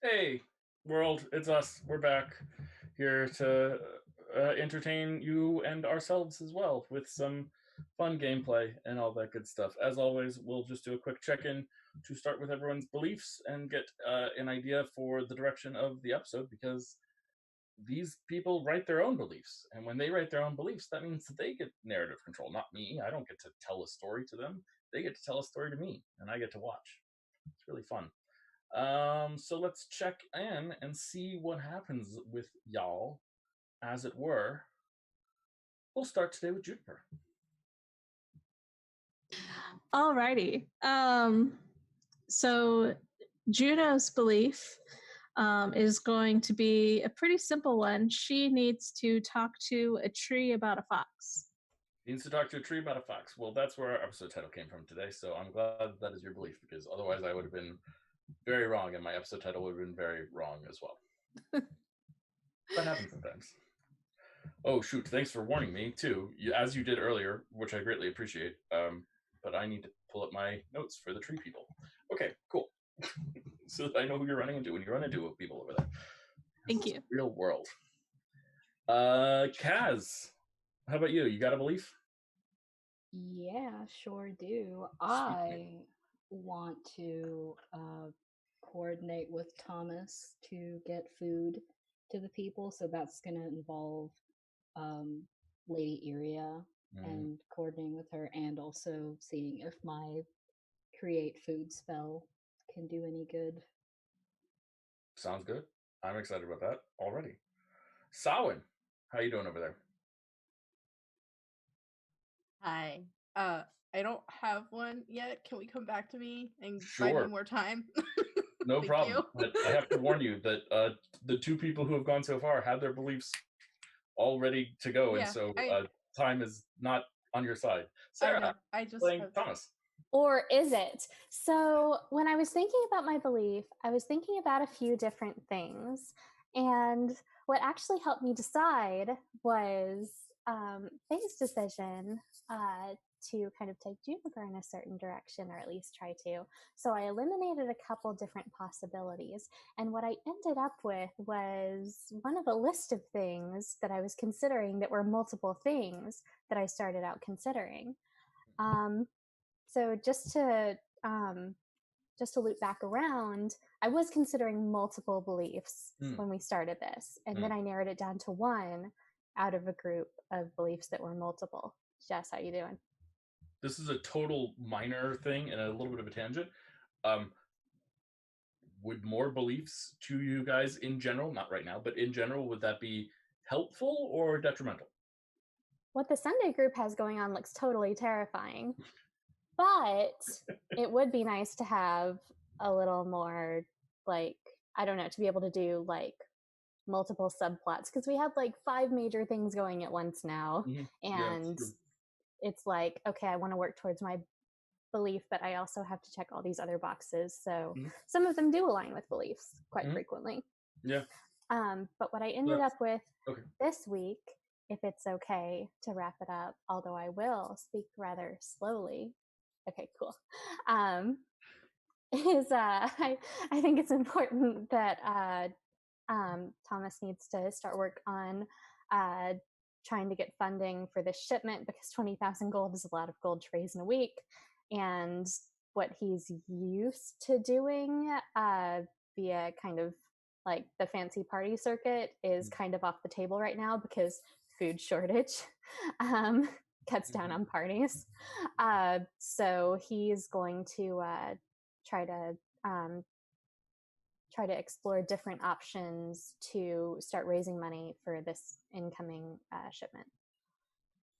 Hey, world, it's us. We're back here to entertain you and ourselves as well with some fun gameplay and all that good stuff. As always, we'll just do a quick check in to start with everyone's beliefs and get an idea for the direction of the episode because these people write their own beliefs. And when they write their own beliefs, that means that they get narrative control, not me. I don't get to tell a story to them. They get to tell a story to me, and I get to watch. It's really fun. So let's check in and see what happens with y'all, as it were. We'll start today with Juniper. Alrighty. So Juno's belief is going to be a pretty simple one. She needs to talk to a tree about a fox. He needs to talk to a tree about a fox. Well, that's where our episode title came from today, so I'm glad that is your belief, because otherwise I would have been very wrong, and my episode title would have been very wrong as well. That happens sometimes. Oh, shoot. Thanks for warning me, too, as you did earlier, which I greatly appreciate. But I need to pull up my notes for the tree people. Okay, cool. So that I know who you're running into when you run into people over there. Thank you. Real world. Kaz, how about you? You got a belief? Yeah, sure do. I want to coordinate with Thomas to get food to the people, so that's going to involve Lady Iria and coordinating with her, and also seeing if my create food spell can do any good. Sounds good. I'm excited about that already. Sawin, how you doing over there? Hi. I don't have one yet. Can we come back to me and Sure. buy me more time? No Thank problem. you. But I have to warn you that the two people who have gone so far have their beliefs all ready to go, Yeah, and so time is not on your side. I Sarah, know. I just playing have... Thomas. Or is it? So when I was thinking about my belief, I was thinking about a few different things. And what actually helped me decide was Faye's decision to kind of take Juniper in a certain direction, or at least try to. So I eliminated a couple different possibilities. And what I ended up with was one of a list of things that I was considering that were multiple things that I started out considering. So just to loop back around, I was considering multiple beliefs when we started this, and then I narrowed it down to one out of a group of beliefs that were multiple. Jess, how you doing? This is a total minor thing and a little bit of a tangent. Would more beliefs to you guys in general, not right now, but in general, would that be helpful or detrimental? What the Sunday group has going on looks totally terrifying. But it would be nice to have a little more, like, I don't know, to be able to do, like, multiple subplots. Because we have, like, 5 major things going at once now. And it's like, okay, I want to work towards my belief, but I also have to check all these other boxes. So some of them do align with beliefs quite frequently. Yeah. But what I ended up with this week, if it's okay to wrap it up, although I will speak rather slowly. Okay, cool. I think it's important that Thomas needs to start work on trying to get funding for this shipment, because 20,000 gold is a lot of gold to raise in a week. And what he's used to doing via kind of like the fancy party circuit is kind of off the table right now, because food shortage cuts down on parties. So he's going to try to explore different options to start raising money for this incoming shipment.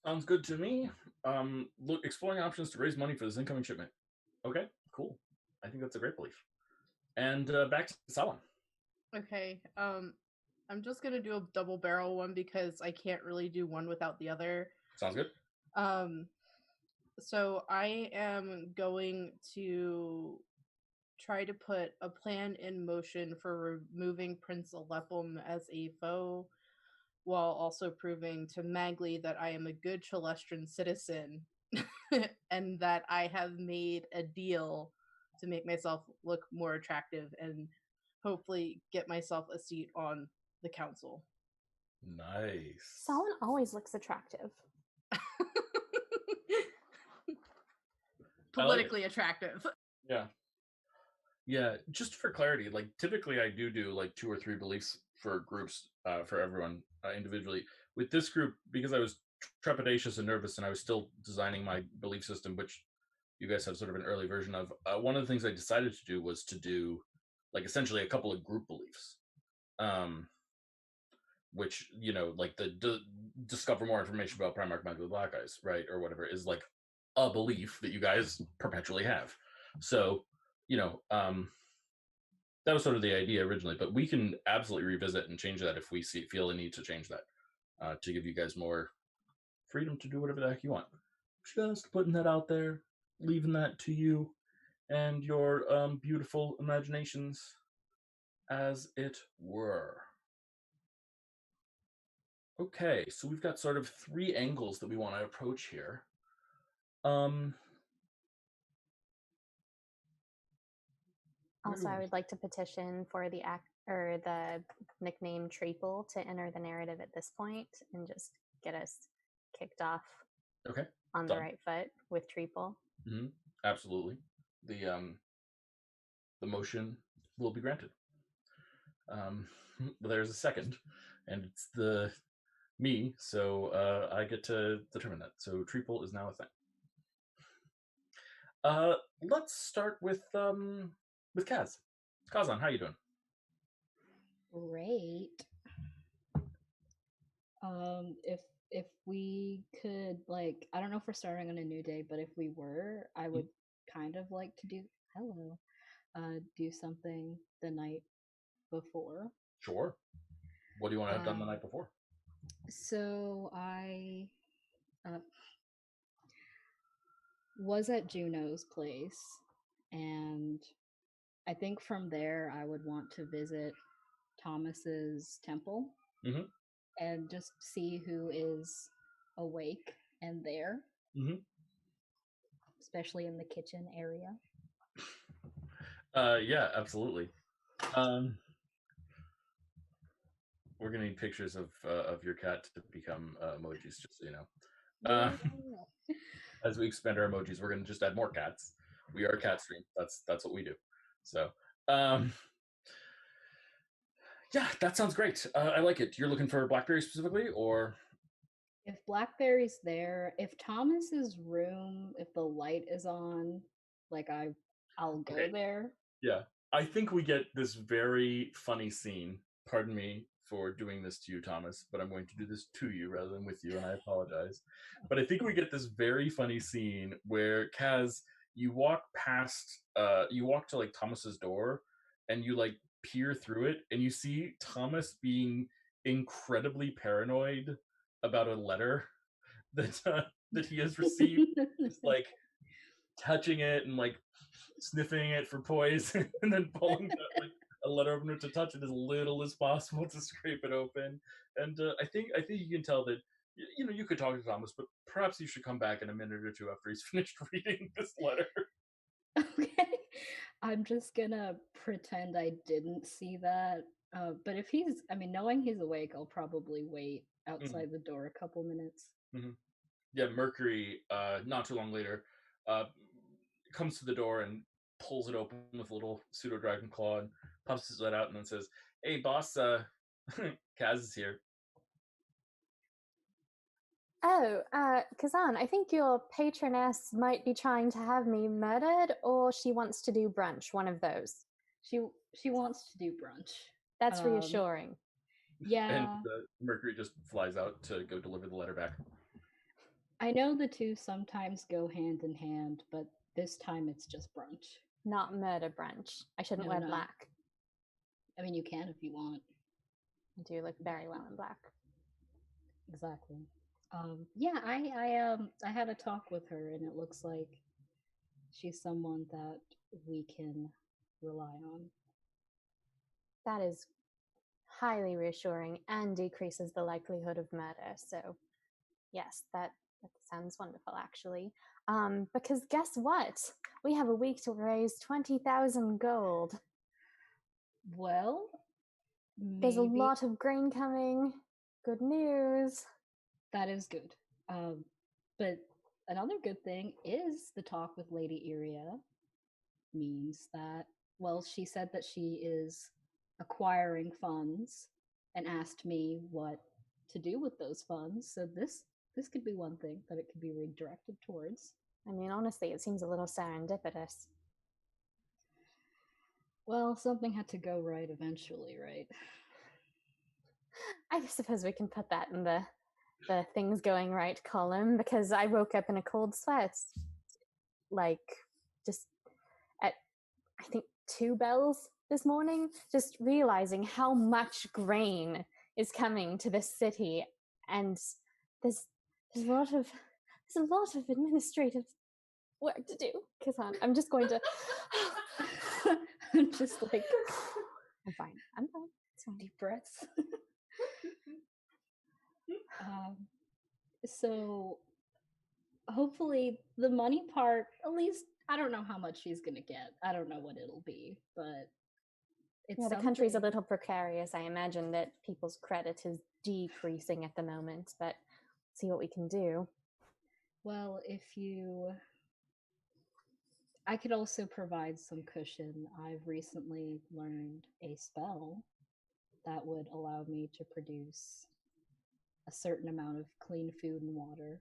Sounds good to me. Look, exploring options to raise money for this incoming shipment. Okay, cool. I think that's a great belief. And back to Salam. Okay. I'm just gonna do a double barrel one because I can't really do one without the other. Sounds good. So I am going to try to put a plan in motion for removing Prince Alepham as a foe, while also proving to Magli that I am a good Celestian citizen and that I have made a deal to make myself look more attractive and hopefully get myself a seat on the council. Nice. Solon always looks attractive. Politically attractive. Yeah. Yeah, just for clarity, like typically I do like 2 or 3 beliefs for groups, for everyone individually. With this group, because I was trepidatious and nervous and I was still designing my belief system, which you guys have sort of an early version of, one of the things I decided to do was to do like essentially a couple of group beliefs, which like the discover more information about Primarch Magli Blackice, right, or whatever, is like a belief that you guys perpetually have. So that was sort of the idea originally, but we can absolutely revisit and change that if we feel a need to change that, to give you guys more freedom to do whatever the heck you want. Just putting that out there, leaving that to you and your beautiful imaginations, as it were. Okay, so we've got sort of 3 angles that we want to approach here. Also, I would like to petition for the the nickname Treeple to enter the narrative at this point and just get us kicked off. Okay. On the right foot with Treeple. Mm-hmm. Absolutely. The motion will be granted. There's a second, and it's me, so I get to determine that. So Treeple is now a thing. Let's start with Kaz. Kazan, how you doing? Great. If we could, like, I don't know if we're starting on a new day, but if we were, I would kind of like to do something the night before. Sure. What do you want to have done the night before? So I was at Juno's place, and I think from there I would want to visit Thomas's temple. Mm-hmm. And just see who is awake and there. Mm-hmm. Especially in the kitchen area. Yeah, absolutely. We're gonna need pictures of your cat to become emojis, just so you know. As we expand our emojis, we're gonna just add more cats. We are a cat stream. That's what we do. So, yeah, that sounds great. I like it. You're looking for Blackberry specifically, or if Blackberry's there, if Thomas's room, if the light is on, like I'll go there. Yeah, I think we get this very funny scene. Pardon me for doing this to you, Thomas, but I'm going to do this to you rather than with you, and I apologize. But I think we get this very funny scene where Kaz, you walk to like Thomas's door, and you like peer through it, and you see Thomas being incredibly paranoid about a letter that he has received. Just like touching it and like sniffing it for poison, and then pulling out like a letter opener to touch it as little as possible to scrape it open. And I think you can tell that you could talk to Thomas, but perhaps you should come back in a minute or two after he's finished reading this letter. Okay, I'm just gonna pretend I didn't see that. But if knowing he's awake, I'll probably wait outside the door a couple minutes. Mm-hmm. Yeah, Mercury, not too long later, comes to the door and pulls it open with a little pseudo dragon claw and pops his head out and then says, "Hey, boss, Kaz is here." Oh, Kazan, I think your patroness might be trying to have me murdered, or she wants to do brunch, one of those. She wants to do brunch. That's reassuring. Yeah. And Mercury just flies out to go deliver the letter back. I know the two sometimes go hand in hand, but this time it's just brunch. Not murder brunch. I shouldn't wear black. I mean, you can if you want. You do look very well in black. Exactly. Yeah, I had a talk with her, and it looks like she's someone that we can rely on. That is highly reassuring and decreases the likelihood of murder. So, yes, that sounds wonderful, actually. Because guess what? We have a week to raise 20,000 gold. Well, there's a lot of grain coming. Good news. That is good. But another good thing is the talk with Lady Iria means that, well, she said that she is acquiring funds and asked me what to do with those funds. So this could be one thing that it could be redirected towards. I mean, honestly, it seems a little serendipitous. Well, something had to go right eventually, right? I suppose we can put that in the things going right column, because I woke up in a cold sweat, like just at I think 2 bells this morning, just realizing how much grain is coming to this city, and there's there's a lot of administrative work to do. Because I'm just going to I'm just like I'm fine. It's fine. deep breaths. So hopefully the money part, at least I don't know how much she's gonna get. I don't know what it'll be, but it's Yeah, the country's a something. little precarious. I imagine that people's credit is decreasing at the moment, but see what we can do. Well, I could also provide some cushion. I've recently learned a spell that would allow me to produce a certain amount of clean food and water.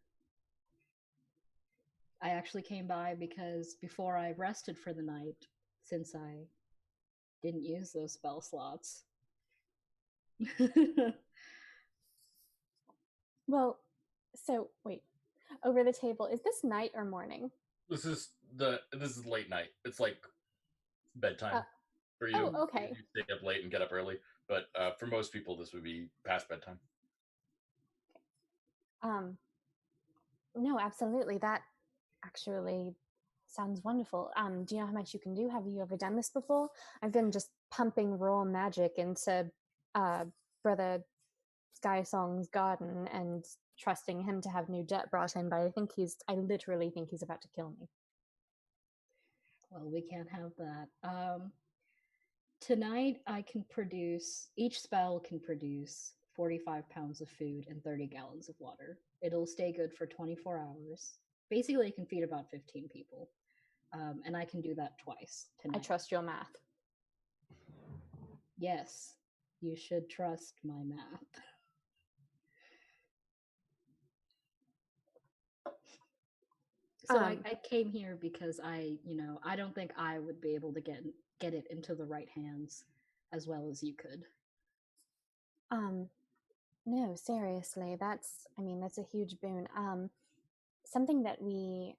I actually came by because before I rested for the night, since I didn't use those spell slots. Well, so wait. Over the table, is this night or morning? This is late night. It's like bedtime for you. Oh, okay. You stay up late and get up early, but for most people, this would be past bedtime. No, absolutely. That actually sounds wonderful. Do you know how much you can do? Have you ever done this before? I've been just pumping raw magic into Brother Sky Song's garden and trusting him to have new dirt brought in, but I literally think he's about to kill me. Well, we can't have that. Tonight I can produce, each spell can produce 45 pounds of food and 30 gallons of water. It'll stay good for 24 hours. Basically, it can feed about 15 people. And I can do that twice tonight. I trust your math. Yes, you should trust my math. So I came here because I don't think I would be able to get it into the right hands as well as you could. No, seriously, that's a huge boon. Something that we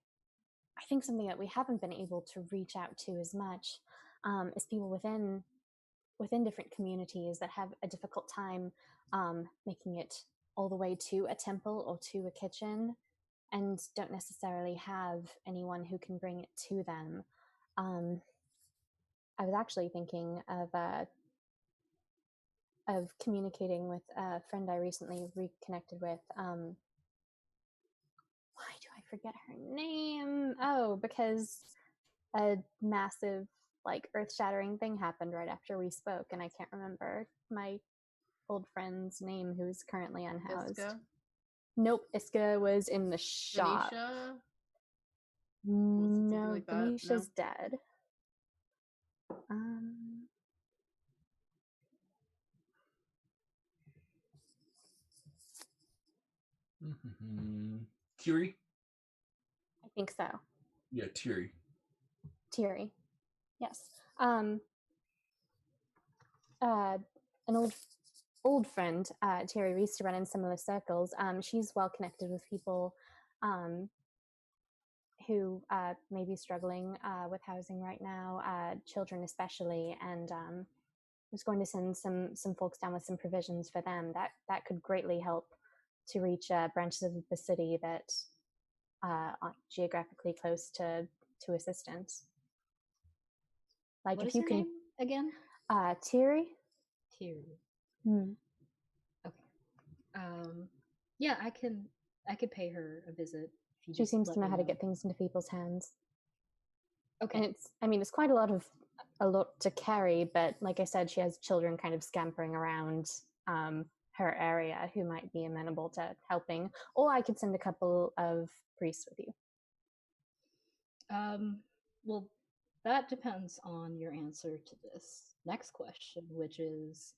haven't been able to reach out to as much is people within different communities that have a difficult time making it all the way to a temple or to a kitchen, and don't necessarily have anyone who can bring it to them. I was actually thinking of communicating with a friend I recently reconnected with. Why do I forget her name? Oh, because a massive, earth-shattering thing happened right after we spoke, and I can't remember my old friend's name who's currently unhoused. Iska? Nope, Iska was in the shop. Venetia? No, like that? Venetia's No? dead. Tiri? I think so. Yeah, Tiri. Tiri. Yes. An old friend, Terry, we used to run in similar circles. She's well connected with people who may be struggling with housing right now, children especially, and was going to send some folks down with some provisions for them. That could greatly help to reach branches of the city that are geographically close to assistance. What is her name again? Thierry. Thierry. Hmm. Okay. Yeah, I could pay her a visit. If you She just seems let to know me how to get things into people's hands. Okay. And it's quite a lot to carry, but like I said, she has children kind of scampering around her area who might be amenable to helping. Or I could send a couple of priests with you. Well, that depends on your answer to this next question, which is,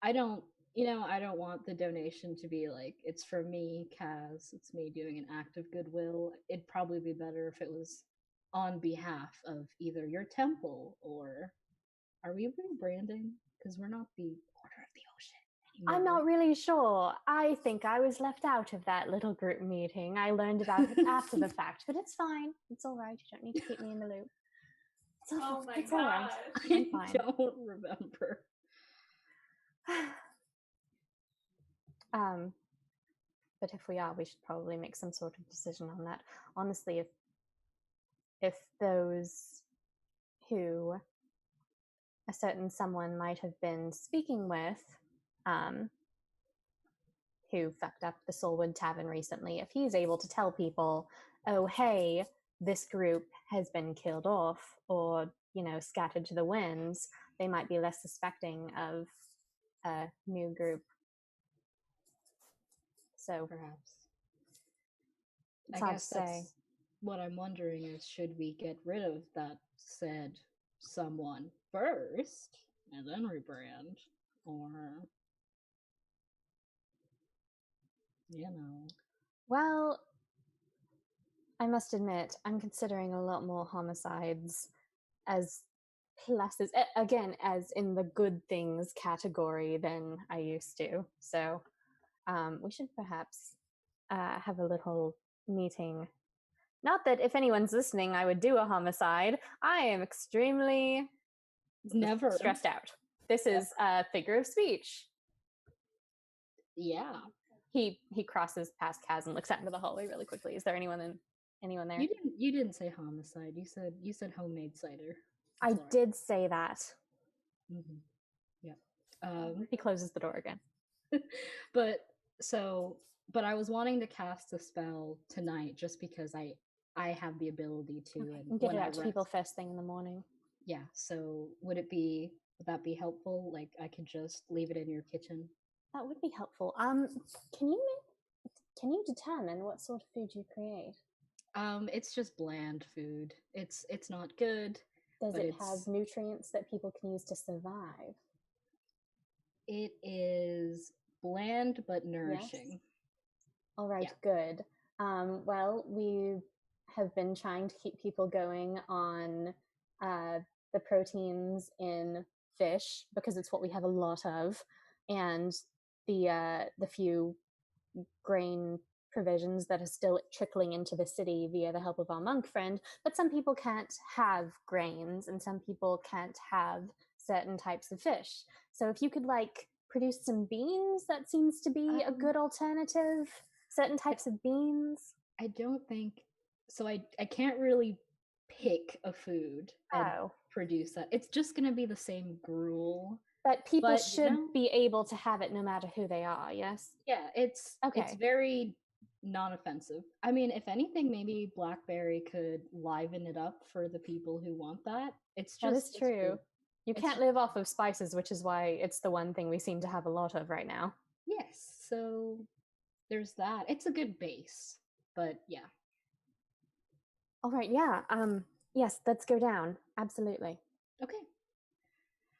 I don't want the donation to be like, it's for me, Kaz, it's me doing an act of goodwill. It'd probably be better if it was on behalf of either your temple or Are we rebranding? Because we're not the Order of the Ocean I'm anymore. not really sure. I think I was left out of that little group meeting. I learned about it after the fact, but it's fine. It's all right. You don't need to keep me in the loop. It's all, it's all right. I'm I fine. don't remember. But if we are, we should probably make some sort of decision on that. Honestly, if those who a certain someone might have been speaking with, who fucked up the Soulwood Tavern recently, if he's able to tell people, oh, hey, this group has been killed off or, scattered to the winds, they might be less suspecting of a new group. So Perhaps. it's I hard guess to say. that's what I'm wondering is, should we get rid of that said someone first and then rebrand? Or, Well, I must admit, I'm considering a lot more homicides as pluses, again, as in the good things category than I used to. So we should perhaps have a little meeting. Not that if anyone's listening, I would do a homicide. I am extremely never stressed out. This is a figure of speech. Yeah. He crosses past Kaz and looks out into the hallway really quickly. Is there anyone there? You didn't say homicide. You said homemade cider. I did say that. Mm-hmm. Yeah. He closes the door again. But I was wanting to cast a spell tonight just because I have the ability to, Okay. and Get when it I out to people first thing in the morning. Yeah. So would that be helpful? Like I could just leave it in your kitchen. That would be helpful. Can you determine what sort of food you create? It's just bland food. It's not good. Does it have nutrients that people can use to survive? It is bland but nourishing. Yes? All right, good. Well, we have been trying to keep people going on the proteins in fish because it's what we have a lot of, and the few grain provisions that are still trickling into the city via the help of our monk friend. But some people can't have grains, and some people can't have certain types of fish. So if you could produce some beans, that seems to be a good alternative. Certain types of beans. I don't think so. I can't really pick a food and produce that. It's just going to be the same gruel. But people should be able to have it no matter who they are, yes? Yeah, it's very non-offensive. I mean, if anything, maybe blackberry could liven it up for the people who want that. That is true. You can't live off of spices, which is why it's the one thing we seem to have a lot of right now. Yes, so there's that. It's a good base, but yeah. All right, yeah. Yes, let's go down. Absolutely. Okay.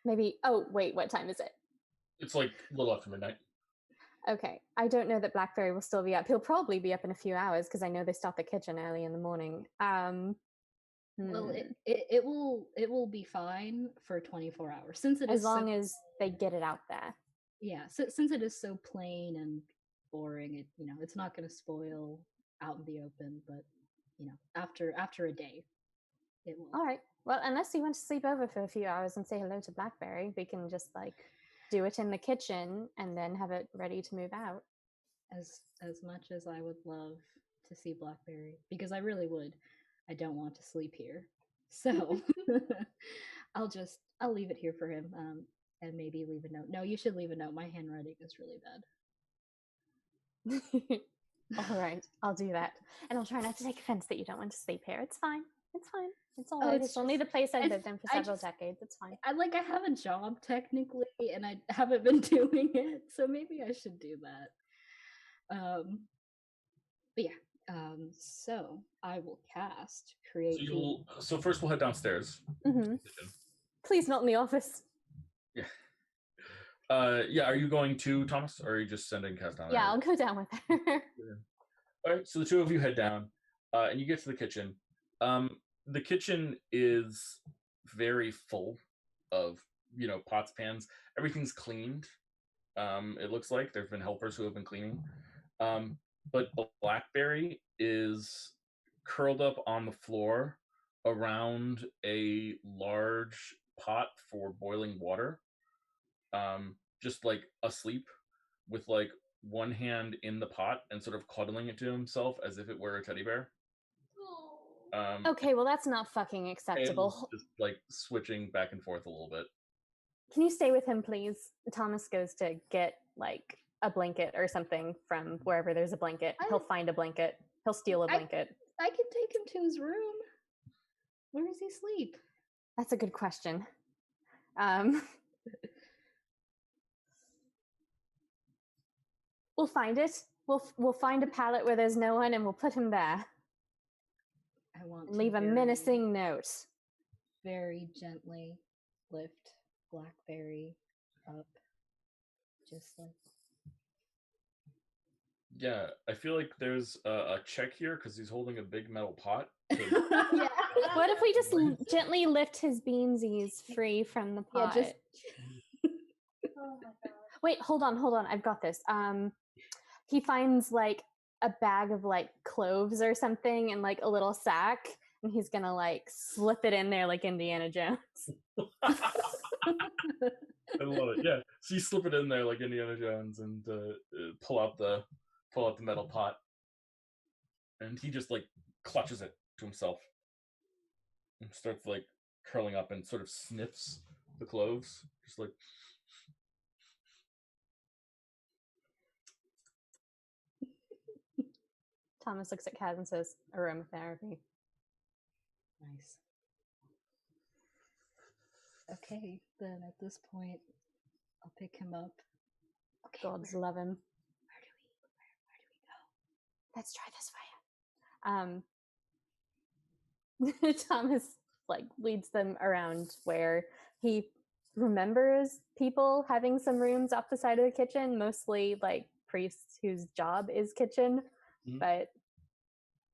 Maybe. Oh, wait. What time is it? It's like a little after midnight. Okay. I don't know that Blackberry will still be up. He'll probably be up in a few hours because I know they start the kitchen early in the morning. Well, it will be fine for 24 hours since it is as long as they get it out there. Yeah, so, since it is so plain and boring, it's not going to spoil out in the open. But after a day, it will. All right. Well, unless you want to sleep over for a few hours and say hello to Blackberry, we can just do it in the kitchen and then have it ready to move out. As much as I would love to see Blackberry, because I really would, I don't want to sleep here. So I'll leave it here for him, and maybe leave a note. No, you should leave a note. My handwriting is really bad. All right, I'll do that, and I'll try not to take offense that you don't want to sleep here. It's fine. It's fine. It's all right. It's only the place I've lived in for several decades. It's fine. I have a job technically, and I haven't been doing it, so maybe I should do that. But yeah. So I will cast create. So first we'll head downstairs. Mm-hmm. Please, not in the office. Yeah. Yeah. Are you going to Thomas, or are you just sending Kaz down? Yeah, I'll go down with her. All right. So the two of you head down, and you get to the kitchen. The kitchen is very full of pots, pans. Everything's cleaned. It looks like there've been helpers who have been cleaning. But Blackberry is curled up on the floor around a large pot for boiling water, just like asleep, with like one hand in the pot and sort of cuddling it to himself as if it were a teddy bear. Okay, well that's not fucking And acceptable. just like switching back and forth a little bit. Can you stay with him, please? Thomas goes to get like a blanket or something from wherever there's a blanket. He'll find a blanket. He'll steal a blanket. I can take him to his room. Where does he sleep? That's a good question. We'll find it. We'll find a pallet where there's no one, and we'll put him there. I want And to leave a menacing note. very gently lift Blackberry up, just like. Yeah, I feel like there's a check here because he's holding a big metal pot. Yeah. What if we just gently lift his beansies free from the pot? Yeah, just. Oh my god. Wait, hold on. I've got this. He finds like a bag of like cloves or something and like a little sack, and he's gonna like slip it in there like Indiana Jones. I love it. Yeah, so you slip it in there like Indiana Jones and pull out the metal pot, and he just like clutches it to himself and starts like curling up and sort of sniffs the cloves, just like. Thomas looks at Kaz and says, aromatherapy. Nice. Okay, then at this point, I'll pick him up. Okay, Gods love him. where do we go? Let's try this way. Thomas like leads them around where he remembers people having some rooms off the side of the kitchen, mostly like priests whose job is kitchen. But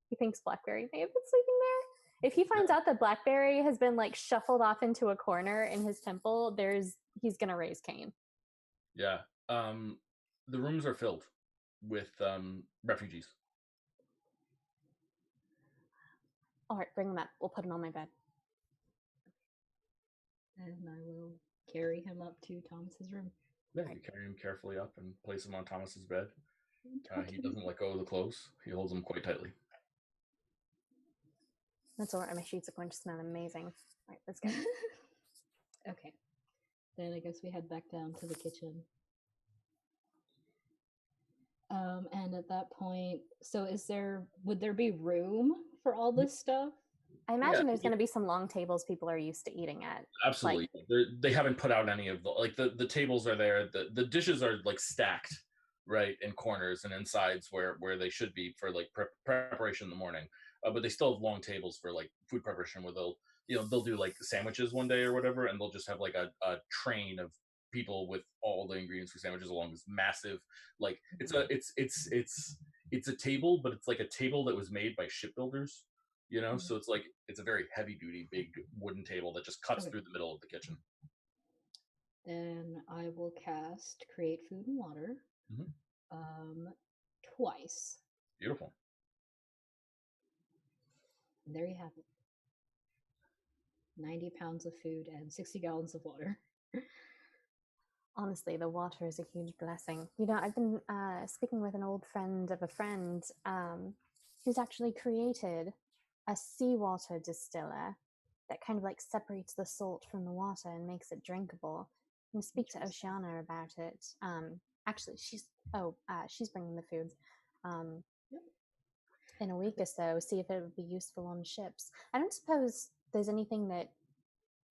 he thinks Blackberry may have been sleeping there. If he finds out that Blackberry has been like shuffled off into a corner in his temple, he's gonna raise Cain. Yeah. The rooms are filled with refugees. All right, bring him up. We'll put him on my bed. And I will carry him up to Thomas's room. Yeah, you carry him carefully up and place him on Thomas's bed. He doesn't let go of the clothes. He holds them quite tightly. That's all right. My sheets are going to smell amazing. All right, let's go. Okay. Then I guess we head back down to the kitchen. And at that point, so would there be room for all this stuff? I imagine there's going to be some long tables people are used to eating at. Absolutely. Like, they haven't put out any of the tables are there. The dishes are like stacked right in corners and in sides where they should be for like preparation in the morning. But they still have long tables for like food preparation where they'll do like sandwiches one day or whatever, and they'll just have like a train of people with all the ingredients for sandwiches along this massive like it's a table, but it's like a table that was made by shipbuilders. So it's a very heavy duty big wooden table that just cuts through the middle of the kitchen. Then I will cast Create Food and Water twice. Beautiful. And there you have it. 90 pounds of food and 60 gallons of water. Honestly, the water is a huge blessing. I've been speaking with an old friend of a friend who's actually created a seawater distiller that kind of like separates the salt from the water and makes it drinkable. I'm going to speak to Oceana about it. Actually, she's bringing the food in a week or so, see if it would be useful on ships. I don't suppose there's anything that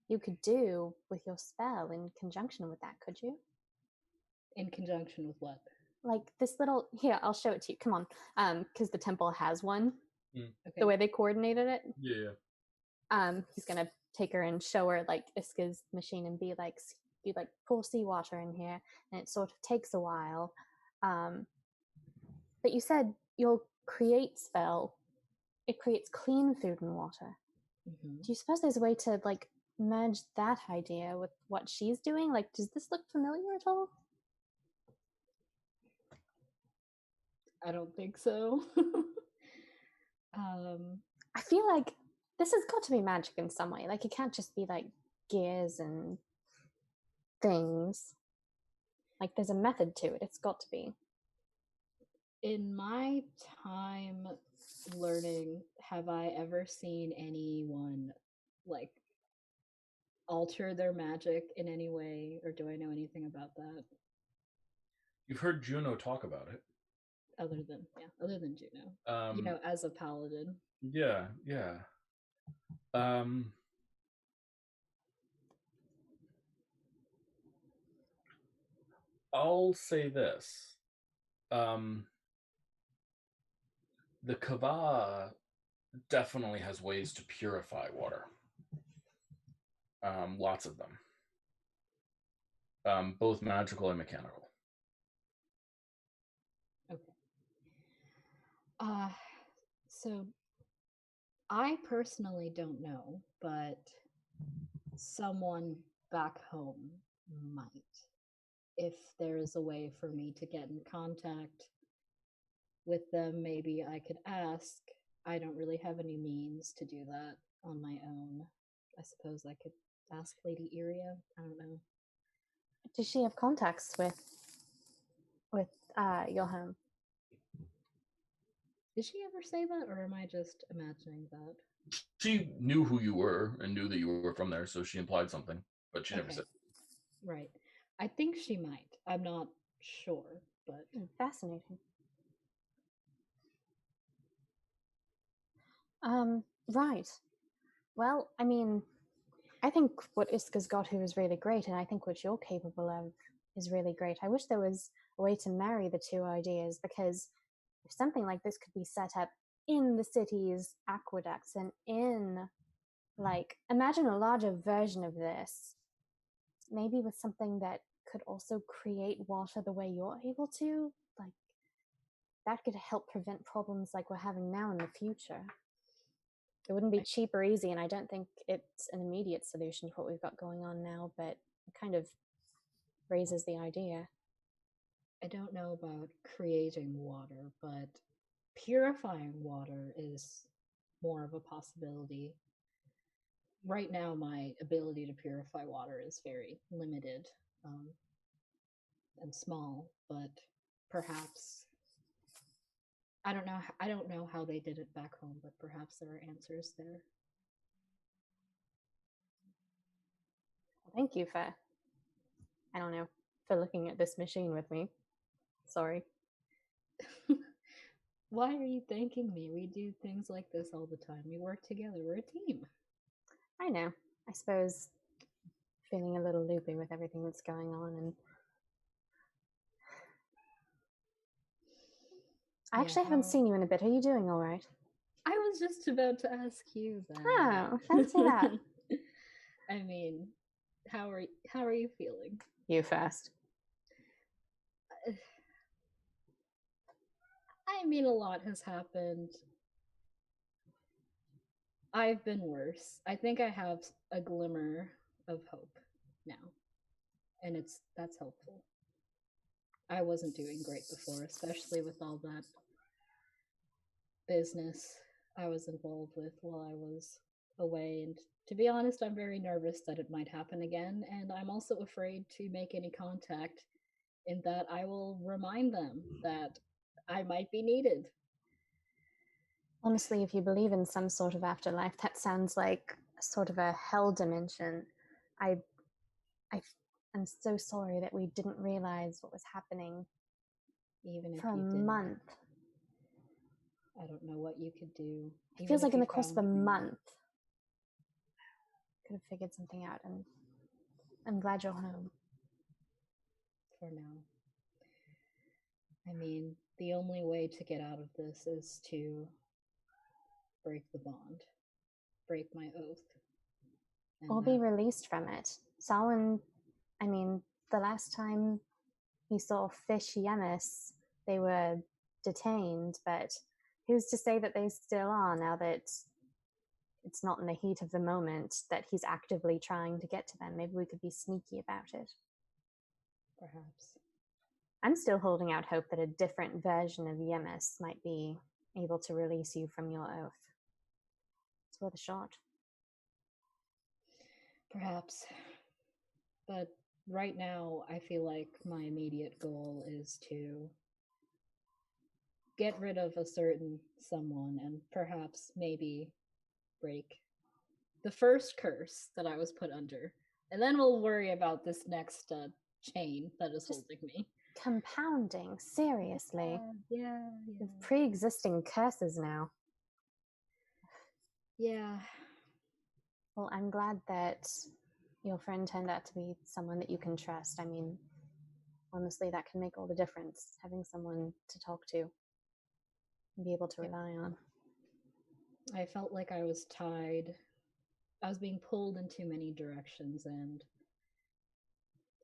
you could do with your spell in conjunction with that, could you? In conjunction with what? Like this little, here, I'll show it to you. Come on. Because the temple has one. Okay. The way they coordinated it. Yeah. He's gonna take her and show her like Iska's machine and be like, you like pour seawater in here, and it sort of takes a while. But you said your create spell, it creates clean food and water. Do you suppose there's a way to like merge that idea with what she's doing? Like, does this look familiar at all? I don't think so. I feel like this has got to be magic in some way. Like, it can't just be like gears and things. Like, there's a method to it. It's got to be. In my time learning, have I ever seen anyone like alter their magic in any way, or do I know anything about that You've heard Juno talk about it. other than Juno? As a paladin. Yeah. I'll say this. The Kava definitely has ways to purify water. Lots of them. Both magical and mechanical. Okay. So I personally don't know, but someone back home might. If there's a way for me to get in contact with them, maybe I could ask. I don't really have any means to do that on my own. I suppose I could ask Lady Iria. I don't know. Does she have contacts with your home? Did she ever say that, or am I just imagining that? She knew who you were and knew that you were from there, so she implied something, but she never said. Right. I think she might. I'm not sure, but Fascinating. Right. Well, I mean, I think what Iska's got here is really great, and I think what you're capable of is really great. I wish there was a way to marry the two ideas, because if something like this could be set up in the city's aqueducts and in, like, imagine a larger version of this, maybe with something that could also create water the way you're able to, like, that could help prevent problems like we're having now in the future. It wouldn't be cheap or easy, and I don't think it's an immediate solution to what we've got going on now, but it kind of raises the idea. I don't know about creating water, but purifying water is more of a possibility. Right now, my ability to purify water is very limited and small, but perhaps I don't know how they did it back home, but perhaps there are answers there. Thank you for, I don't know, for looking at this machine with me. Sorry. Why are you thanking me? We do things like this all the time. We work together. We're a team. I know. I suppose feeling a little loopy with everything that's going on, and I actually haven't seen you in a bit. Are you doing all right? I was just about to ask you that. Oh, fancy that. I mean, how are you feeling? You first. I mean, a lot has happened. I've been worse. I think I have a glimmer of hope now, and that's helpful. I wasn't doing great before, especially with all that business I was involved with while I was away. And to be honest, I'm very nervous that it might happen again, and I'm also afraid to make any contact, in that I will remind them that I might be needed. Honestly, if you believe in some sort of afterlife, that sounds like sort of a hell dimension. I'm so sorry that we didn't realize what was happening. Even if for a you didn't. month. I don't know what you could do. It feels like in the course of a month, could have figured something out, and I'm glad you're home. For now. I mean, the only way to get out of this is to break the bond, break my oath. Or be released from it. Samhain, I mean, the last time he saw Fish Yemis, they were detained, but who's to say that they still are now that it's not in the heat of the moment that he's actively trying to get to them. Maybe we could be sneaky about it. Perhaps. I'm still holding out hope that a different version of Yemis might be able to release you from your oath. It's worth a shot. Perhaps. But right now, I feel like my immediate goal is to get rid of a certain someone and perhaps maybe break the first curse that I was put under. And then we'll worry about this next chain that is holding me. Compounding, seriously. Yeah. With pre-existing curses now. Yeah. Well, I'm glad that your friend turned out to be someone that you can trust. I mean, honestly, that can make all the difference, having someone to talk to and be able to rely on. I felt like I was tied. I was being pulled in too many directions, and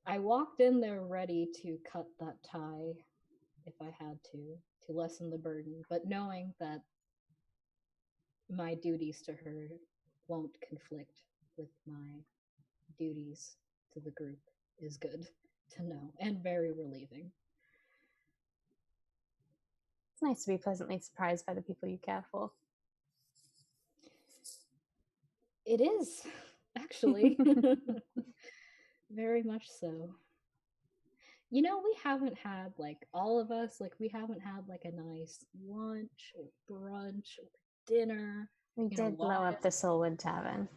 I walked in there ready to cut that tie if I had to lessen the burden, but knowing that my duties to her won't conflict with my duties to the group is good to know and very relieving. It's nice to be pleasantly surprised by the people you care for. It is, actually. Very much so. You know, we haven't had, like, all of us, like, we haven't had, like, a nice lunch or brunch or dinner. We did blow up the Soulwood Tavern.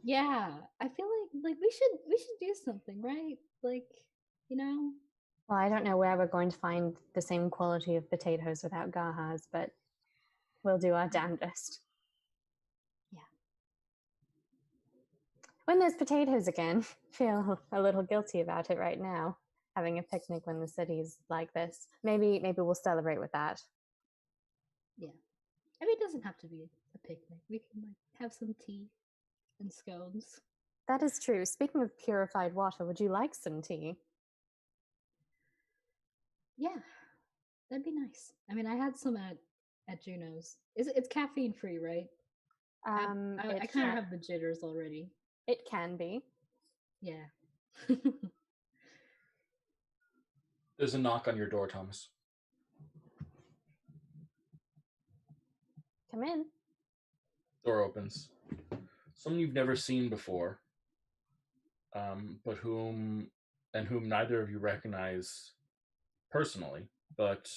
Yeah, I feel like we should do something, right? Like, you know? Well, I don't know where we're going to find the same quality of potatoes without Gahas, but we'll do our damnedest. Yeah. When there's potatoes again, feel a little guilty about it right now, having a picnic when the city's like this. Maybe we'll celebrate with that. Yeah. I mean, it doesn't have to be a picnic. We can, like, have some tea and scones. That is true. Speaking of purified water, would you like some tea? Yeah, that'd be nice. I mean, I had some at Juno's. It's caffeine free, right? I kind of have the jitters already. It can be. Yeah. There's a knock on your door, Thomas. Come in. Door opens. Someone you've never seen before, but whom neither of you recognize personally, but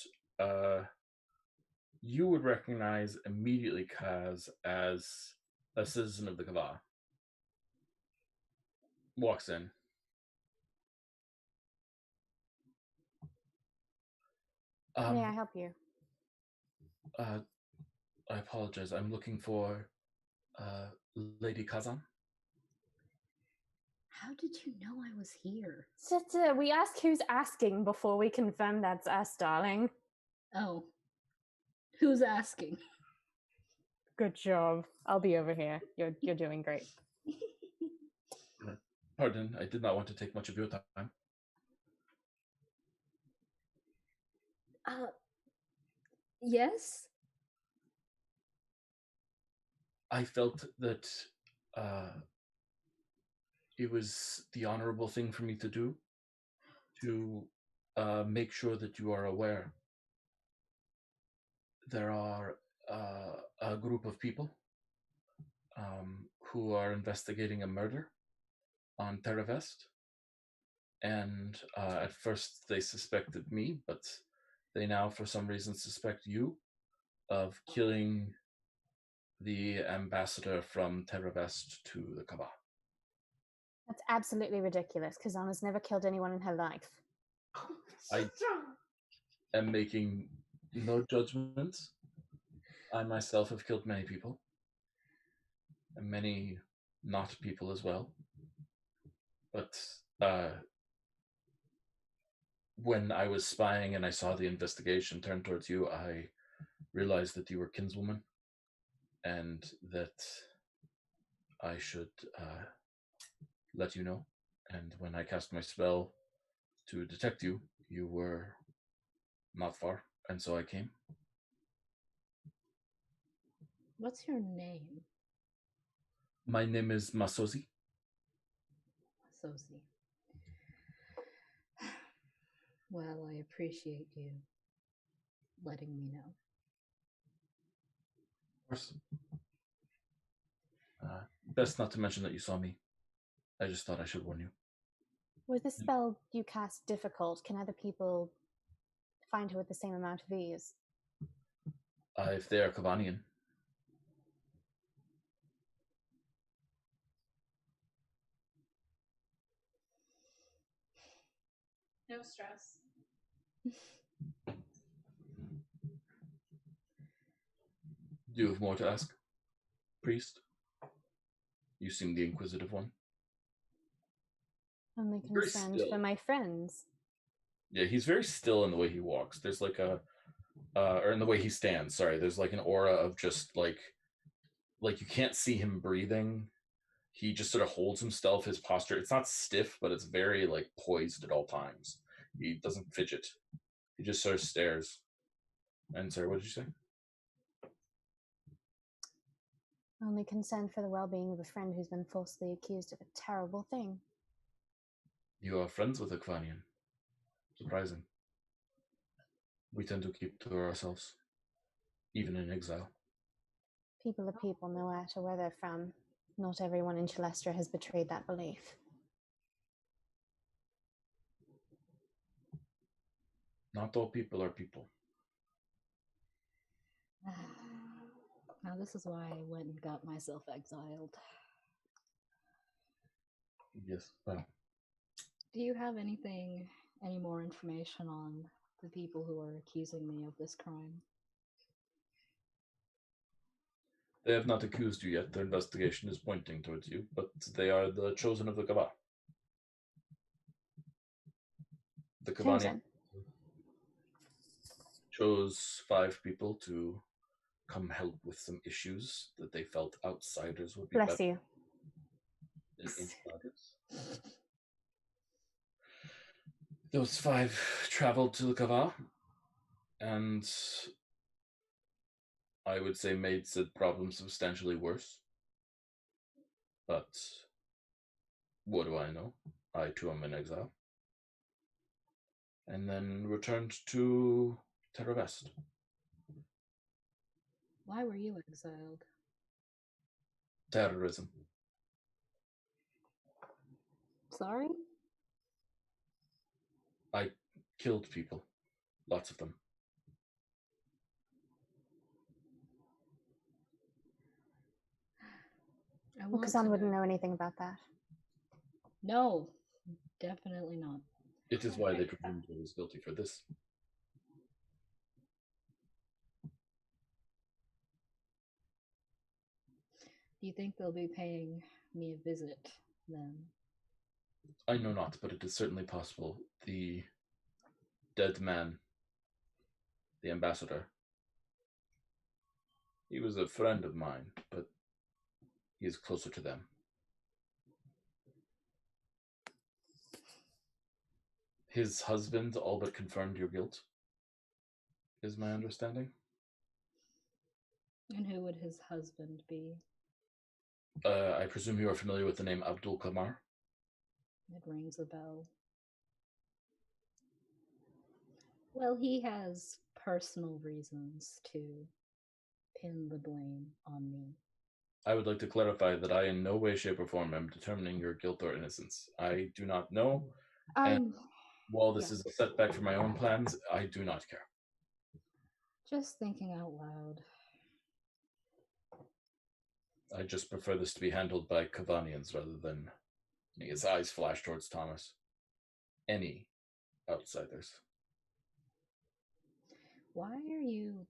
you would recognize immediately Kaz as a citizen of the Kava. Walks in. May I help you? I apologize. I'm looking for Lady Kazan. How did you know I was here? We ask who's asking before we confirm that's us, darling. Oh. Who's asking? Good job. I'll be over here. You're doing great. Pardon, I did not want to take much of your time. Yes? I felt that it was the honorable thing for me to do to make sure that you are aware. There are a group of people who are investigating a murder on Terravest. And at first they suspected me, but they now for some reason suspect you of killing the ambassador from Terravest to the Kaba. That's absolutely ridiculous. Kazana's never killed anyone in her life. I am making no judgments. I myself have killed many people. And many not people as well. But when I was spying and I saw the investigation turn towards you, I realized that you were kinswoman and that I should let you know. And when I cast my spell to detect you, you were not far, and so I came. What's your name? My name is Masozi. Sosie. Well, I appreciate you letting me know. Of course. Best not to mention that you saw me. I just thought I should warn you. Was the spell you cast difficult? Can other people find her with the same amount of ease? If they are Kavanian. No stress. Do you have more to ask, priest? You seem the inquisitive one. Only Very concerned still. for my friends. Yeah, he's very still in the way he walks. There's like or in the way he stands, sorry. There's like an aura of just like you can't see him breathing. He just sort of holds himself, his posture. It's not stiff, but it's very like poised at all times. He doesn't fidget. He just sort of stares. And sorry, what did you say? Only concerned for the well-being of a friend who's been falsely accused of a terrible thing. You are friends with a Kvanian. Surprising. We tend to keep to ourselves, even in exile. People are people, no matter where they're from. Not everyone in Celestra has betrayed that belief. Not all people are people. Now, this is why I went and got myself exiled. Yes, well. Do you have any more information on the people who are accusing me of this crime? They have not accused you yet. Their investigation is pointing towards you, but they are the chosen of the Kava. The Kavani chose 5 people to come help with some issues that they felt outsiders would be Bless better you. than insiders. Those 5 traveled to the Kava, and I would say made said problem substantially worse. But what do I know? I too am in exile. And then returned to Terra West. Why were you exiled? Terrorism. Sorry? I killed people. Lots of them. Kazan wouldn't know anything about that. No, definitely not. It is why they presumed I was guilty for this. Do you think they'll be paying me a visit then? I know not, but it is certainly possible. The dead man, the ambassador, he was a friend of mine, but he is closer to them. His husband all but confirmed your guilt, is my understanding. And who would his husband be? I presume you are familiar with the name Abdul Kamar? It rings a bell. Well, he has personal reasons to pin the blame on me. I would like to clarify that I in no way, shape, or form am determining your guilt or innocence. I do not know, and while this is a setback for my own plans, I do not care. Just thinking out loud. I just prefer this to be handled by Kavanians rather than... His eyes flash towards Thomas. Any outsiders. Why are you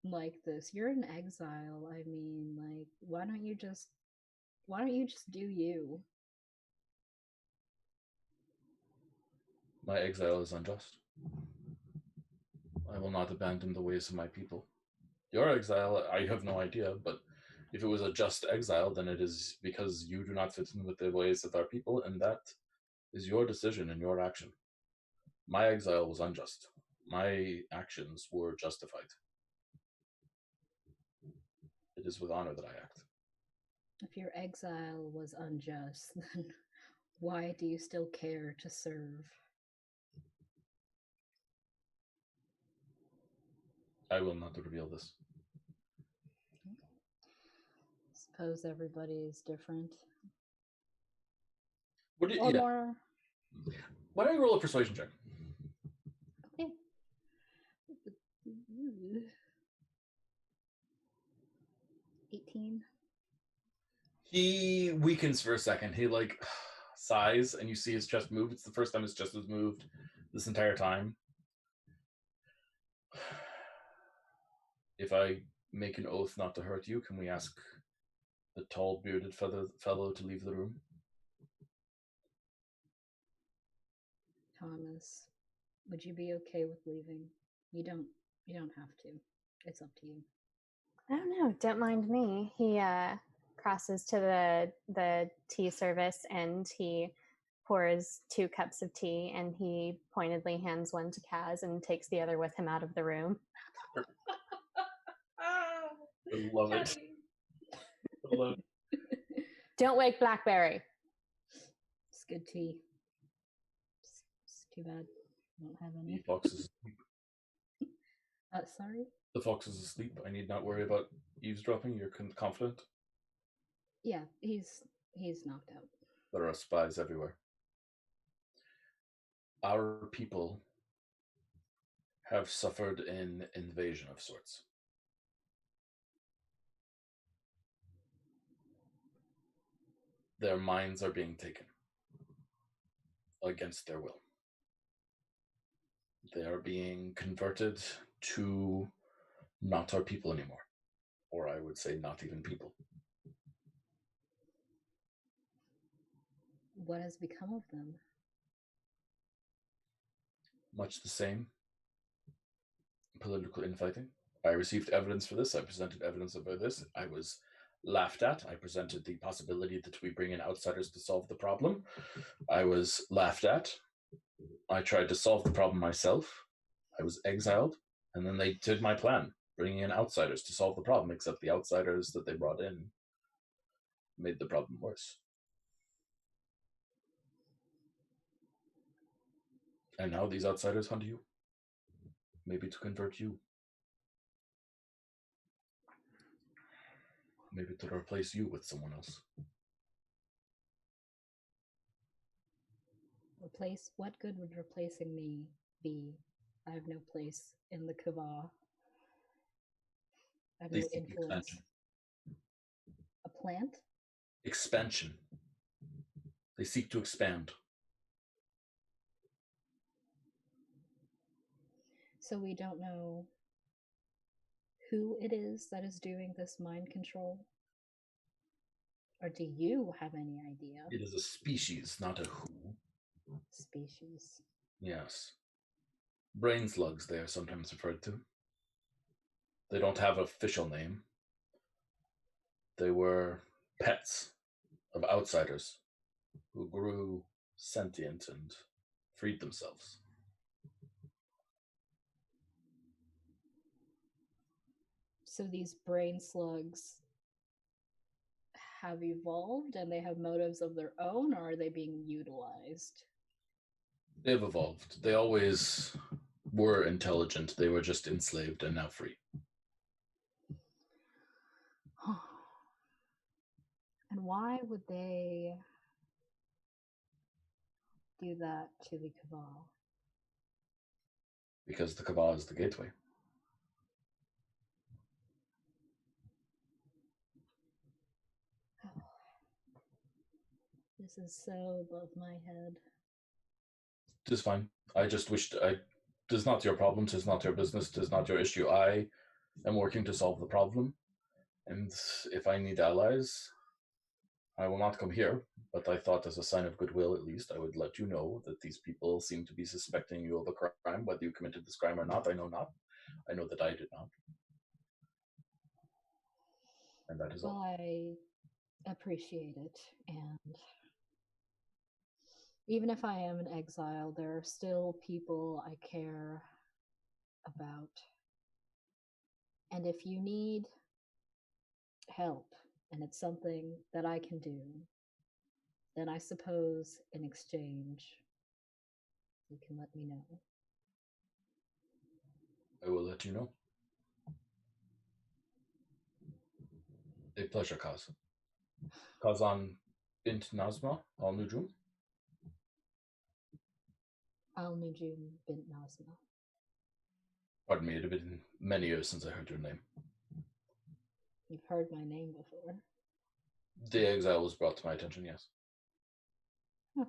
like this? You're in exile. I mean, like, why don't you just do you? My exile is unjust. I will not abandon the ways of my people. Your exile, I have no idea, but if it was a just exile, then it is because you do not fit in with the ways of our people, and that is your decision and your action. My exile was unjust. My actions were justified. It is with honor that I act. If your exile was unjust, then why do you still care to serve? I will not reveal this. Suppose everybody's different. What do you, Or yeah. more. Why don't you roll a persuasion check? Okay. 18. He weakens for a second. He like sighs, and you see his chest move. It's the first time his chest has moved this entire time. If I make an oath not to hurt you, can we ask the tall bearded fellow to leave the room? Thomas, would you be okay with leaving? You don't have to. It's up to you. I don't know. Don't mind me. He crosses to the tea service and he pours 2 cups of tea and he pointedly hands one to Kaz and takes the other with him out of the room. I love it. I love it. Don't wake Blackberry. It's good tea. It's too bad I don't have The any. fox is asleep. Sorry? The fox is asleep. I need not worry about eavesdropping. You're confident? Yeah, he's knocked out. There are spies everywhere. Our people have suffered an invasion of sorts. Their minds are being taken against their will. They are being converted to not our people anymore. Or I would say not even people. What has become of them? Much the same. Political infighting. I received evidence for this. I presented evidence about this. I was laughed at. I presented the possibility that we bring in outsiders to solve the problem. I was laughed at. I tried to solve the problem myself. I was exiled. And then they did my plan, bringing in outsiders to solve the problem, except the outsiders that they brought in made the problem worse. And now these outsiders hunt you. Maybe to convert you. Maybe to replace you with someone else. Replace? What good would replacing me be? I have no place in the Kava. I have no influence. Expansion. A plant? Expansion. They seek to expand. So we don't know who it is that is doing this mind control? Or do you have any idea? It is a species, not a who. Species. Yes. Brain slugs, they are sometimes referred to. They don't have an official name. They were pets of outsiders who grew sentient and freed themselves. So these brain slugs have evolved and they have motives of their own, or are they being utilized? They've evolved. They always were intelligent. They were just enslaved and now free. And why would they do that to the Cabal? Because the Cabal is the gateway. This is so above my head. Tis fine. I just wished tis not your problem, tis not your business, tis not your issue. I am working to solve the problem. And if I need allies, I will not come here. But I thought as a sign of goodwill, at least, I would let you know that these people seem to be suspecting you of a crime. Whether you committed this crime or not, I know not. I know that I did not. And that is all. I appreciate it. And even if I am in exile, there are still people I care about. And if you need help and it's something that I can do, then I suppose in exchange, you can let me know. I will let you know. A pleasure, Kaz. Kazan bint Nazma, al Nujum. Al Nujum bint Nazma. Pardon me, it had been many years since I heard your name. You've heard my name before. The exile was brought to my attention, yes. Huh.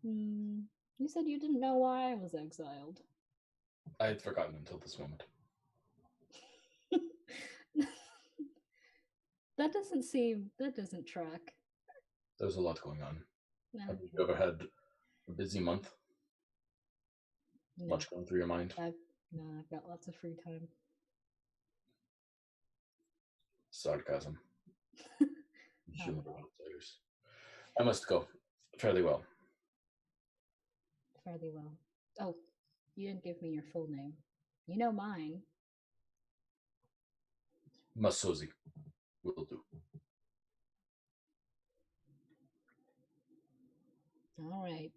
You said you didn't know why I was exiled. I had forgotten until this moment. That doesn't track. There's a lot going on. No. Have you ever had a busy month? No. Much going through your mind? I've got lots of free time. Sarcasm. Humor of outsiders. I must go. Fairly well. Fairly well. Oh, you didn't give me your full name. You know mine. Masozi. Will do. All right.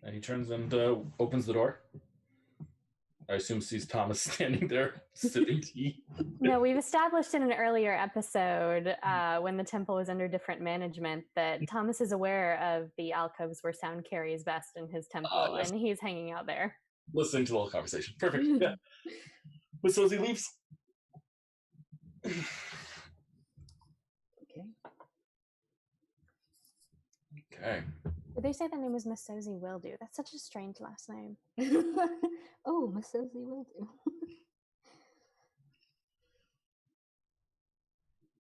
And he turns and opens the door. I assume sees Thomas standing there, sipping tea. No, we've established in an earlier episode when the temple was under different management that Thomas is aware of the alcoves where sound carries best in his temple, Yes. and he's hanging out there. Listening to the whole conversation. Perfect. Yeah. Masozi leaves. Okay. Okay. Did they say the name was Masozi Wildew? That's such a strange last name. Oh, Masozi will do.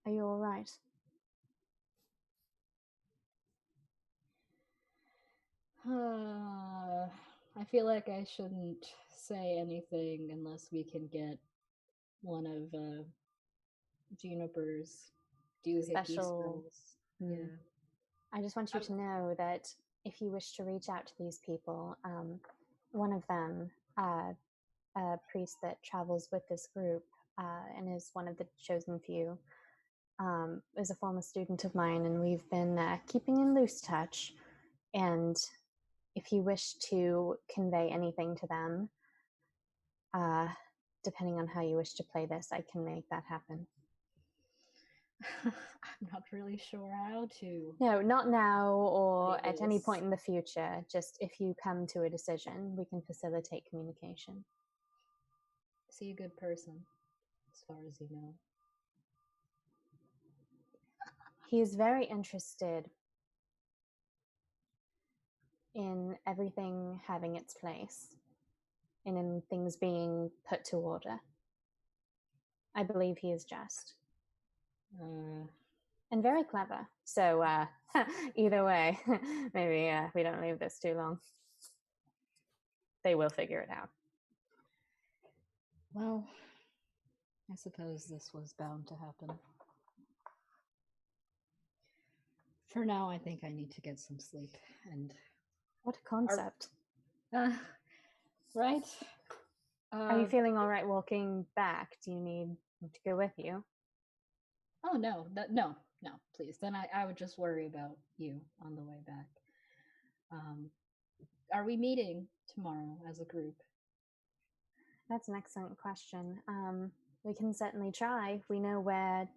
Are you all right? I feel like I shouldn't say anything unless we can get one of Juniper's doohickey Special. spells. Yeah. I just want you to know that if you wish to reach out to these people, one of them, a priest that travels with this group and is one of the chosen few, is a former student of mine, and we've been keeping in loose touch. And if you wish to convey anything to them, depending on how you wish to play this, I can make that happen. I'm not really sure how to. No, not now or play at any this. point in the future. Just if you come to a decision, we can facilitate communication. Is he a good person, as far as you know? He is very interested in everything having its place and in things being put to order. I believe he is just. And very clever. So either way, maybe we don't leave this too long. They will figure it out. Well, I suppose this was bound to happen. For now, I think I need to get some sleep. And What a concept. right? Are you feeling all right walking back? Do you need to go with you? Oh no, no, please. Then I would just worry about you on the way back. Are we meeting tomorrow as a group? That's an excellent question. We can certainly try. We know where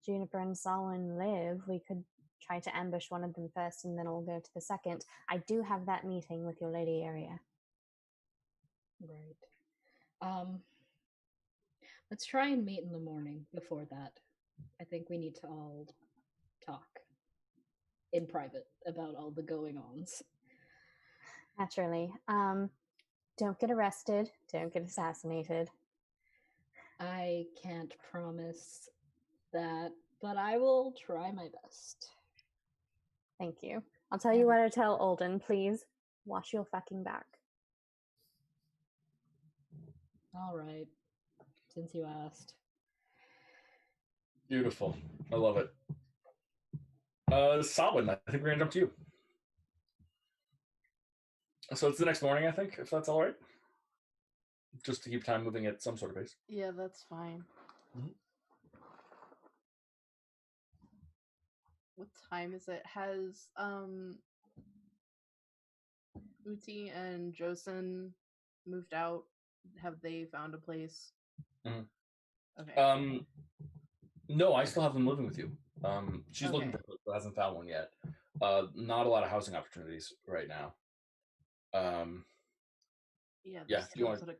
Juniper and Solon live. We could try to ambush one of them first and then all go to the second. I do have that meeting with your lady area. Right. Let's try and meet in the morning before that. I think we need to all talk in private about all the going-ons. Naturally. Don't get arrested. Don't get assassinated. I can't promise that, but I will try my best. Thank you. I'll tell you what I tell Alden. Please watch your fucking back. All right. Since you asked. Beautiful. I love it. Solid. I think we're gonna jump to you. So it's the next morning, I think, if that's all right. just to keep time moving at some sort of pace. Yeah, that's fine. Mhm. What time is it? Has Uti and Josen moved out? Have they found a place? Mhm. Okay. No, I still have them living with you. She's looking Okay. for a place, but hasn't found one yet. Not a lot of housing opportunities right now. Yeah, Yeah, this is do you gonna want? put a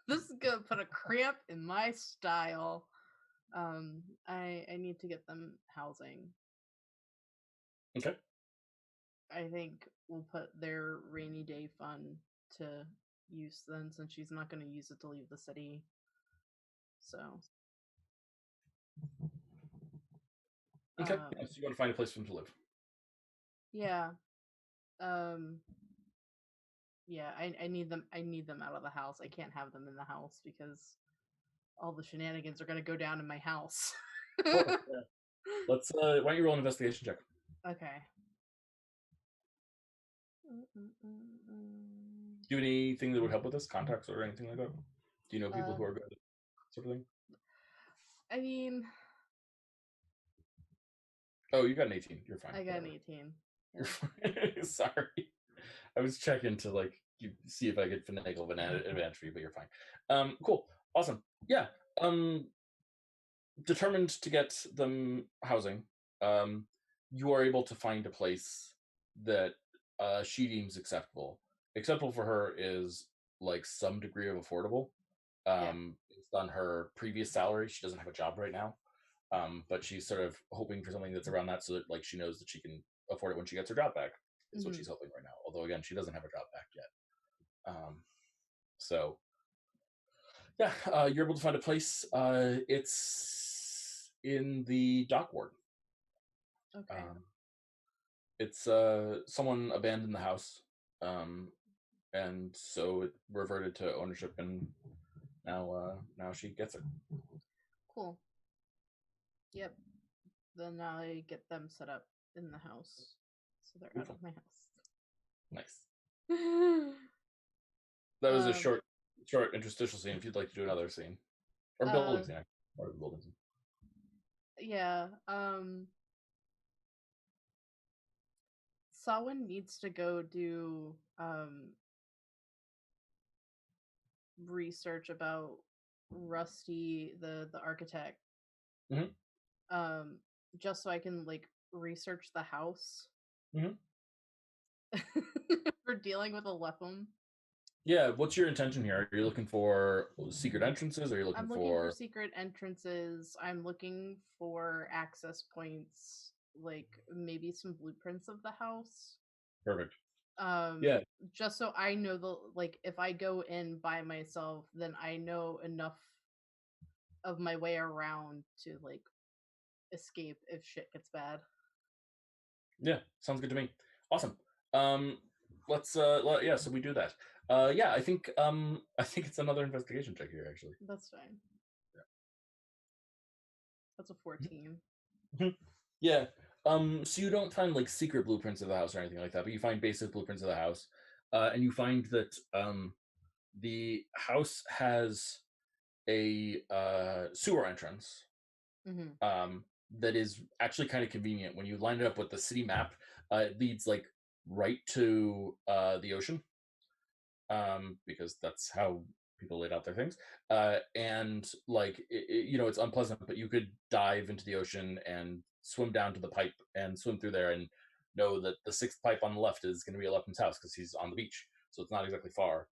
this is gonna put a cramp in my style. I need to get them housing. Okay. I think we'll put their rainy day fund to use then, since she's not going to use it to leave the city. So. Okay. Yeah, so you want to find a place for them to live. Yeah. Yeah, I need them. I need them out of the house. I can't have them in the house because all the shenanigans are going to go down in my house. Cool. Yeah. Let's. Why don't you roll an investigation check? Okay. Do you have anything that would help with this? Contacts or anything like that? Do you know people who are good at that sort of thing? I mean, Oh, you got an 18. You're fine. I got an Whatever. 18. You're fine. Sorry. I was checking to like see if I could finagle an advantage for you, but you're fine. Cool. Awesome. Yeah. Determined to get them housing. You are able to find a place that she deems acceptable. Acceptable for her is like some degree of affordable. Based on her previous salary, she doesn't have a job right now. But she's sort of hoping for something that's around that, so that like she knows that she can afford it when she gets her job back. Is what she's hoping right now. Although again, she doesn't have a job back yet. So yeah, you're able to find a place. It's in the dock ward. Okay. It's someone abandoned the house, and so it reverted to ownership, and now she gets it. Cool. Yep. Then I get them set up in the house, so they're out of my house. Nice. That was a short interstitial scene. If you'd like to do another scene or building scene, or the building scene. Yeah. Sawan needs to go do research about Rusty, the architect. Just so I can like research the house for dealing with a Lepum. Yeah, what's your intention here? Are you looking for secret entrances? Or are you looking I'm looking for secret entrances. I'm looking for access points, like maybe some blueprints of the house. Perfect. Just so I know if I go in by myself, then I know enough of my way around to like escape if shit gets bad. Yeah, sounds good to me. Awesome. Let's so we do that. Yeah, I think it's another investigation check here actually. That's fine. Yeah. That's a 14. Yeah. So you don't find like secret blueprints of the house or anything like that, but you find basic blueprints of the house. And you find that the house has a sewer entrance. That is actually kind of convenient. When you line it up with the city map, it leads like right to the ocean, because that's how people laid out their things. And like it's unpleasant, but you could dive into the ocean and swim down to the pipe and swim through there and know that the sixth pipe on the left is going to be Alepham's house because he's on the beach, so it's not exactly far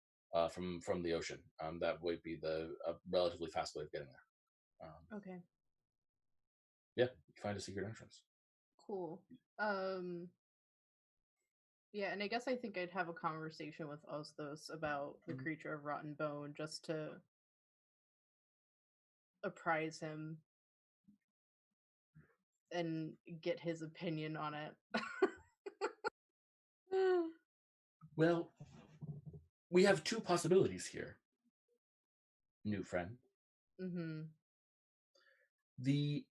from the ocean. That would be the relatively fast way of getting there. Okay. Yeah, you find a secret entrance. Cool. Yeah, and I guess I think I'd have a conversation with Osthos about the creature of rotten bone just to apprise him and get his opinion on it. Well, we have two possibilities here, new friend. The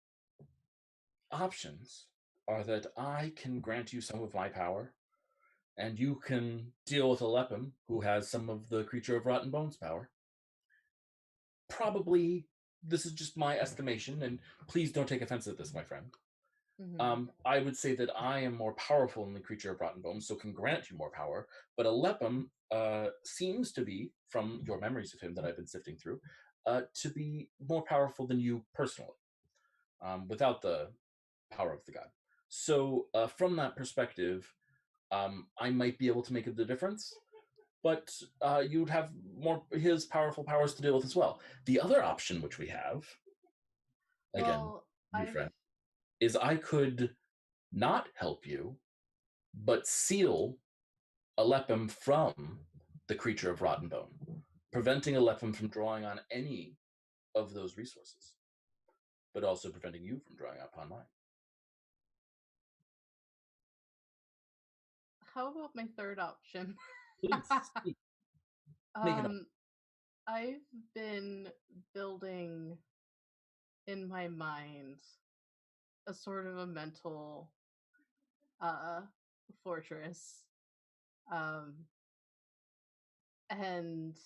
options are that I can grant you some of my power, and you can deal with Alepim, who has some of the creature of rotten bones power. probably, this is just my estimation, and please don't take offense at this, my friend. I would say that I am more powerful than the creature of rotten bones, so can grant you more power. But Aleppum seems to be, from your memories of him that I've been sifting through, to be more powerful than you personally, without the power of the god. So from that perspective, I might be able to make the difference, but you'd have more his powerful powers to deal with as well. The other option which we have, again, Well, new friend, is I could not help you, but seal Aleppum from the creature of rotten bone, preventing Aleppum from drawing on any of those resources, but also preventing you from drawing upon mine. How about my third option? Please speak. Make it up. I've been building in my mind a sort of a mental fortress. And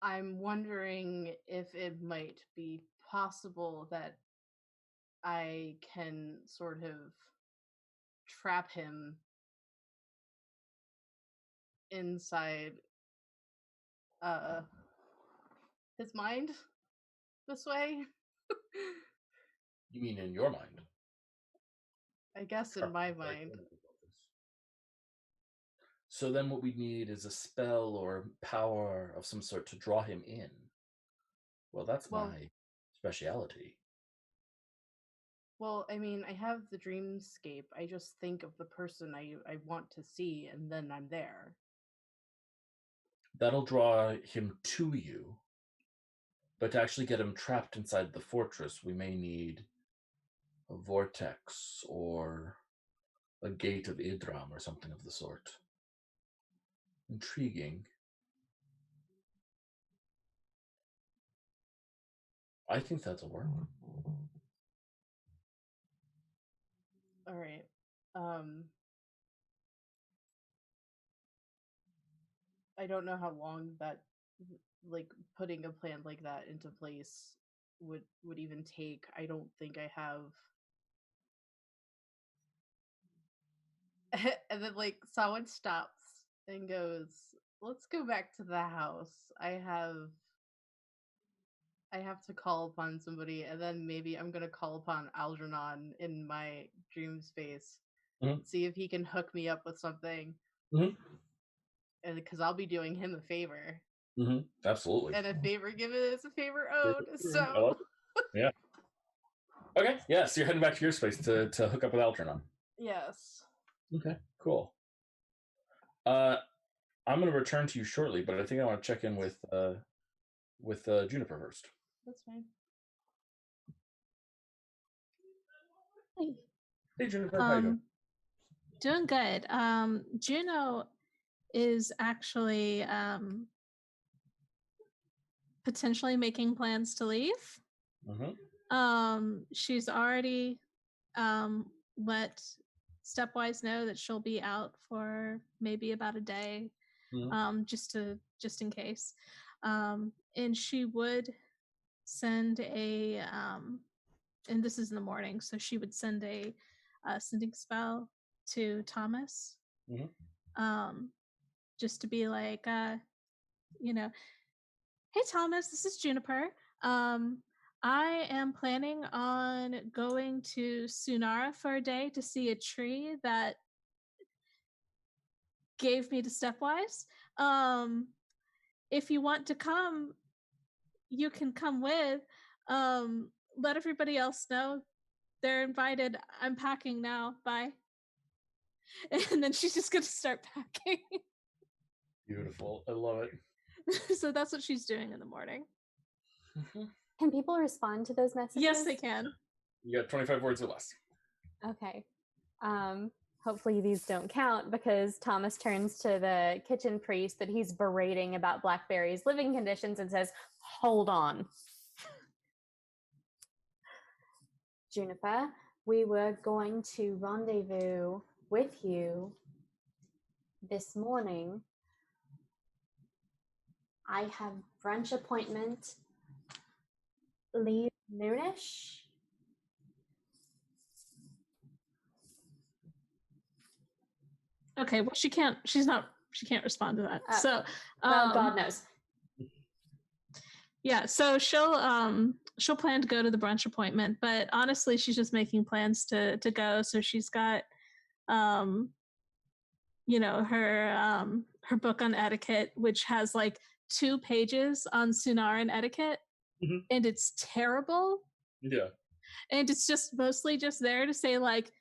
I'm wondering if it might be possible that I can sort of trap him inside his mind this way. You mean in your mind? I guess in my mind. So then what we need is a spell or power of some sort to draw him in. Well, that's my speciality. Well, I mean, I have the dreamscape. I just think of the person I want to see, and then I'm there. That'll draw him to you. But to actually get him trapped inside the fortress, we may need a vortex or a gate of Idram or something of the sort. Intriguing. I think that'll work. All right. I don't know how long that, like, putting a plan like that into place would even take. I don't think I have. And then, like, someone stops and goes, "Let's go back to the house. I have to call upon somebody, and then maybe I'm gonna call upon Algernon in my dream space, see if he can hook me up with something, and because I'll be doing him a favor." Absolutely. And a favor given is a favor owed. So I love it. Yeah. Okay. Yeah. So you're heading back to your space to hook up with Algernon. yes. Okay. Cool. I'm going to return to you shortly, but I think I want to check in with Juniper first. That's fine. Hey Juniper, how you doing? Doing good. Juno is actually potentially making plans to leave. She's already let Stepwise know that she'll be out for maybe about a day, just in case. And she would send a and this is in the morning, so she would send a sending spell to Thomas, just to be like, hey Thomas, this is Juniper. I am planning on going to Sunara for a day to see a tree that gave me to Stepwise. If you want to come, you can come with. Let everybody else know they're invited. I'm packing now. Bye. And then she's just going to start packing. Beautiful. I love it. So that's what she's doing in the morning. Can people respond to those messages? Yes, they can. You got 25 words or less. Okay. Hopefully these don't count, because Thomas turns to the kitchen priest that he's berating about Blackberry's living conditions and says, "Hold on. Juniper, we were going to rendezvous with you this morning I have brunch appointment. Leave noonish. Okay, well she can't respond to that. So well, God knows. Yeah, so she'll plan to go to the brunch appointment, but honestly she's just making plans to go. So she's got her book on etiquette, which has like 2 pages on Sunaran etiquette, and it's terrible. Yeah. And it's just mostly just there to say like,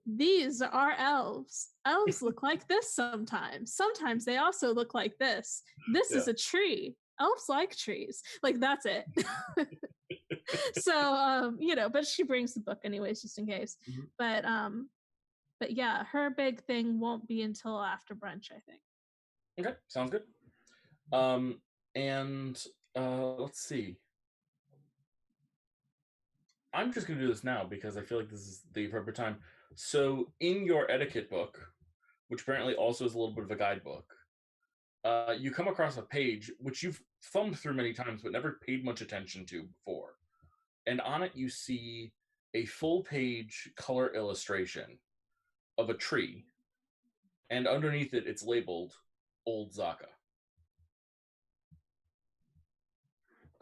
these are elves. Elves look like this sometimes. Sometimes they also look like this. This is a tree. Elves like trees. Like, that's it. So, but she brings the book anyways, just in case. But yeah, her big thing won't be until after brunch, I think. Okay, sounds good. And let's see. I'm just going to do this now because I feel like this is the appropriate time. So, in your etiquette book, which apparently also is a little bit of a guidebook, you come across a page which you've thumbed through many times but never paid much attention to before. And on it, you see a full-page color illustration of a tree, and underneath it, it's labeled Old Zaka.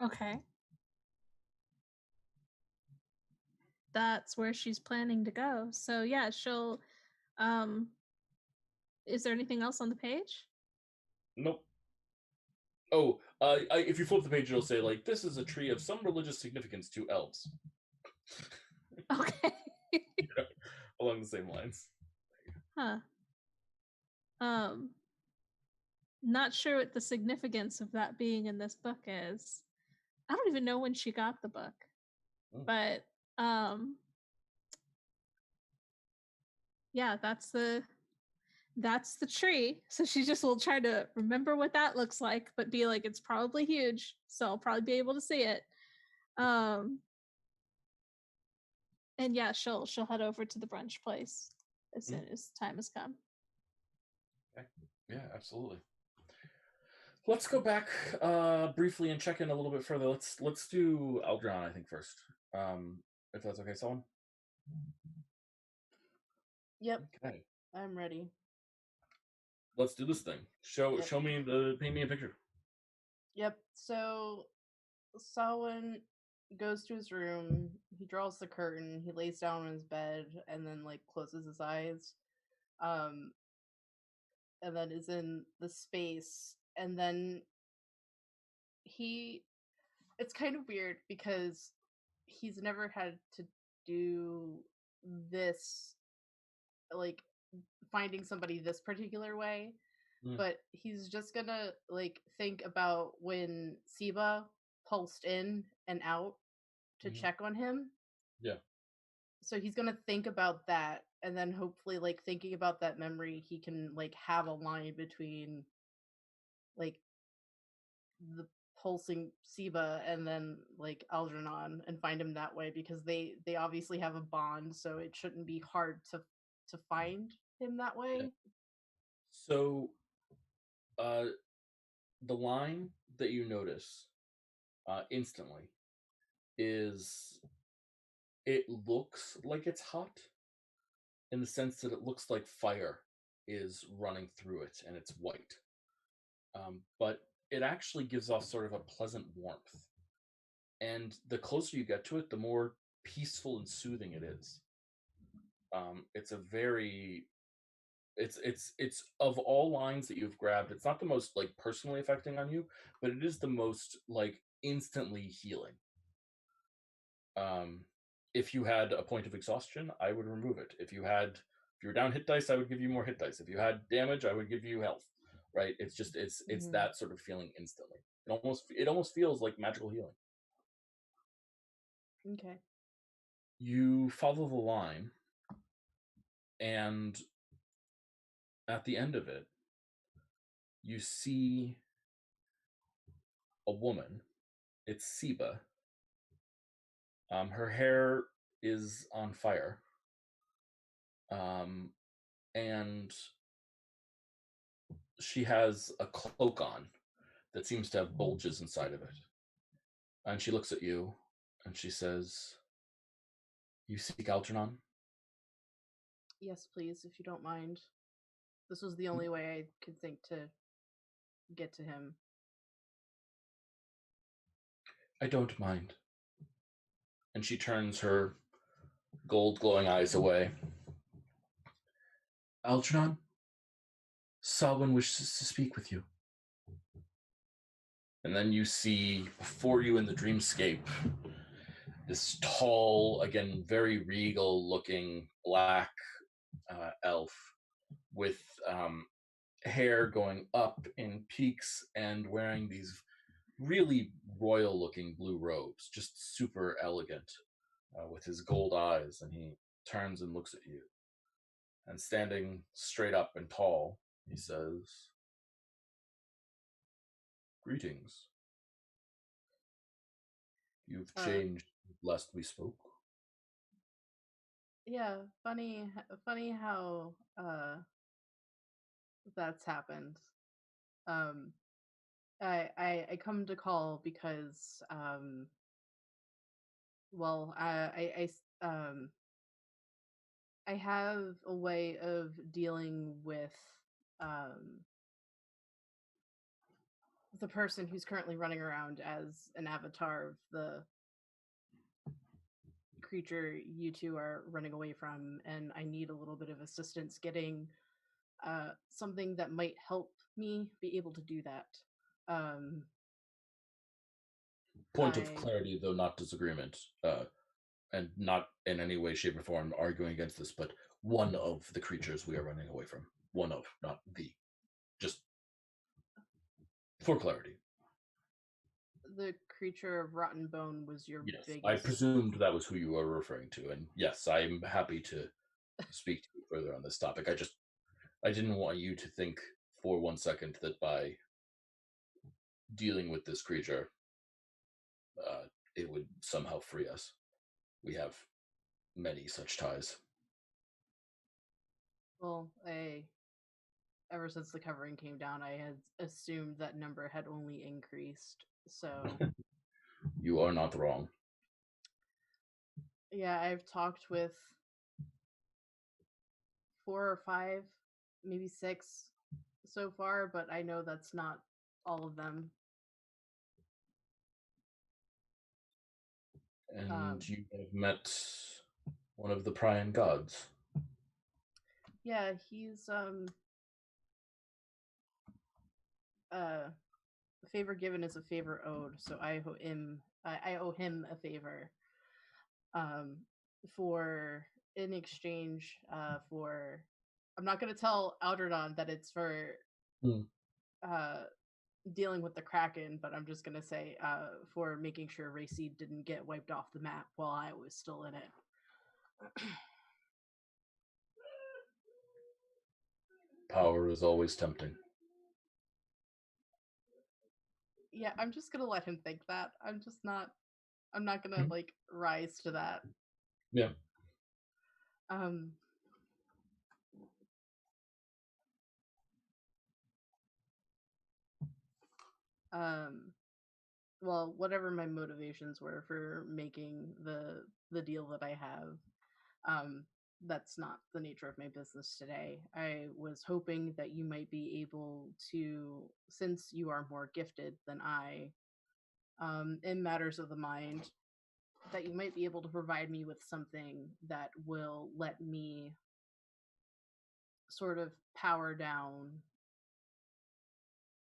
Okay. That's where she's planning to go. So yeah, she'll is there anything else on the page? Nope. Oh, if you flip the page, it'll say like, this is a tree of some religious significance to elves. Okay. Along the same lines. Huh. Not sure what the significance of that being in this book is. I don't even know when she got the book. But yeah, that's the tree. So she just will try to remember what that looks like, but be like, it's probably huge, so I'll probably be able to see it. And yeah, she'll head over to the brunch place as soon as time has come. Okay. Yeah, absolutely. Let's go back briefly and check in a little bit further. Let's do Algernon, I think, first. If that's okay, Solon. Yep. Okay. I'm ready. Let's do this thing. Paint me a picture. Yep. So Solon goes to his room, he draws the curtain, he lays down on his bed, and then like closes his eyes. And then is in the space, and then it's kind of weird because he's never had to do this, like finding somebody this particular way, but he's just gonna like think about when Siba pulsed in and out to check on him. Yeah. So he's gonna think about that, and then hopefully like thinking about that memory, he can like have a line between like the pulsing Siba and then like Algernon and find him that way, because they obviously have a bond, so it shouldn't be hard to find him that way. Yeah. So the line that you notice instantly is, it looks like it's hot in the sense that it looks like fire is running through it and it's white. But it actually gives off sort of a pleasant warmth. And the closer you get to it, the more peaceful and soothing it is. It's a very, it's of all lines that you've grabbed, it's not the most like personally affecting on you, but it is the most like instantly healing. If you had a point of exhaustion, I would remove it. If you were down hit dice, I would give you more hit dice. If you had damage, I would give you health. Right? It's just it's that sort of feeling instantly. It almost feels like magical healing. Okay. You follow the line, and at the end of it, you see a woman. It's Siba. Her hair is on fire. And she has a cloak on that seems to have bulges inside of it. And she looks at you and she says, "You seek Algernon?" Yes, please, if you don't mind. This was the only way I could think to get to him. "I don't mind." And she turns her gold glowing eyes away. "Algernon, Salwyn wishes to speak with you." And then you see before you in the dreamscape this tall, again, very regal looking black elf with hair going up in peaks and wearing these really royal looking blue robes, just super elegant, with his gold eyes. And he turns and looks at you. And standing straight up and tall, he says, "Greetings. You've changed last we spoke." Yeah, funny how that's happened. I come to call because well, I have a way of dealing with the person who's currently running around as an avatar of the creature you two are running away from, and I need a little bit of assistance getting something that might help me be able to do that. Point of clarity, though not disagreement, and not in any way, shape, or form arguing against this, but one of the creatures we are running away from. One of, not the. Just for clarity. The creature of rotten bone was your Yes, biggest... I presumed that was who you were referring to, and yes, I'm happy to speak to you further on this topic. I didn't want you to think for 1 second that by dealing with this creature, it would somehow free us. We have many such ties. Well, ever since the covering came down, I had assumed that number had only increased, so... You are not wrong. Yeah, I've talked with 4 or 5, maybe 6 so far, but I know that's not all of them. And you have met one of the Prian gods. Yeah, he's a favor given is a favor owed, so I owe him a favor. For in exchange for, I'm not going to tell Algernon that it's for dealing with the Kraken, but I'm just going to say for making sure Rayseed didn't get wiped off the map while I was still in it. Power is always tempting. Yeah, I'm just going to let him think that. I'm not going to like rise to that. Yeah. Well, whatever my motivations were for making the deal that I have, that's not the nature of my business today. I was hoping that you might be able to, since you are more gifted than I, in matters of the mind, that you might be able to provide me with something that will let me sort of power down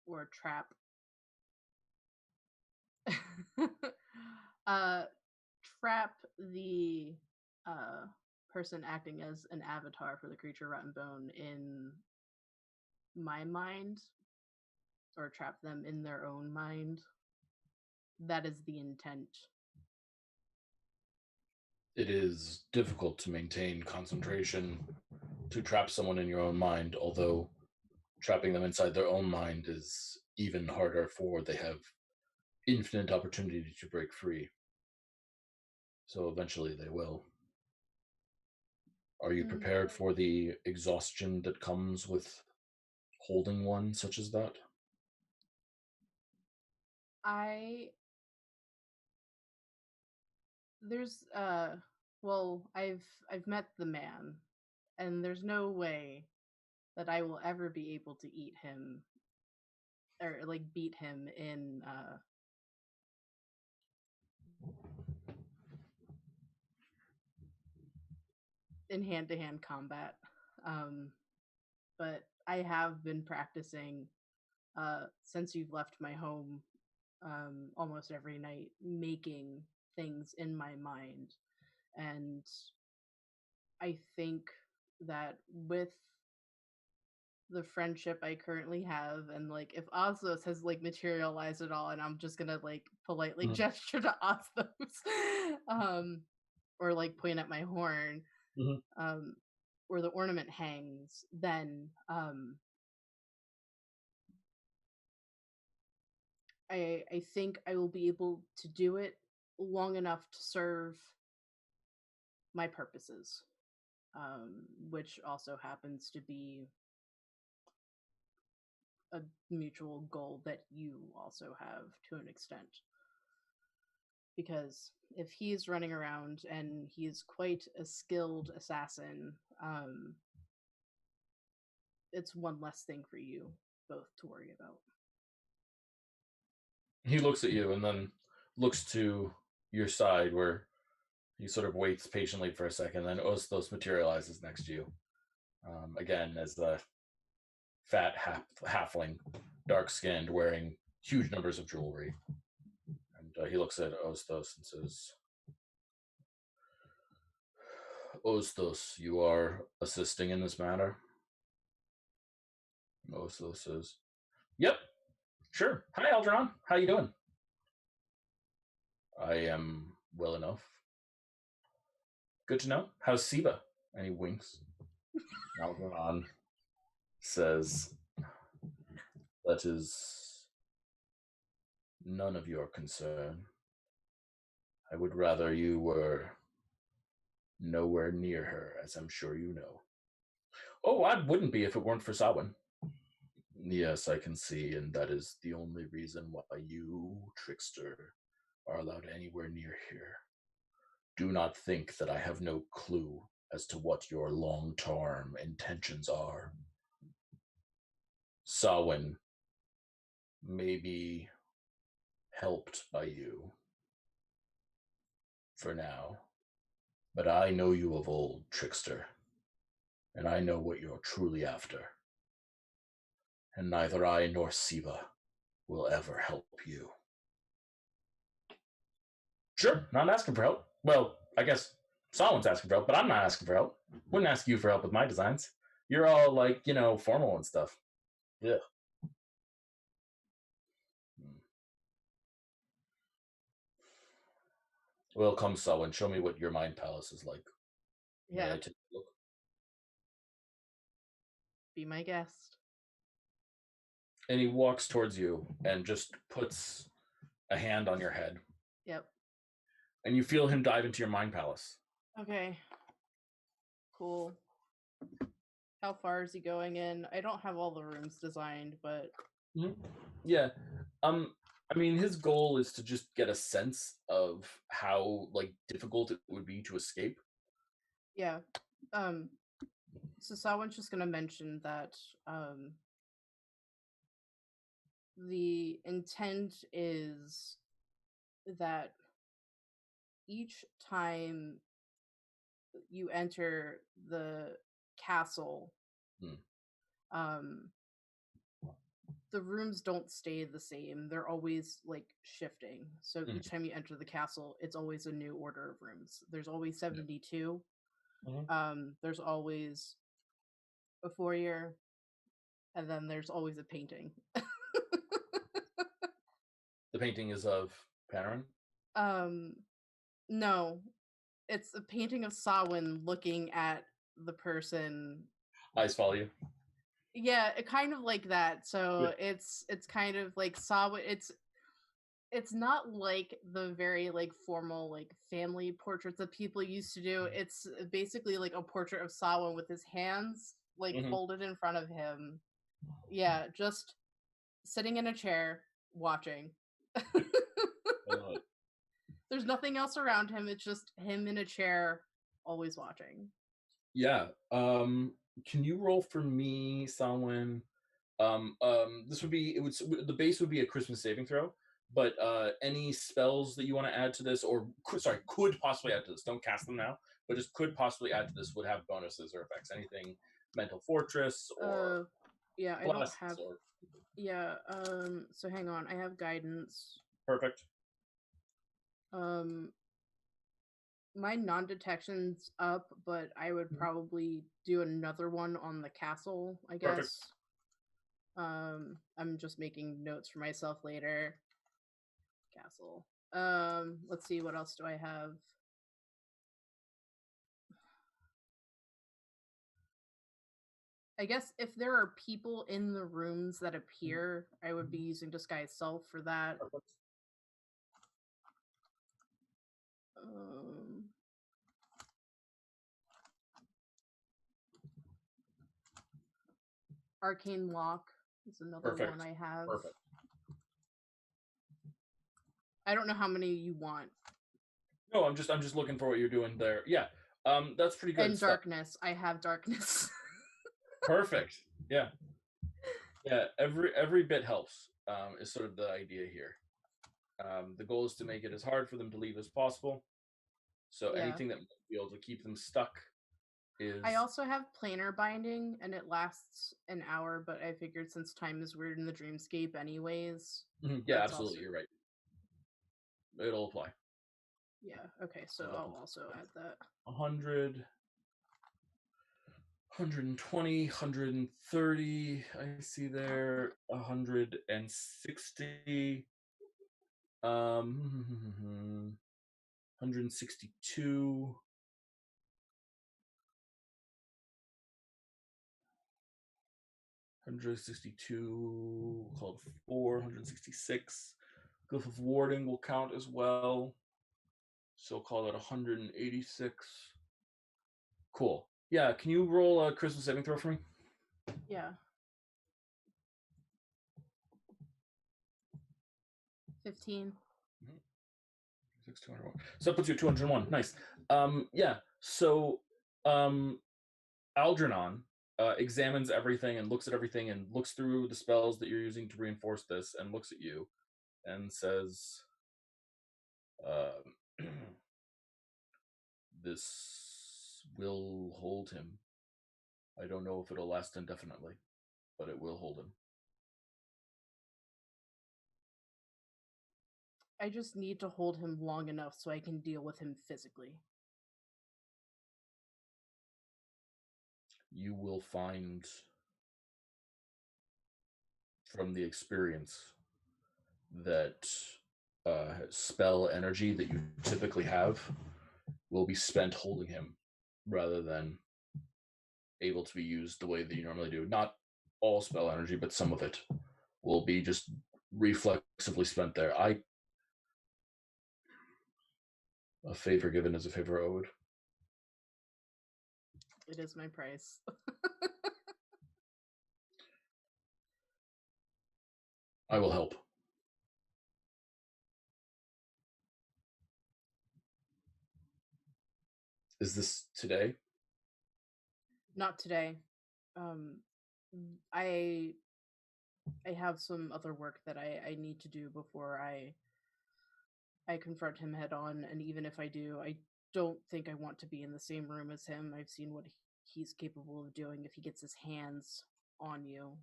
or trap trap the person acting as an avatar for the creature Rotten Bone in my mind, or trap them in their own mind. That is the intent. It is difficult to maintain concentration to trap someone in your own mind, although trapping them inside their own mind is even harder, for they have infinite opportunity to break free. So eventually they will. Are you prepared for the exhaustion that comes with holding one such as that? There's well, I've met the man, and there's no way that I will ever be able to eat him or like beat him in hand-to-hand combat. But I have been practicing since you've left my home almost every night, making things in my mind. And I think that with the friendship I currently have, and like if Oslos has like materialized at all, and I'm just gonna like politely gesture to Oslos, or like point at my horn, where the ornament hangs, then I think I will be able to do it long enough to serve my purposes, which also happens to be a mutual goal that you also have to an extent. Because if he's running around and he's quite a skilled assassin, it's one less thing for you both to worry about. He looks at you and then looks to your side where he sort of waits patiently for a second, then Ostos materializes next to you. Again, as the fat halfling, dark-skinned, wearing huge numbers of jewelry. And he looks at Ostos and says, Ostos, you are assisting in this matter? Ostos says, yep, sure. Hi, Algernon. How you doing? I am well enough. Good to know. How's Siba? And he winks. Algernon says, that is none of your concern. I would rather you were nowhere near her, as I'm sure you know. Oh, I wouldn't be if it weren't for Samhain. Yes, I can see, and that is the only reason why you, trickster, are allowed anywhere near here. Do not think that I have no clue as to what your long-term intentions are. Samhain may be helped by you for now, but I know you of old, trickster, and I know what you're truly after. And neither I nor Siba will ever help you. Sure, not asking for help. Well, I guess someone's asking for help, but I'm not asking for help. Wouldn't ask you for help with my designs. You're all like, formal and stuff. Yeah. Well, come, Selwyn, show me what your mind palace is like. Yeah. May I take a look? Be my guest. And he walks towards you and just puts a hand on your head. Yep. And you feel him dive into your mind palace. Okay. Cool. How far is he going in? I don't have all the rooms designed, but... Yeah. I mean, his goal is to just get a sense of how, difficult it would be to escape. Yeah. So Sawan's just gonna mention that, the intent is that each time you enter the castle, the rooms don't stay the same. They're always shifting. So each time you enter the castle, it's always a new order of rooms. There's always 72. There's always a foyer, and then there's always a painting. The painting is of Perrin? No. It's a painting of Samhain looking at the person. Eyes follow you. Yeah, kind of like that. So yeah. It's kind of like Samhain. It's not like the very formal family portraits that people used to do. It's basically like a portrait of Samhain with his hands folded in front of him. Yeah, just sitting in a chair watching. There's nothing else around him. It's just him in a chair, always watching. Yeah. Can you roll for me, Salwin? This would be the base would be a Christmas saving throw, but any spells that you want to add to this, or could possibly add to this. Don't cast them now, but just could possibly add to this would have bonuses or effects. Anything, mental fortress or yeah, I don't have. Or... Yeah. So hang on, I have guidance. Perfect. My non-detection's up, but I would probably do another one on the castle, I guess. Perfect. I'm just making notes for myself later. Castle. Let's see, what else do I have? I guess if there are people in the rooms that appear, I would be using Disguise Self for that. Perfect. Arcane Lock is another Perfect. one I have. Perfect. I don't know how many you want. No, I'm just looking for what you're doing there. Yeah. That's pretty good. And darkness. I have darkness. Perfect. Yeah. Yeah, every bit helps. Is sort of the idea here. The goal is to make it as hard for them to leave as possible. So anything that might be able to keep them stuck is... I also have planar binding, and it lasts an hour, but I figured since time is weird in the dreamscape anyways. Yeah, absolutely, you're right. It'll apply. Yeah, okay, so I'll also add that. 100, 120, 130, I see there, 160, 162, 162, called 4, 166. Glyph of Warding will count as well. So call it 186. Cool. Yeah, can you roll a Christmas saving throw for me? Yeah. 15. 201. So that puts you at 201. Nice. Yeah. So Algernon examines everything and looks at everything and looks through the spells that you're using to reinforce this and looks at you and says, this will hold him. I don't know if it'll last indefinitely, but it will hold him. I just need to hold him long enough so I can deal with him physically. You will find from the experience that spell energy that you typically have will be spent holding him rather than able to be used the way that you normally do. Not all spell energy, but some of it will be just reflexively spent there. A favor given is a favor owed. It is my price. I will help. Is this today? Not today. I have some other work that I need to do before I confront him head on, and even if I do, I don't think I want to be in the same room as him. I've seen what he's capable of doing if he gets his hands on you.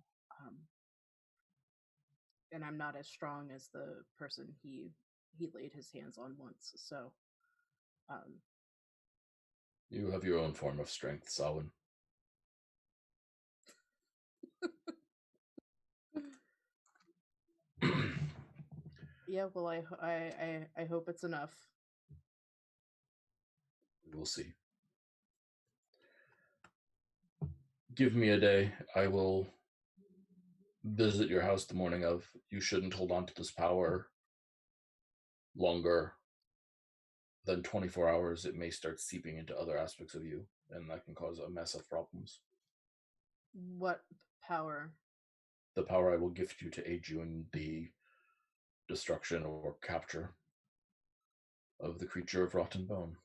And I'm not as strong as the person he laid his hands on once, so you have your own form of strength, Samhain. Yeah, well, I hope it's enough. We will see. Give me a day. I will visit your house the morning of. You shouldn't hold on to this power longer than 24 hours. It may start seeping into other aspects of you, and that can cause a mess of problems. What power? The power I will gift you to aid you in the destruction or capture of the creature of rotten bone.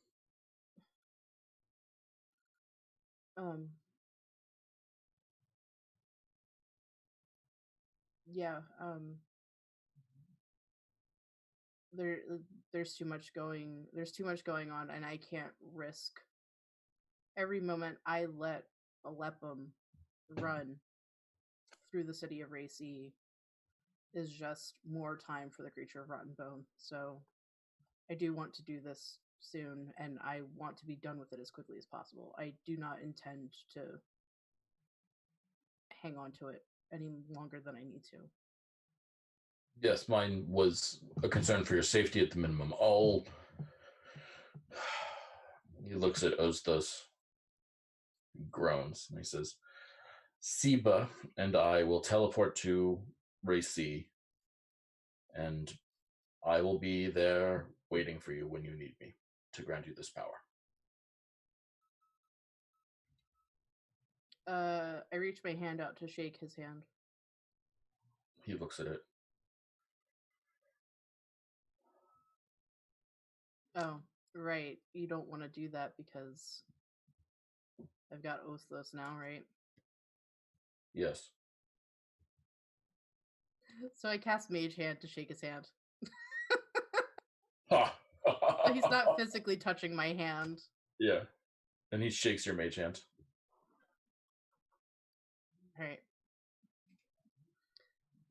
Yeah, there's too much going on, and I can't risk every moment I let Alepham run through the city of Racy is just more time for the creature of rotten bone. So I do want to do this soon, and I want to be done with it as quickly as possible. I do not intend to hang on to it any longer than I need to. Yes, mine was a concern for your safety at the minimum. He looks at Ostos, groans, and he says, Siba and I will teleport to Racy, and I will be there waiting for you when you need me to grant you this power. I reach my hand out to shake his hand. He looks at it. Oh, right. You don't want to do that because I've got Osthos now, right? Yes. So I cast Mage Hand to shake his hand. Ha! But he's not physically touching my hand. Yeah. And he shakes your mage hand. Alright.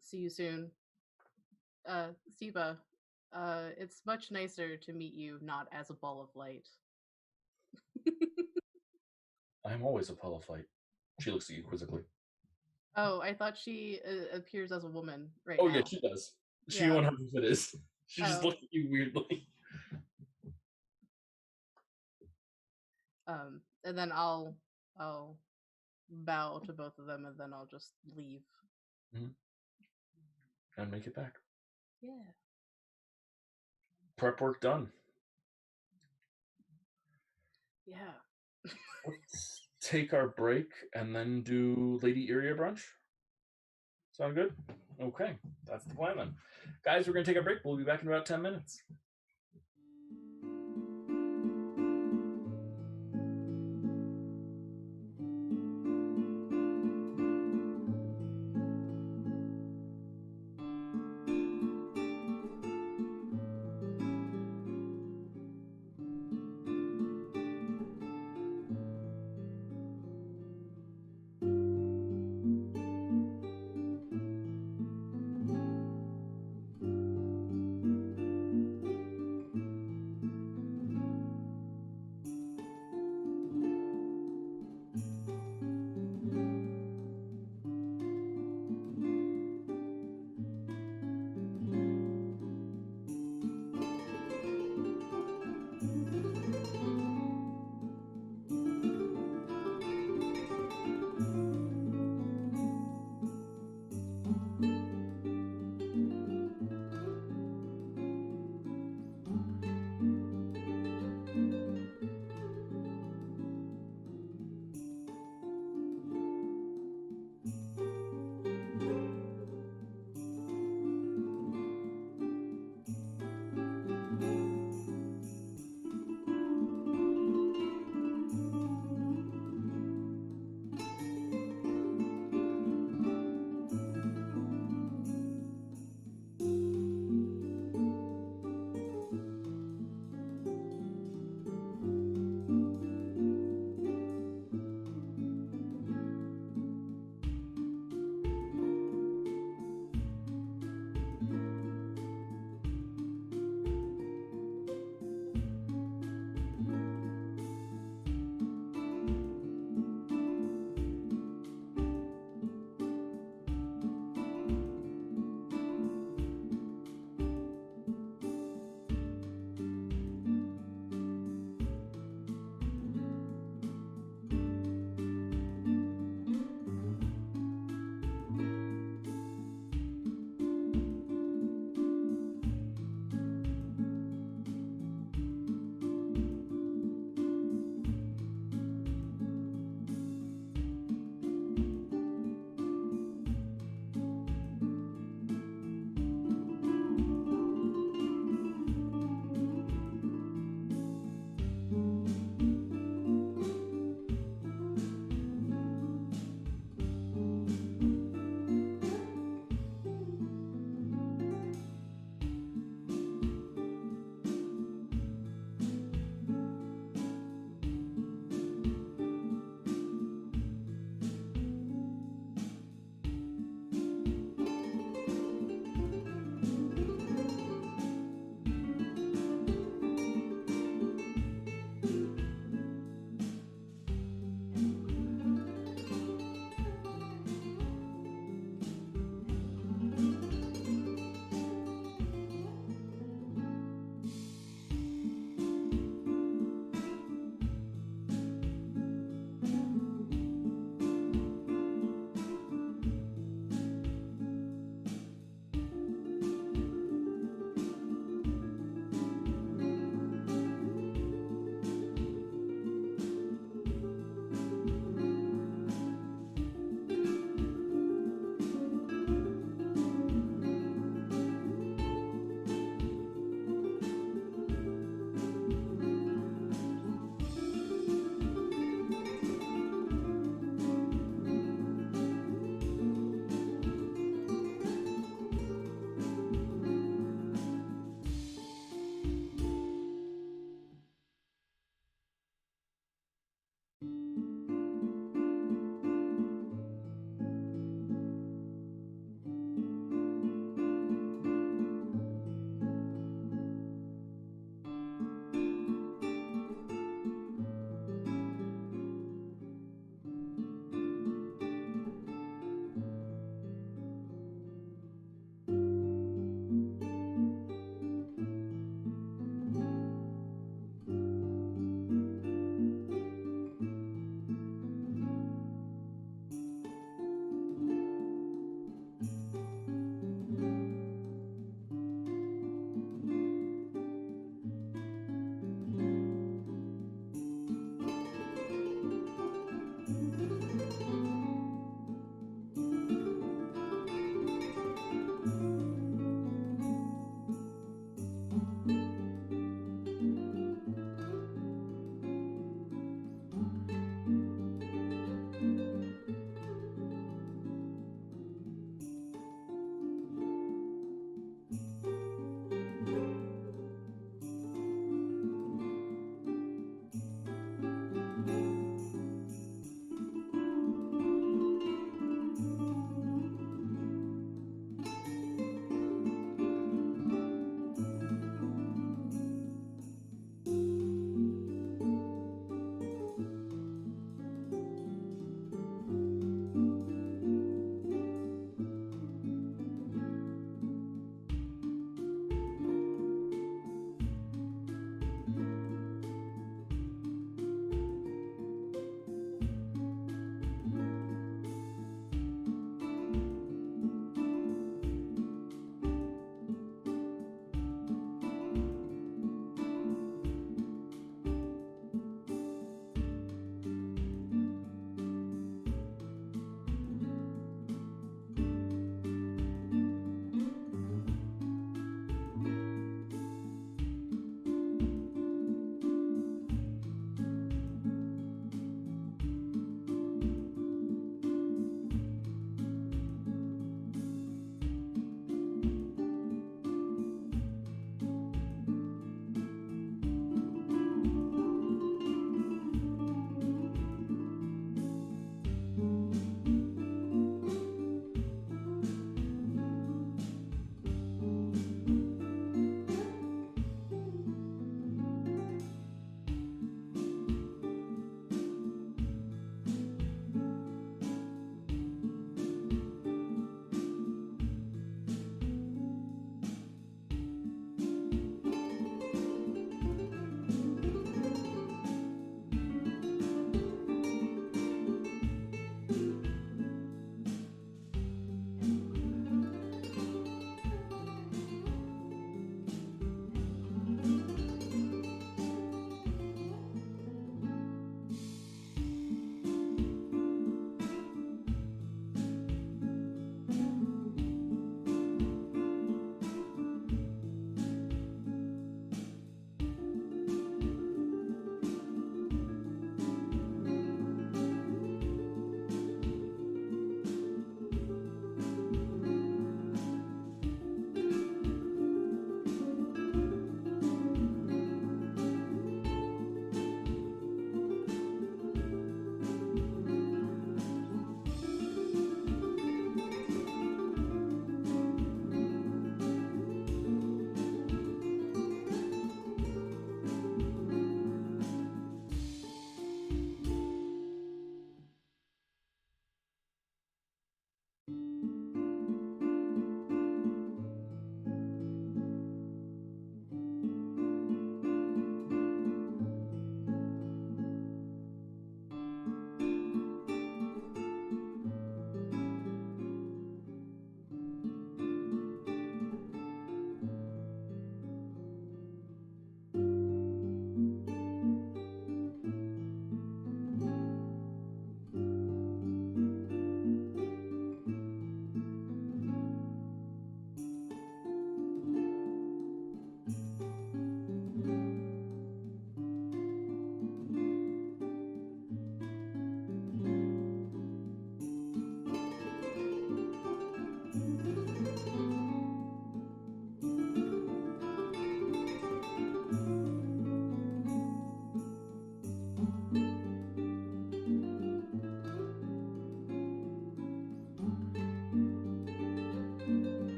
See you soon. Siba, it's much nicer to meet you not as a ball of light. I'm always a ball of light. She looks at you quizzically. Oh, I thought she appears as a woman right now. now. Yeah, she does. She Yeah. 100% is. She just looks at you weirdly. And then I'll bow to both of them, and then I'll just leave. Mm-hmm. And make it back. Yeah. Prep work done. Yeah. Let's take our break and then do Lady Iria brunch. Sound good? Okay, that's the plan then. Guys, we're going to take a break. We'll be back in about 10 minutes.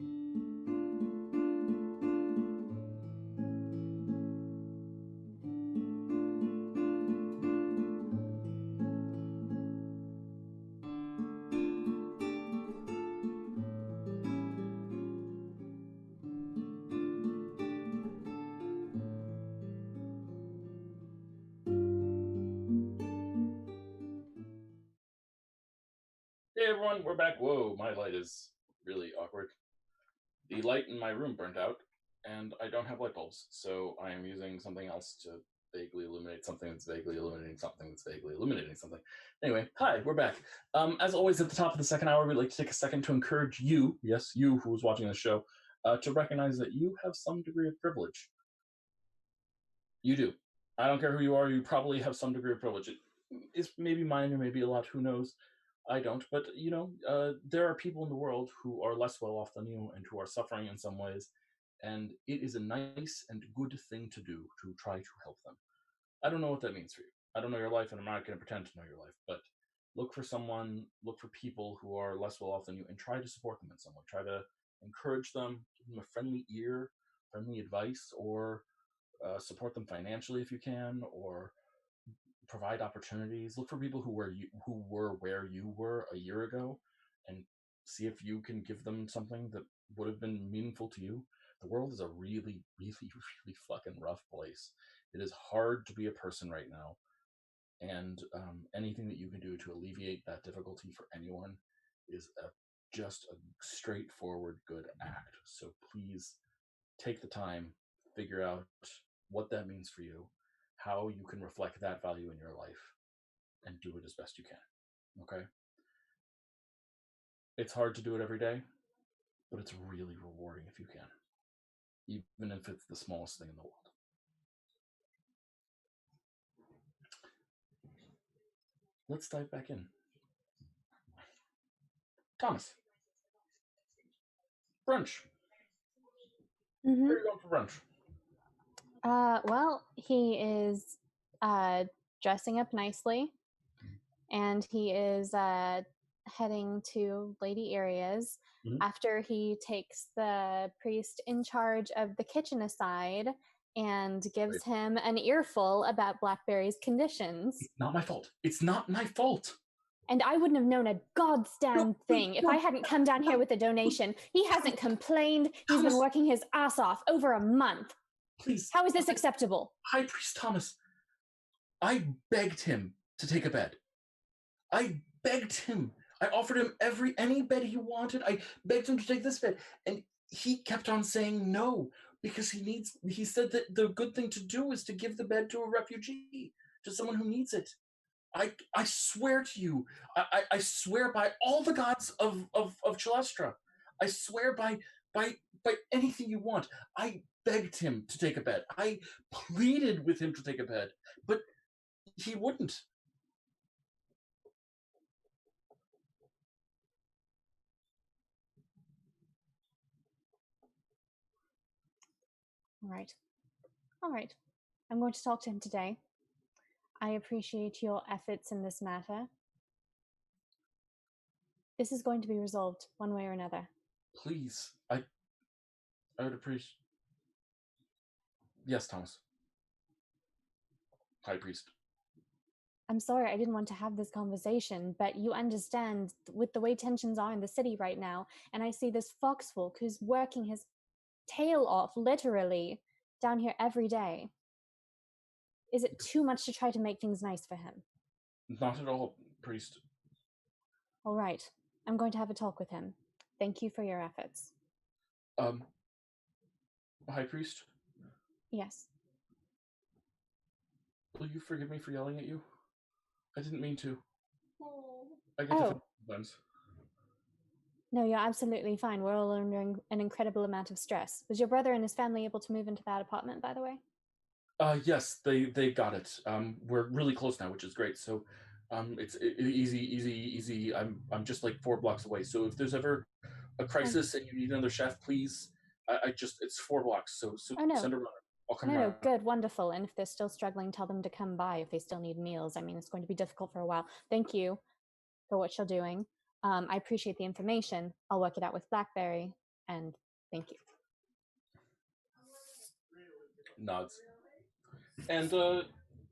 Hey everyone, we're back. Whoa, my light is really awkward. The light in my room burnt out, and I don't have light bulbs, so I am using something else to vaguely illuminate something that's vaguely illuminating something that's vaguely illuminating something. Anyway, hi, we're back. As always, at the top of the second hour, we'd like to take a second to encourage you, yes, you who's watching this show, to recognize that you have some degree of privilege. You do. I don't care who you are, you probably have some degree of privilege. It's maybe minor, maybe a lot, who knows. I don't, but there are people in the world who are less well off than you and who are suffering in some ways, and it is a nice and good thing to do to try to help them. I don't know what that means for you. I don't know your life, and I'm not going to pretend to know your life, but look for people who are less well off than you, and try to support them in some way. Try to encourage them, give them a friendly ear, friendly advice, or support them financially if you can, or provide opportunities. Look for people who were where you were a year ago, and see if you can give them something that would have been meaningful to you. The world is a really, really, really fucking rough place. It is hard to be a person right now, and anything that you can do to alleviate that difficulty for anyone is just a straightforward good act. So please take the time, figure out what that means for you, how you can reflect that value in your life, and do it as best you can. Okay? It's hard to do it every day, but it's really rewarding if you can, even if it's the smallest thing in the world. Let's dive back in. Thomas. Brunch. Mm-hmm. Where are you going for brunch? Well, he is dressing up nicely, and he is heading to Lady Aria's after he takes the priest in charge of the kitchen aside and gives him an earful about Blackberry's conditions. It's not my fault. It's not my fault. And I wouldn't have known a goddamn thing if I hadn't come down here with a donation. He hasn't complained. He's been working his ass off over a month. Please. How is this acceptable? High Priest Thomas, I begged him to take a bed. I begged him. I offered him any bed he wanted. I begged him to take this bed. And he kept on saying no, because he said that the good thing to do is to give the bed to a refugee, to someone who needs it. I swear to you, I swear by all the gods of Chalestra, I swear by anything you want. I begged him to take a bed. I pleaded with him to take a bed, but he wouldn't. All right. I'm going to talk to him today. I appreciate your efforts in this matter. This is going to be resolved one way or another. Please, I would appreciate. Yes, Thomas. High Priest. I'm sorry I didn't want to have this conversation, but you understand with the way tensions are in the city right now, and I see this foxfolk who's working his tail off, literally, down here every day. Is it too much to try to make things nice for him? Not at all, Priest. All right. I'm going to have a talk with him. Thank you for your efforts. High Priest? Yes. Will you forgive me for yelling at you? I didn't mean to. I get Oh. sometimes. No, you're absolutely fine. We're all under an incredible amount of stress. Was your brother and his family able to move into that apartment, by the way? Yes, they got it. We're really close now, which is great. So, it's easy. I'm just like 4 blocks away. So if there's ever a crisis and you need another chef, please. It's 4 blocks. So Oh, no. send a runner. I'll come No, around. good, wonderful. And if they're still struggling, tell them to come by if they still need meals. I mean, it's going to be difficult for a while. Thank you for what you're doing. I appreciate the information. I'll work it out with Blackberry, and thank you. Nods. And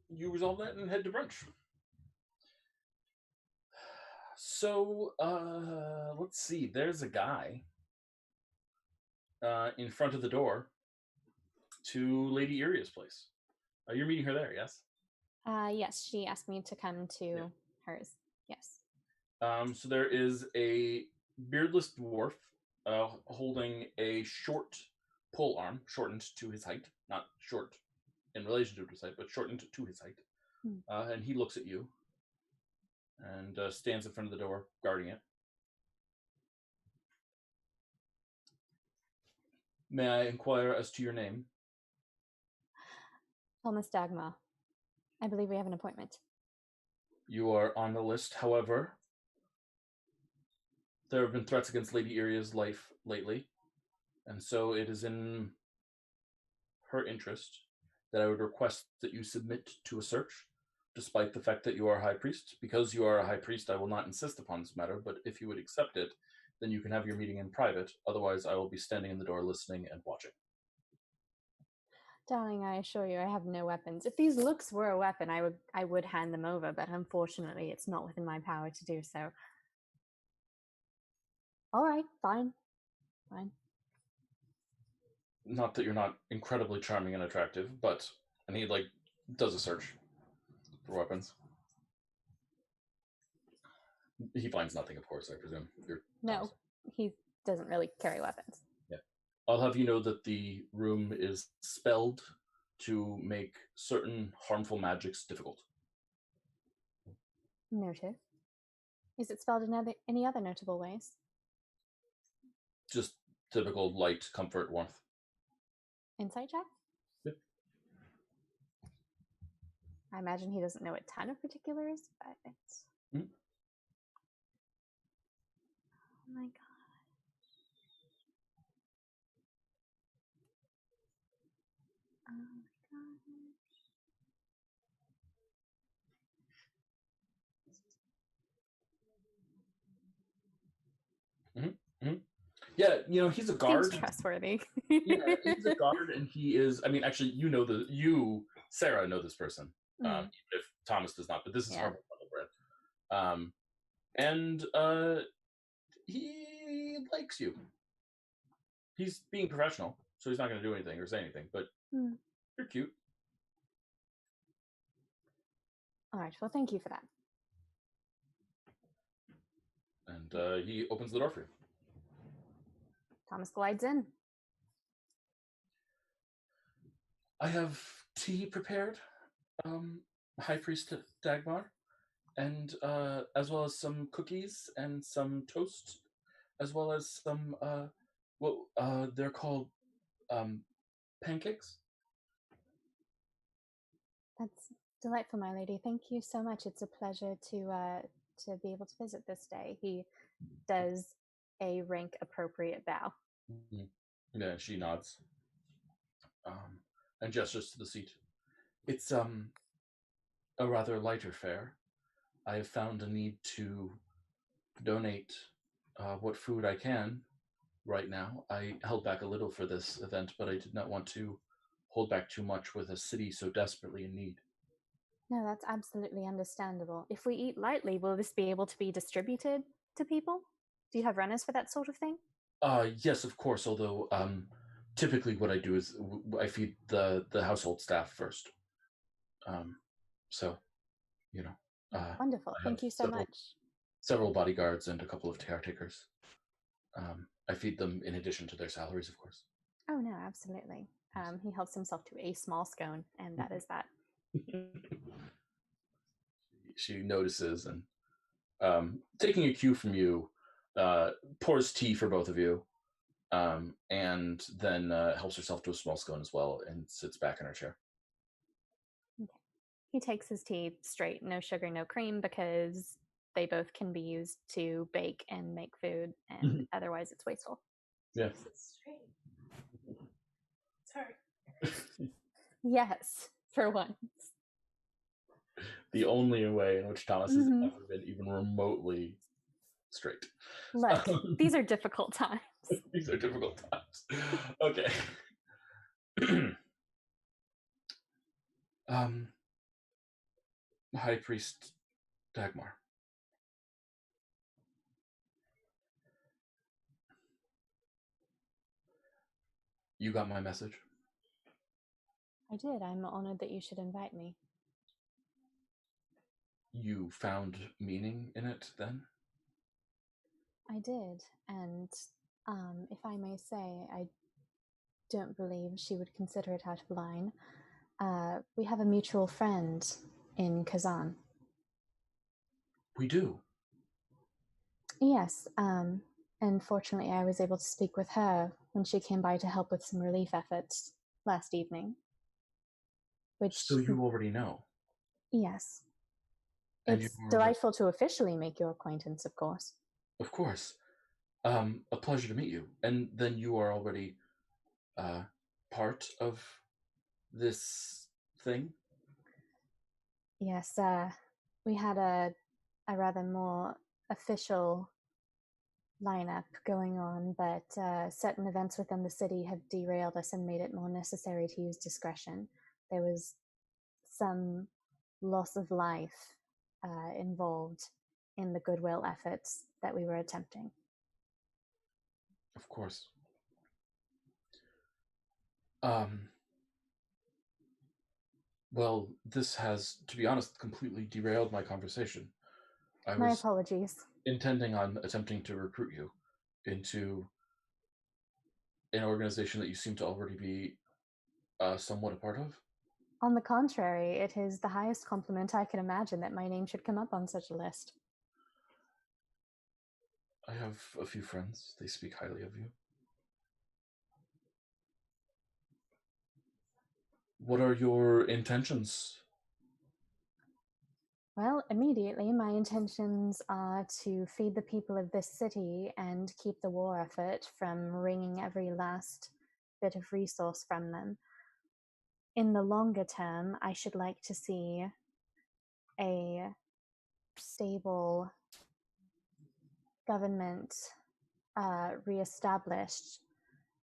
you resolve that and head to brunch. So, let's see. There's a guy in front of the door to Lady Iria's place. You're meeting her there, yes? Yes, she asked me to come to hers. Yes. So there is a beardless dwarf holding a short pole arm, shortened to his height. Not short in relation to his height, but shortened to his height. And he looks at you and stands in front of the door, guarding it. May I inquire as to your name? Thomas Dagmar. I believe we have an appointment. You are on the list. However, there have been threats against Lady Iria's life lately, and so it is in her interest that I would request that you submit to a search, despite the fact that you are a high priest. Because you are a high priest, I will not insist upon this matter, but if you would accept it, then you can have your meeting in private. Otherwise, I will be standing in the door listening and watching. Darling, I assure you, I have no weapons. If these looks were a weapon, I would hand them over, but unfortunately, it's not within my power to do so. All right, fine. Not that you're not incredibly charming and attractive, and he does a search for weapons. He finds nothing, of course, I presume. No, he doesn't really carry weapons. Yeah. I'll have you know that the room is spelled to make certain harmful magics difficult. Noted. Is it spelled in any other notable ways? Just typical light, comfort, warmth. Insight check? Yep. I imagine he doesn't know a ton of particulars, but it's... Mm-hmm. Oh my god. Oh my god. Yeah, he's a guard. Seems trustworthy. Yeah, he's a guard, and he is. I mean, actually, you, Sarah, know this person. Even if Thomas does not, but this is her level bread. And he likes you. He's being professional, so he's not going to do anything or say anything. But you're cute. All right. Well, thank you for that. And he opens the door for you. Thomas glides in. I have tea prepared, High Priest Dagmar, and as well as some cookies and some toast, as well as some they're called pancakes. That's delightful, my lady. Thank you so much. It's a pleasure to be able to visit this day. He does a rank appropriate bow. Mm-hmm. Yeah, she nods and gestures to the seat. It's a rather lighter fare. I have found a need to donate what food I can right now. I held back a little for this event, but I did not want to hold back too much with a city so desperately in need. No, that's absolutely understandable. If we eat lightly, will this be able to be distributed to people? Do you have runners for that sort of thing? Yes, of course, although typically what I do is I feed the household staff first. Wonderful. Thank you so much. Several bodyguards and a couple of caretakers. I feed them in addition to their salaries, of course. Oh, no, absolutely. He helps himself to a small scone, and that is that. She notices and, taking a cue from you, pours tea for both of you, and then helps herself to a small scone as well and sits back in her chair. Okay. He takes his tea straight, no sugar, no cream, because they both can be used to bake and make food, and otherwise it's wasteful. Yeah. Sorry. Yes, for once. The only way in which Thomas has ever been even remotely straight. Look, these are difficult times. These are difficult times. Okay. High Priest Dagmar. You got my message? I did. I'm honored that you should invite me. You found meaning in it, then? I did, and if I may say, I don't believe she would consider it out of line. We have a mutual friend in Kazan. We do? Yes, and fortunately I was able to speak with her when she came by to help with some relief efforts last evening. So you already know? Yes. And it's delightful to officially make your acquaintance, of course. Of course. A pleasure to meet you. And then you are already part of this thing? Yes, we had a rather more official lineup going on, but certain events within the city have derailed us and made it more necessary to use discretion. There was some loss of life involved in the goodwill efforts that we were attempting. Of course. Well, this has, to be honest, completely derailed my conversation. My apologies. Intending on attempting to recruit you into an organization that you seem to already be somewhat a part of. On the contrary, it is the highest compliment I can imagine that my name should come up on such a list. I have a few friends. They speak highly of you. What are your intentions? Well, immediately, my intentions are to feed the people of this city and keep the war effort from wringing every last bit of resource from them. In the longer term, I should like to see a stable government reestablished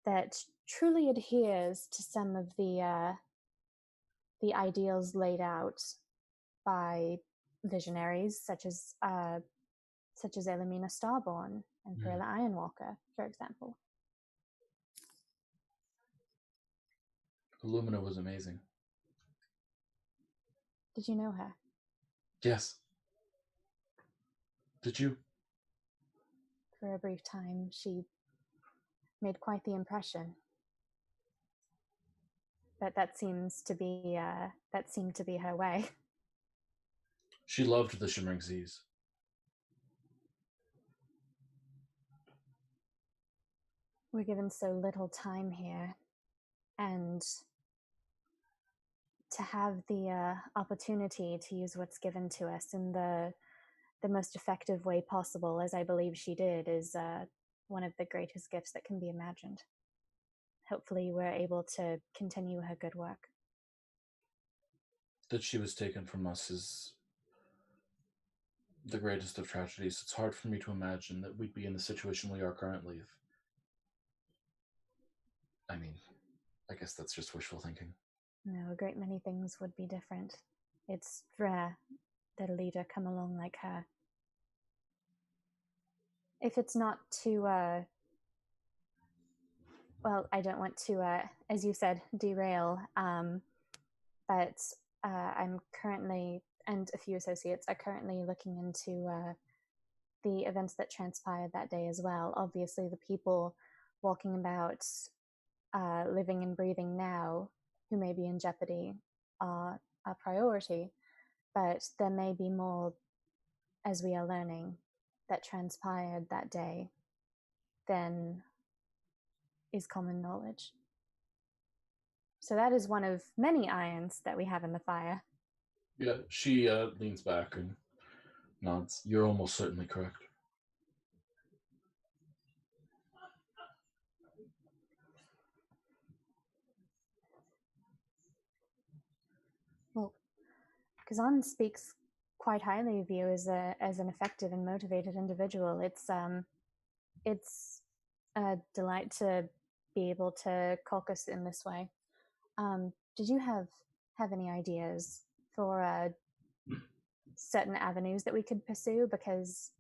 that truly adheres to some of the ideals laid out by visionaries such as Elamina Starborn and Perilla Ironwalker, for example. Illumina was amazing. Did you know her? Yes. Did you? For a brief time, she made quite the impression. But that seemed to be her way. She loved the Shimmering Seas. We're given so little time here, and to have the opportunity to use what's given to us in the most effective way possible, as I believe she did, is one of the greatest gifts that can be imagined. Hopefully we're able to continue her good work. That she was taken from us is the greatest of tragedies. It's hard for me to imagine that we'd be in the situation we are currently. I mean, I guess that's just wishful thinking. No, a great many things would be different. It's rare that a leader come along like her. If it's not too, well, I don't want to, as you said, derail, but I'm currently, and a few associates are currently looking into the events that transpired that day as well. Obviously, the people walking about, living and breathing now, who may be in jeopardy, are a priority, but there may be more, as we are learning, that transpired that day than is common knowledge. So that is one of many irons that we have in the fire. Yeah, she leans back and nods. You're almost certainly correct. Well, Kazan speaks quite highly of you as an effective and motivated individual. It's a delight to be able to caucus in this way. Did you have any ideas for certain avenues that we could pursue? Because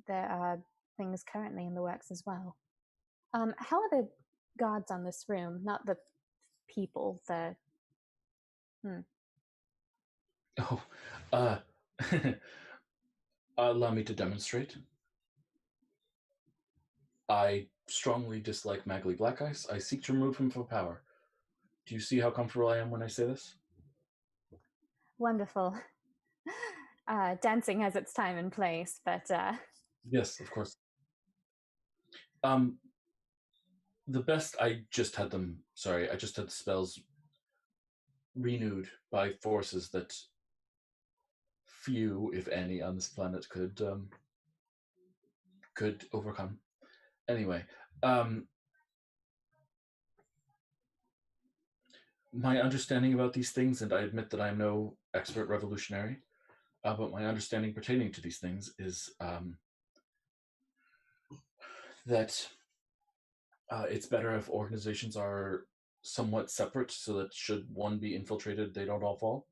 there are things currently in the works as well. How are the guards on this room? Not the people, the... Oh, allow me to demonstrate. I strongly dislike Magli Blackice. I seek to remove him from power. Do you see how comfortable I am when I say this? Wonderful. Dancing has its time and place, but... Yes, of course. The best, I just had the spells renewed by forces that few, if any, on this planet could overcome. Anyway, my understanding about these things, and I admit that I'm no expert revolutionary, but my understanding pertaining to these things is that it's better if organizations are somewhat separate, so that should one be infiltrated, they don't all fall.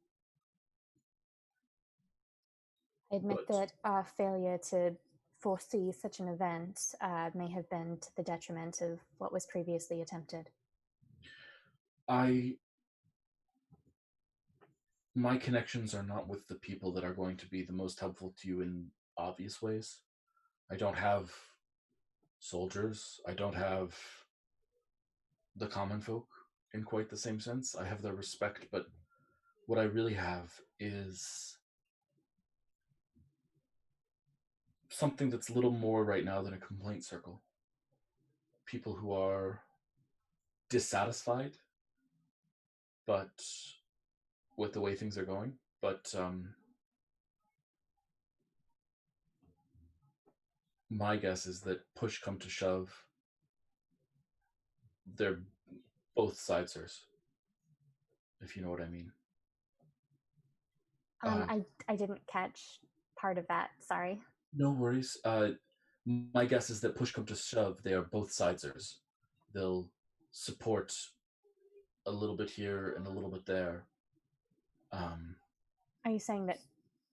I admit that our failure to foresee such an event may have been to the detriment of what was previously attempted. My connections are not with the people that are going to be the most helpful to you in obvious ways. I don't have soldiers. I don't have the common folk in quite the same sense. I have their respect, but what I really have is something that's a little more right now than a complaint circle. People who are dissatisfied, but with the way things are going, but my guess is that push come to shove, they're both sidesers, if you know what I mean. I didn't catch part of that, sorry. No worries. My guess is that push come to shove, they are both sidesers. They'll support a little bit here and a little bit there. Are you saying that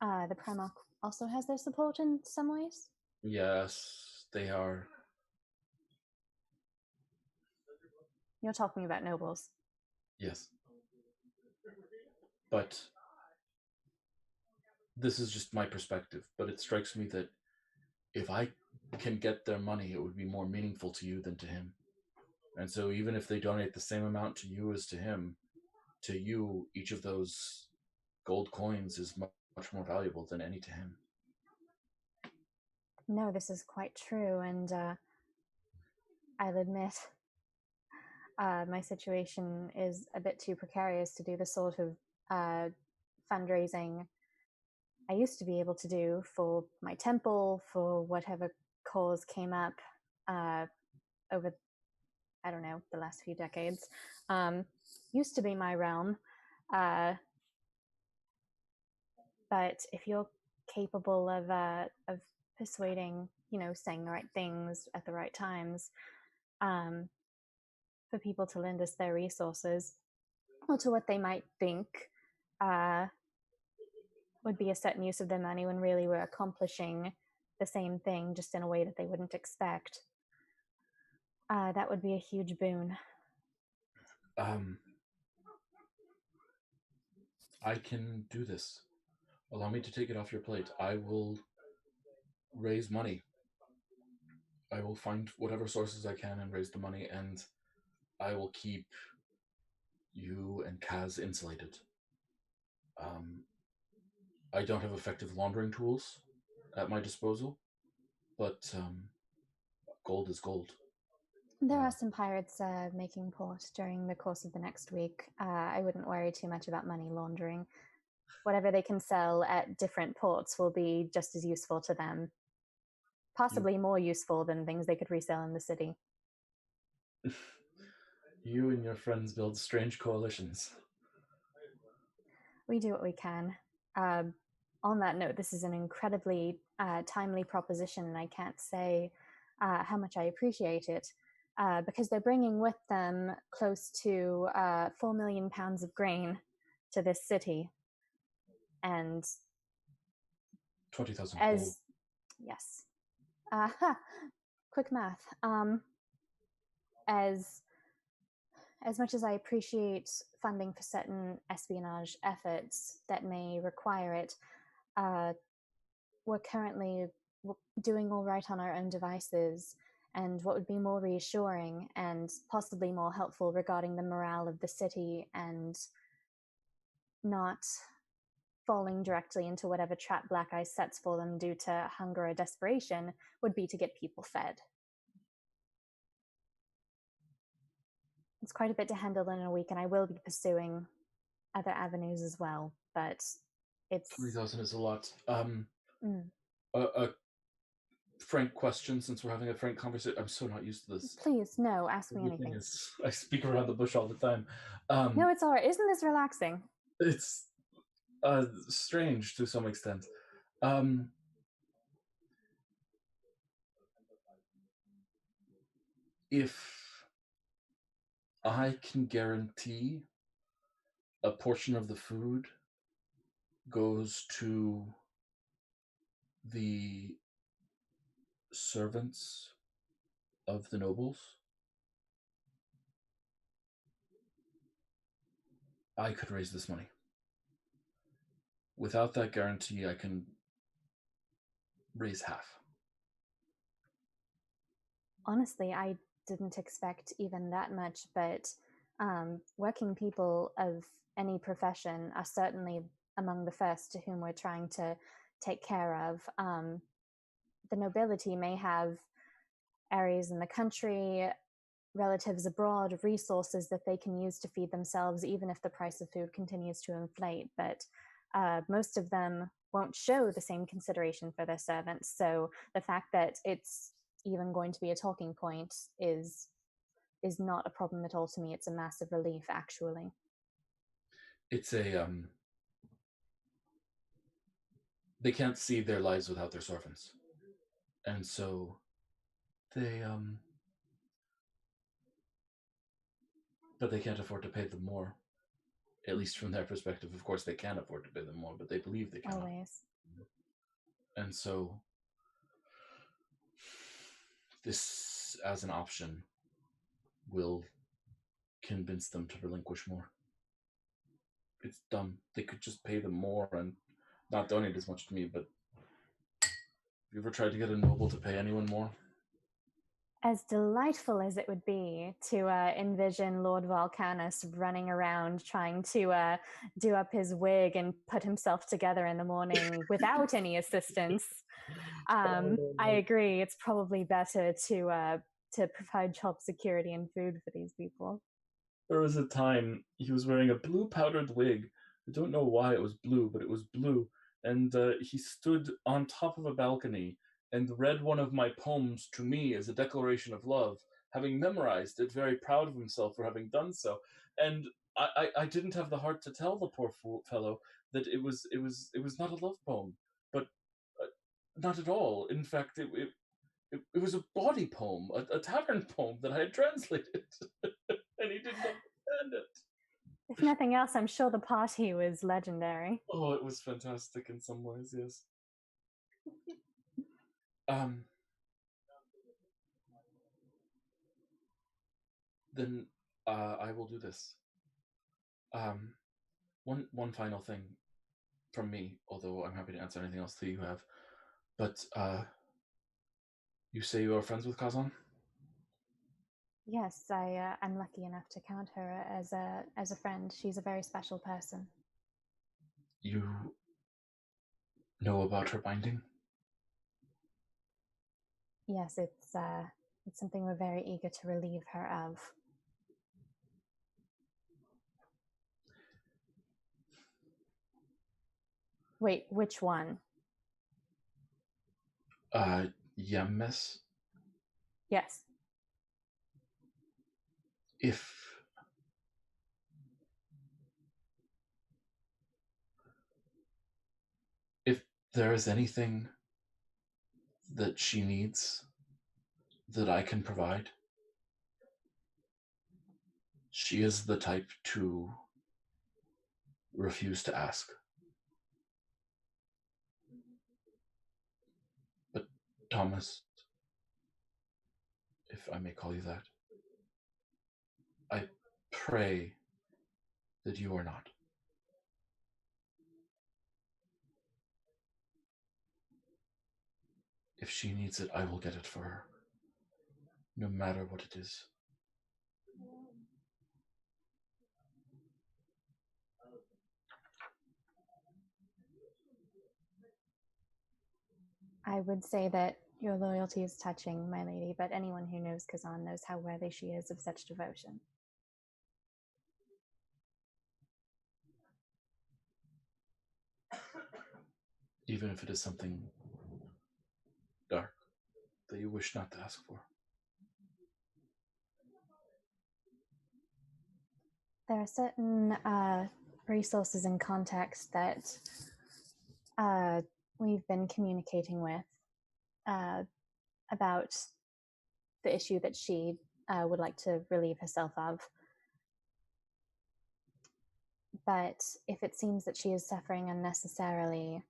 the Primarch also has their support in some ways? Yes, they are. You're talking about nobles. Yes. But this is just my perspective, but it strikes me that if I can get their money, it would be more meaningful to you than to him. And so even if they donate the same amount to you as to him, to you, each of those gold coins is much more valuable than any to him. No, this is quite true, and I'll admit my situation is a bit too precarious to do the sort of fundraising I used to be able to do for my temple, for whatever cause came up over, I don't know, the last few decades. Used to be my realm. But if you're capable of persuading, saying the right things at the right times, for people to lend us their resources, or to what they might think would be a certain use of their money when really we're accomplishing the same thing, just in a way that they wouldn't expect, that would be a huge boon. I can do this. Allow me to take it off your plate. I will raise money. I will find whatever sources I can and raise the money, and I will keep you and Kaz insulated. I don't have effective laundering tools at my disposal, but gold is gold. There are some pirates making port during the course of the next week. I wouldn't worry too much about money laundering. Whatever they can sell at different ports will be just as useful to them. Possibly more useful than things they could resell in the city. You and your friends build strange coalitions. We do what we can. on that note, this is an incredibly timely proposition, and I can't say how much I appreciate it, because they're bringing with them close to 4 million pounds of grain to this city. And 20,000 as gold. yes, quick math. As much as I appreciate funding for certain espionage efforts that may require it, we're currently doing all right on our own devices, and what would be more reassuring and possibly more helpful regarding the morale of the city and not falling directly into whatever trap Blackice sets for them due to hunger or desperation would be to get people fed. It's quite a bit to handle in a week, and I will be pursuing other avenues as well, but it's... 3,000 is a lot. A frank question, since we're having a frank conversation. I'm so not used to this. Please, no, ask me Everything anything. I speak around the bush all the time. No, it's all right. Isn't this relaxing? It's strange to some extent. If I can guarantee a portion of the food goes to the servants of the nobles, I could raise this money. Without that guarantee, I can raise half. Honestly, I didn't expect even that much, but working people of any profession are certainly among the first to whom we're trying to take care of. The nobility may have areas in the country, relatives abroad, resources that they can use to feed themselves, even if the price of food continues to inflate, but most of them won't show the same consideration for their servants. So the fact that it's even going to be a talking point is not a problem at all to me. It's a massive relief, actually. It's a they can't see their lives without their servants, and so they but they can't afford to pay them more, at least from their perspective. Of course they can afford to pay them more, but they believe they cannot. Always. And so this as an option will convince them to relinquish more. It's dumb. They could just pay them more and not donate as much to me, but have you ever tried to get a noble to pay anyone more? As delightful as it would be to envision Lord Volcanus running around trying to do up his wig and put himself together in the morning without any assistance, I agree. It's probably better to provide job security and food for these people. There was a time he was wearing a blue powdered wig. I don't know why it was blue, but it was blue. And he stood on top of a balcony and read one of my poems to me as a declaration of love, having memorized it, very proud of himself for having done so. And I didn't have the heart to tell the poor fellow that it was not a love poem, but not at all. In fact, it was a bawdy poem, a tavern poem that I had translated, and he didn't understand it. If nothing else, I'm sure the party was legendary. Oh, it was fantastic in some ways, yes. Then I will do this. One final thing from me, although I'm happy to answer anything else that you have. But you say you are friends with Kazan? Yes, I'm lucky enough to count her as a friend. She's a very special person. You know about her binding? Yes, it's something we're very eager to relieve her of. Wait, which one? Yemes? Yes. If there is anything that she needs that I can provide, she is the type to refuse to ask. But Thomas, if I may call you that, I pray that you are not. If she needs it, I will get it for her, no matter what it is. I would say that your loyalty is touching, my lady, but anyone who knows Kazan knows how worthy she is of such devotion. Even if it is something dark that you wish not to ask for. There are certain resources and contacts that we've been communicating with about the issue that she would like to relieve herself of. But if it seems that she is suffering unnecessarily,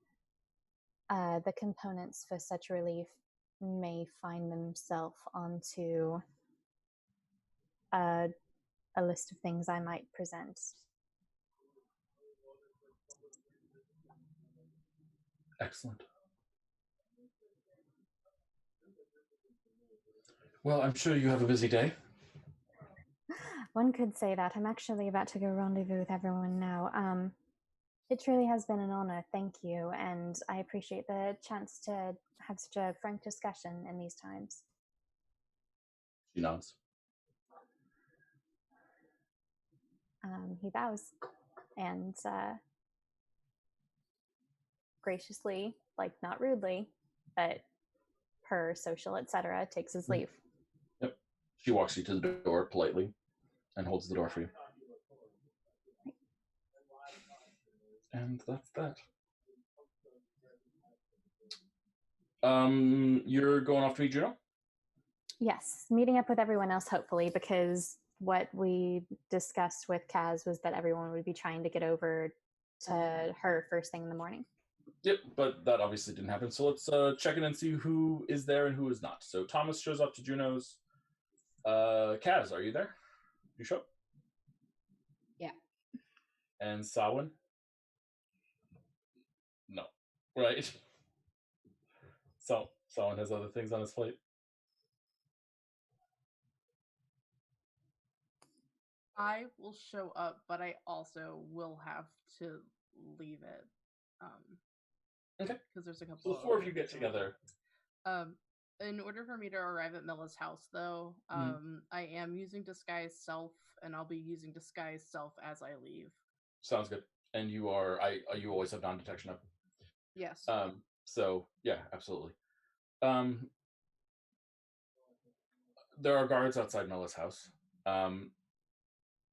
the components for such relief may find themselves onto a list of things I might present. Excellent. Well, I'm sure you have a busy day. One could say that. I'm actually about to go rendezvous with everyone now. It truly has been an honor, thank you, and I appreciate the chance to have such a frank discussion in these times. She nods. He bows and graciously, like not rudely, but per social, etc., takes his leave. Yep. She walks you to the door politely and holds the door for you. And that's that. You're going off to meet Juno? Yes, meeting up with everyone else, hopefully, because what we discussed with Kaz was that everyone would be trying to get over to her first thing in the morning. Yep, but that obviously didn't happen. So let's check in and see who is there and who is not. So Thomas shows up to Juno's. Kaz, are you there? You show up? Yeah. And Samhain? No. Right. So Samhain has other things on his plate. I will show up, but I also will have to leave it. Okay. Because there's a couple. So the four of you get together. In order for me to arrive at Milla's house, though, I am using disguise self, and I'll be using disguise self as I leave. Sounds good. And you are, you always have non-detection up. Yes. So yeah, absolutely. There are guards outside Milla's house.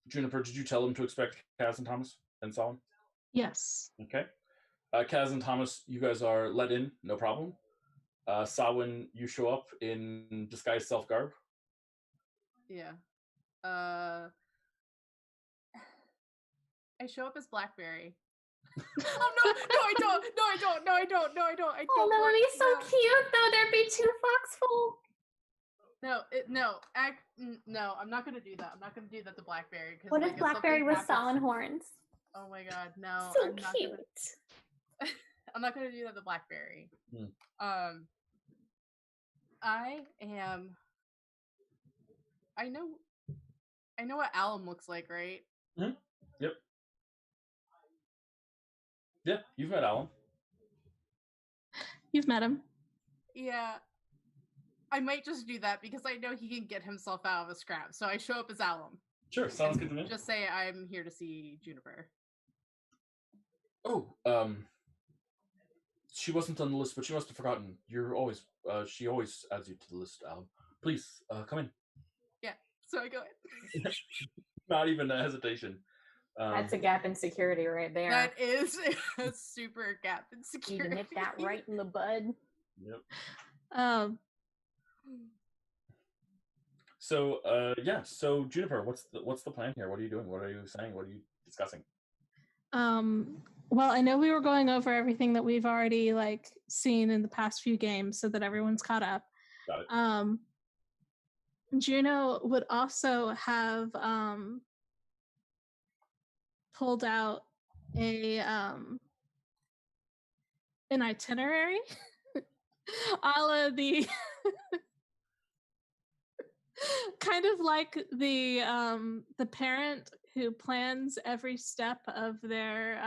Juniper, did you tell them to expect Kaz and Thomas and Solomon? Yes. Okay. Kaz and Thomas, you guys are let in, no problem. Samhain, you show up in disguised self-garb. Yeah. I show up as Blackberry. Oh no, I don't. I don't. Oh, that would be so cute, though. There'd be two foxhole. No, I'm not gonna do that. I'm not gonna do that to Blackberry. What if Blackberry was Solon horns? Oh my god, no. So I'm not cute. I'm not gonna do that to Blackberry. I know what Alum looks like, right? Mm-hmm. Yep. Yeah, you've met Alum. You've met him. Yeah. I might just do that because I know he can get himself out of a scrap. So I show up as Alum. Sure, sounds good to me. Just say I'm here to see Juniper. Oh, she wasn't on the list, but she must have forgotten. You're always, she always adds you to the list, Alum. Please, come in. Yeah, so I go in. Not even a hesitation. That's a gap in security right there. That is a super gap in security. You nip that right in the bud. Yep. So so Juniper, what's the plan here? What are you doing? What are you saying? What are you discussing? Well, I know we were going over everything that we've already seen in the past few games so that everyone's caught up. Got it. Juno would also have pulled out an itinerary a la the kind of like the parent who plans every step of their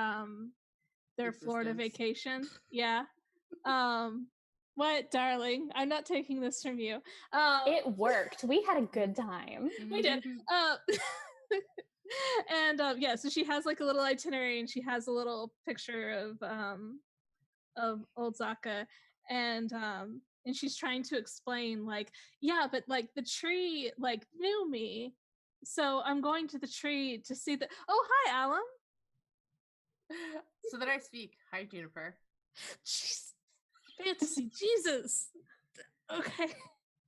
Florida vacation. Yeah. What, darling? I'm not taking this from you. It worked. We had a good time. We did. And so she has a little itinerary, and she has a little picture of old Zaka, and she's trying to explain but the tree knew me, so I'm going to the tree to see the. Oh, hi, Alum. So that I speak. Hi, Juniper. Jeez. Fantasy, Jesus. Okay.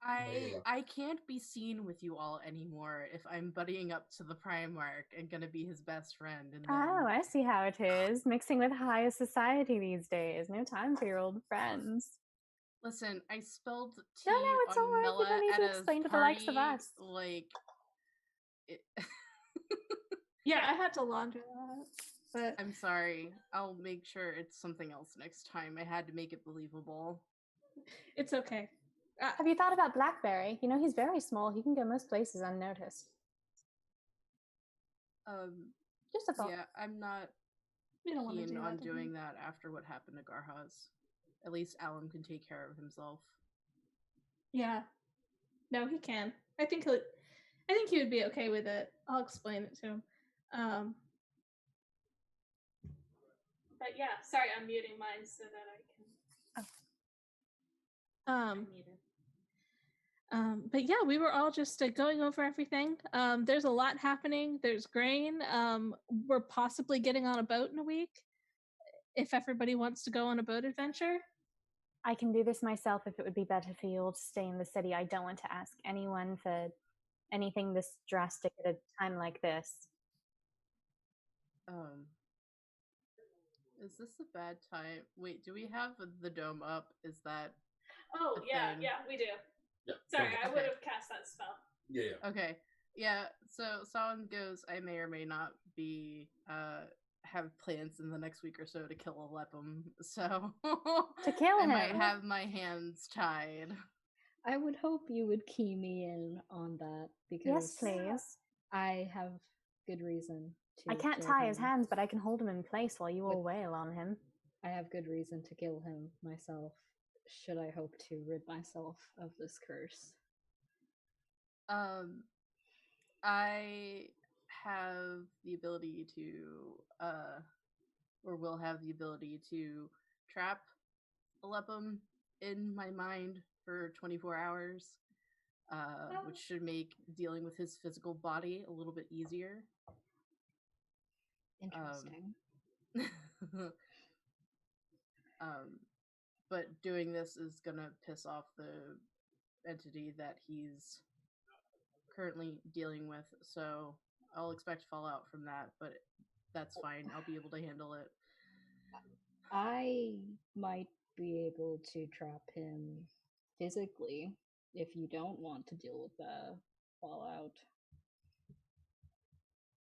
I can't be seen with you all anymore if I'm buddying up to the Primarch and gonna be his best friend. And then... Oh, I see how it is. Mixing with high society these days. No time for your old friends. Listen, I spilled tea no, it's on all right. Mela You don't need at to explain to the likes of us. Yeah, I had to launder that. But I'm sorry. I'll make sure it's something else next time. I had to make it believable. It's okay. Have you thought about Blackberry? You know, he's very small. He can go most places unnoticed. Just a thought. Yeah, I'm not keen on doing that after what happened to Garhaz. At least Alum can take care of himself. Yeah. No, he can. I think he would be okay with it. I'll explain it to him. But yeah, sorry, I'm muting mine so that I can. But yeah, we were all just going over everything. There's a lot happening. There's grain. We're possibly getting on a boat in a week if everybody wants to go on a boat adventure. I can do this myself if it would be better for you all to stay in the city. I don't want to ask anyone for anything this drastic at a time like this. Is this a bad time? Wait, do we have the dome up? Is that... Oh, yeah, we do. Yeah. Sorry, I would have cast that spell. Yeah. Okay. Yeah, so Solon goes, I may or may not be, have plans in the next week or so to kill Alepham, so... To kill him? I might have my hands tied. I would hope you would key me in on that, because... Yes, please. I have good reason to I can't tie his hands, but I can hold him in place while you all wail on him. I have good reason to kill him myself, should I hope to rid myself of this curse. I have the ability to, or will have the ability to trap Alepham in my mind for 24 hours, which should make dealing with his physical body a little bit easier. Interesting. But doing this is gonna piss off the entity that he's currently dealing with, so I'll expect fallout from that, but that's fine. I'll be able to handle it. I might be able to trap him physically if you don't want to deal with the fallout.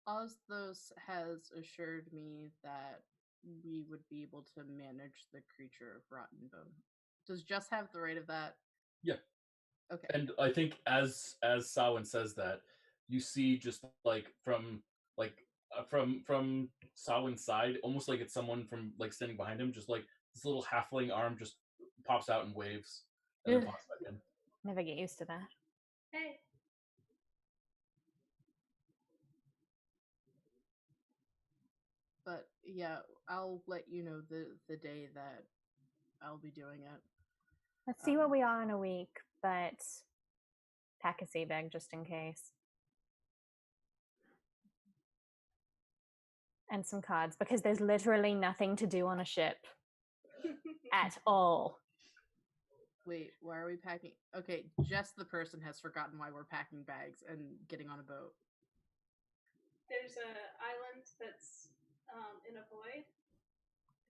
Osthos has assured me that we would be able to manage the creature of rotten bone. Does Jess have the right of that? Yeah. Okay. And I think as Samhain says that, you see just from Samhain's side, almost like it's someone from standing behind him, just this little halfling arm just pops out and waves and then pops back in. Never get used to that. Hey. But yeah, I'll let you know the day that I'll be doing it. Let's see where we are in a week, but pack a sea bag just in case. and some cards, because there's literally nothing to do on a ship at all. Wait, why are we packing? Okay, just the person has forgotten why we're packing bags and getting on a boat. There's an island that's in a void.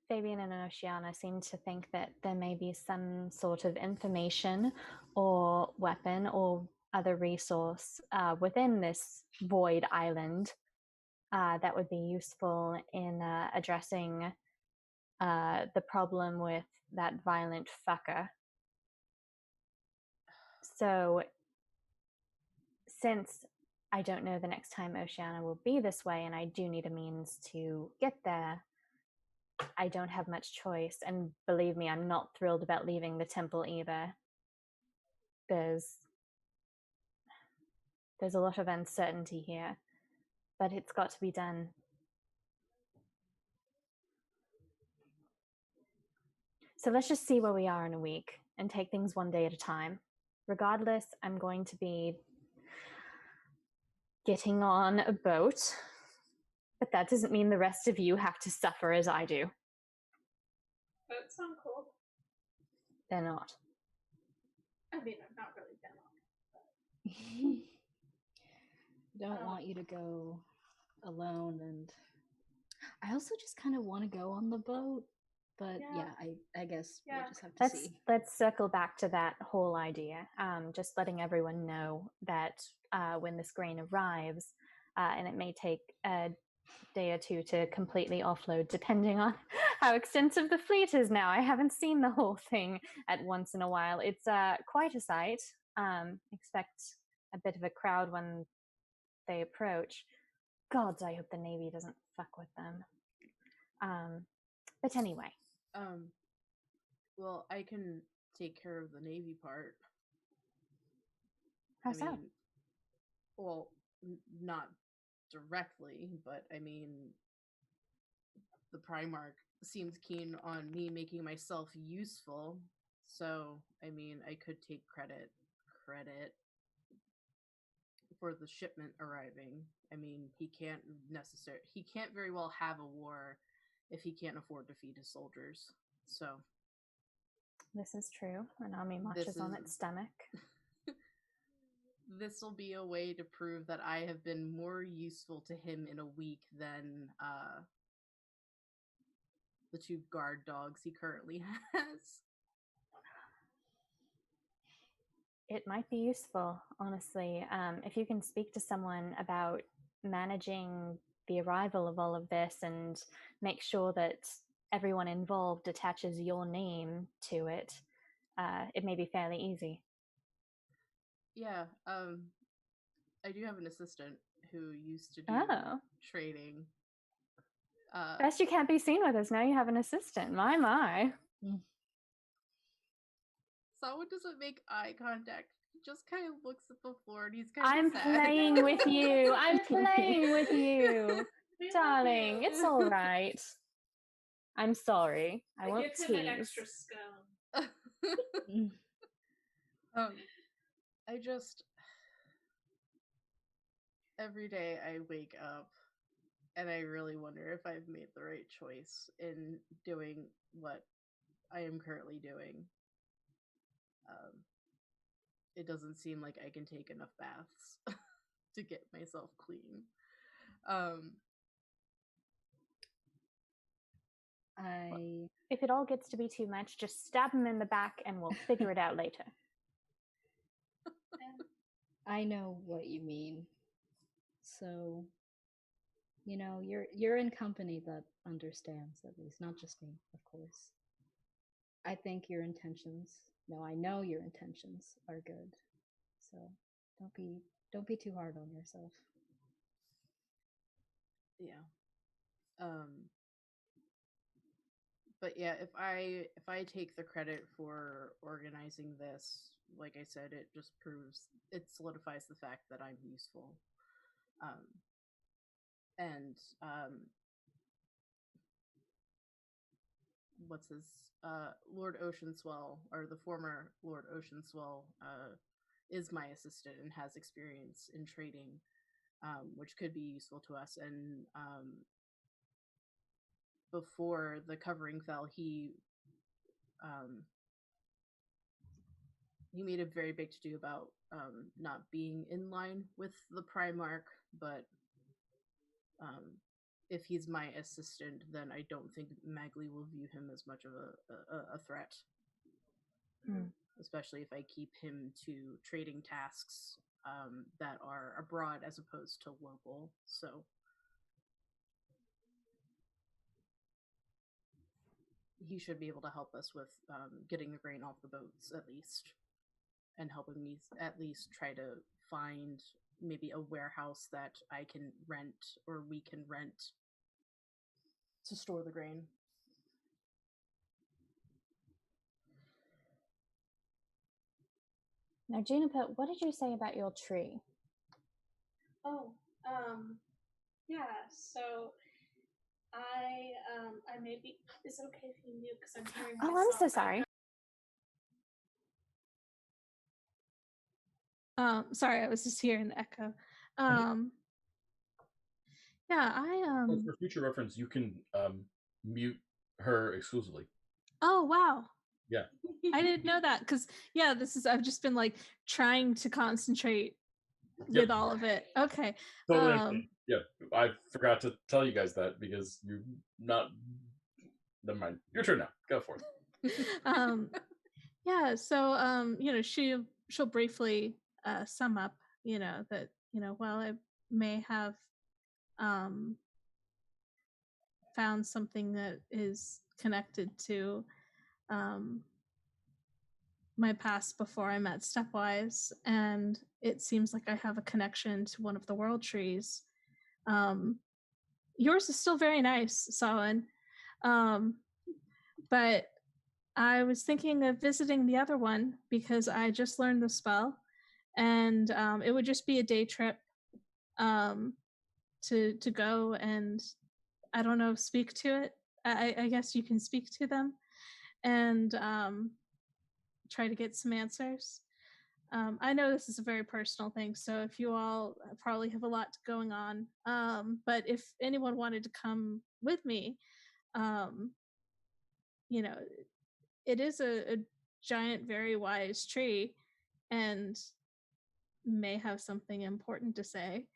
Fabian and Oceana seem to think that there may be some sort of information or weapon or other resource within this void island that would be useful in addressing the problem with that violent fucker. So, since I don't know the next time Oceana will be this way, and I do need a means to get there, I don't have much choice. And believe me, I'm not thrilled about leaving the temple either. There's a lot of uncertainty here, but it's got to be done. So let's just see where we are in a week and take things one day at a time. Regardless, I'm going to be getting on a boat, but that doesn't mean the rest of you have to suffer as I do. Boats sound cool. They're not. I mean, I've not really been on. Don't want you to go alone, and I also just kind of want to go on the boat, but I guess we'll just have to see. Let's circle back to that whole idea. Just letting everyone know that when this grain arrives, and it may take a day or two to completely offload, depending on how extensive the fleet is now. I haven't seen the whole thing at once in a while. It's quite a sight. Expect a bit of a crowd when they approach. Gods, I hope the Navy doesn't fuck with them. But anyway. Well, I can take care of the Navy part. How so? Well, not directly, but I mean, the Primarch seems keen on me making myself useful, so I mean, I could take credit for the shipment arriving. I mean, he can't very well have a war if he can't afford to feed his soldiers. So this is true. An army marches on its stomach. This will be a way to prove that I have been more useful to him in a week than the 2 guard dogs he currently has. It might be useful, honestly. If you can speak to someone about managing the arrival of all of this and make sure that everyone involved attaches your name to it, it may be fairly easy. Yeah, I do have an assistant who used to do trading. Best you can't be seen with us. Now you have an assistant. My. Someone doesn't make eye contact. He just kind of looks at the floor and he's kind of I'm sad. playing with you. I'm playing with you. Darling, it's all right. I'm sorry. I won't give tease. him an extra scone. I just... Every day I wake up and I really wonder if I've made the right choice in doing what I am currently doing. It doesn't seem like I can take enough baths to get myself clean. If it all gets to be too much, just stab him in the back and we'll figure it out later. I know what you mean. So, you know, you're in company that understands, at least, not just me, of course. I think your intentions, no, I know your intentions are good. So don't be too hard on yourself. Yeah. But yeah, if I take the credit for organizing this, like I said, it just it solidifies the fact that I'm useful. What's his Lord Oceanswell, or the former Lord Oceanswell, is my assistant and has experience in trading, which could be useful to us. And before the covering fell, he made a very big to do about not being in line with the Primarch, but if he's my assistant, then I don't think Magli will view him as much of a threat. Especially if I keep him to trading tasks that are abroad as opposed to local. So he should be able to help us with getting the grain off the boats at least, and helping me at least try to find maybe a warehouse that I can rent or we can rent to store the grain. Now, Juniper, what did you say about your tree? Oh, yeah. So I maybe, is it okay if you mute, because I'm hearing myself? Oh, I'm so sorry. Sorry, I was just hearing the echo. Yeah, Well, for future reference, you can mute her exclusively. Oh, wow. Yeah. I didn't know that, because I've just been like trying to concentrate with all of it. Okay. Totally. Yeah, I forgot to tell you guys that because you're not. Never mind. Your turn now. Go for it. Yeah. So she'll briefly sum up. That while I may have found something that is connected to my past before I met Stepwise, and it seems like I have a connection to one of the world trees. Yours is still very nice, Sawin. But I was thinking of visiting the other one because I just learned the spell, and it would just be a day trip to go and, I don't know, speak to it. I guess you can speak to them and try to get some answers. I know this is a very personal thing, so if you all probably have a lot going on, but if anyone wanted to come with me, it is a giant, very wise tree, and may have something important to say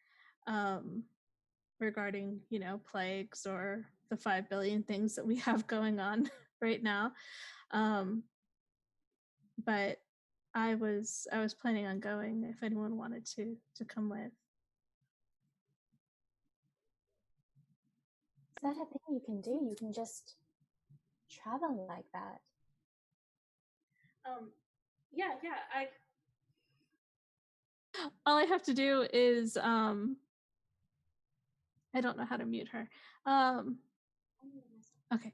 regarding, plagues or the 5 billion things that we have going on right now. But I was planning on going if anyone wanted to come with. Is that a thing you can do? You can just travel like that? Yeah. All I have to do is I don't know how to mute her. Okay.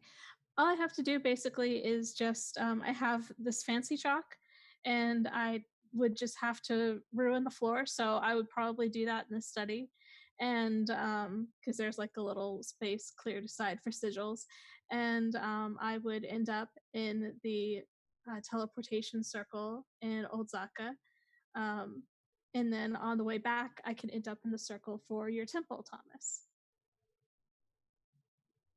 All I have to do basically is just I have this fancy chalk, and I would just have to ruin the floor. So I would probably do that in the study, and because there's like a little space cleared aside for sigils, and I would end up in the teleportation circle in Old Zaka, and then on the way back I can end up in the circle for your temple, Thomas.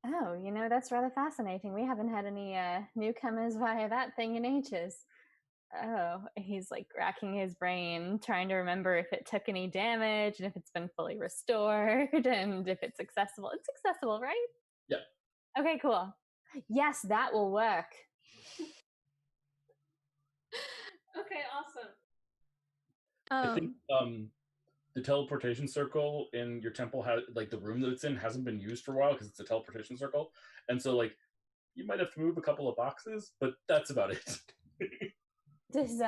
Oh, that's rather fascinating. We haven't had any newcomers via that thing in ages. Oh, he's like racking his brain, trying to remember if it took any damage and if it's been fully restored and if it's accessible. It's accessible, right? Yeah. Okay, cool. Yes, that will work. Okay, awesome. I think the teleportation circle in your temple has, like, the room that it's in hasn't been used for a while because it's a teleportation circle, and so like you might have to move a couple of boxes, but that's about it. Does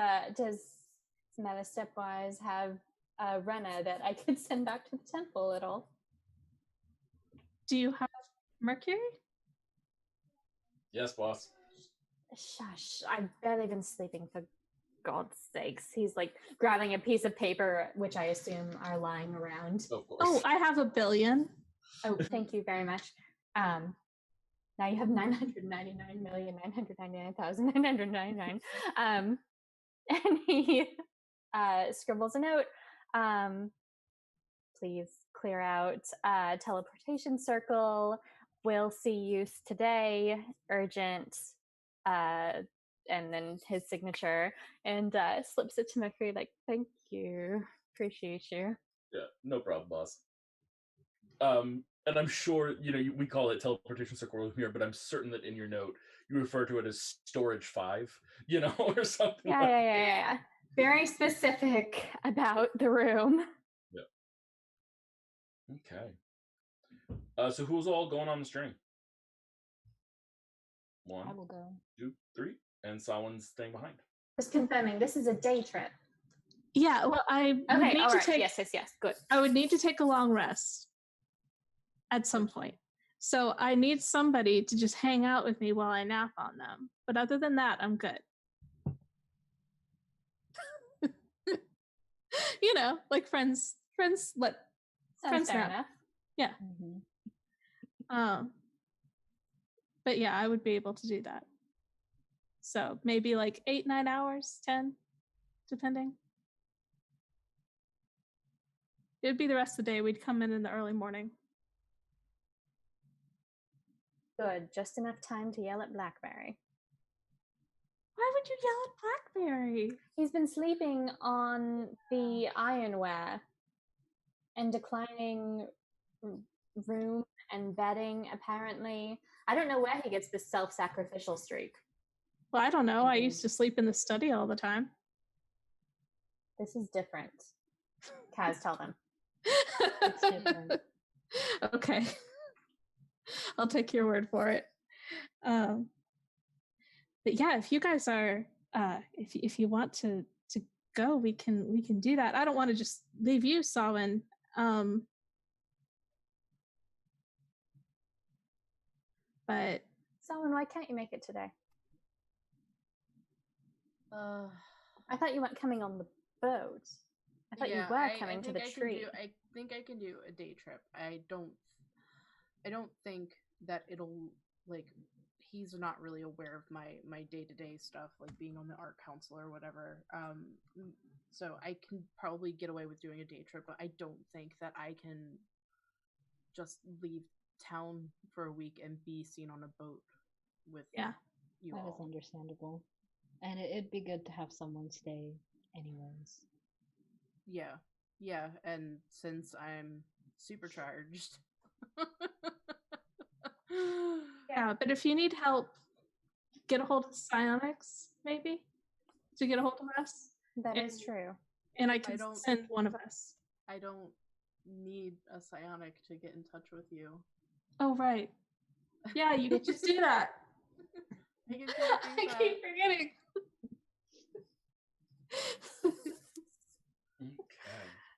Meta Stepwise have a runner that I could send back to the temple at all? Do you have Mercury? Yes, boss. Shush! I've barely been sleeping, for God's sakes. He's like grabbing a piece of paper, which I assume are lying around. Of course. Oh, I have 1 billion. Oh, thank you very much. Now you have 999,999,999. And he scribbles a note. Please clear out teleportation circle will see use today, urgent, and then his signature, and slips it to Mercury like, thank you, appreciate you. Yeah, no problem, boss. And I'm sure, we call it teleportation circle here, but I'm certain that in your note, you refer to it as storage 5, or something. Yeah. Very specific about the room. Yeah. Okay. So who's all going on the string? 1, I will go. 2, 3, and Samhain's staying behind. Just confirming, this is a day trip. Yeah, well, I would need to take. Yes, good. I would need to take a long rest at some point. So I need somebody to just hang out with me while I nap on them. But other than that, I'm good. Like friends let friends fair nap. enough. Yeah. Mm-hmm. But yeah, I would be able to do that. So maybe like 8-9 hours, 10, depending. It would be the rest of the day. We'd come in the early morning. Good, just enough time to yell at Blackberry. Why would you yell at Blackberry? He's been sleeping on the ironware and declining room and bedding, apparently. I don't know where he gets this self-sacrificial streak. Well, I don't know. I used to sleep in the study all the time. This is different. Kaz, tell them. It's different. Okay. I'll take your word for it. But yeah, if you guys are if you want to go, we can do that. I don't want to just leave you, Samhain. But Samhain, why can't you make it today? I thought you weren't coming on the boat. I thought you were coming to the tree. I think I can do a day trip. I don't think that it'll, like, he's not really aware of my day-to-day stuff, like being on the art council or whatever. So I can probably get away with doing a day trip, but I don't think that I can just leave town for a week and be seen on a boat with you all. That is understandable. And it'd be good to have someone stay anyways. Yeah, and since I'm supercharged. yeah, but if you need help, get a hold of Psionics, maybe, to get a hold of us. That is true. And I can send one of us. I don't need a psionic to get in touch with you. Oh, right. Yeah, you could just do that. I keep forgetting. Okay.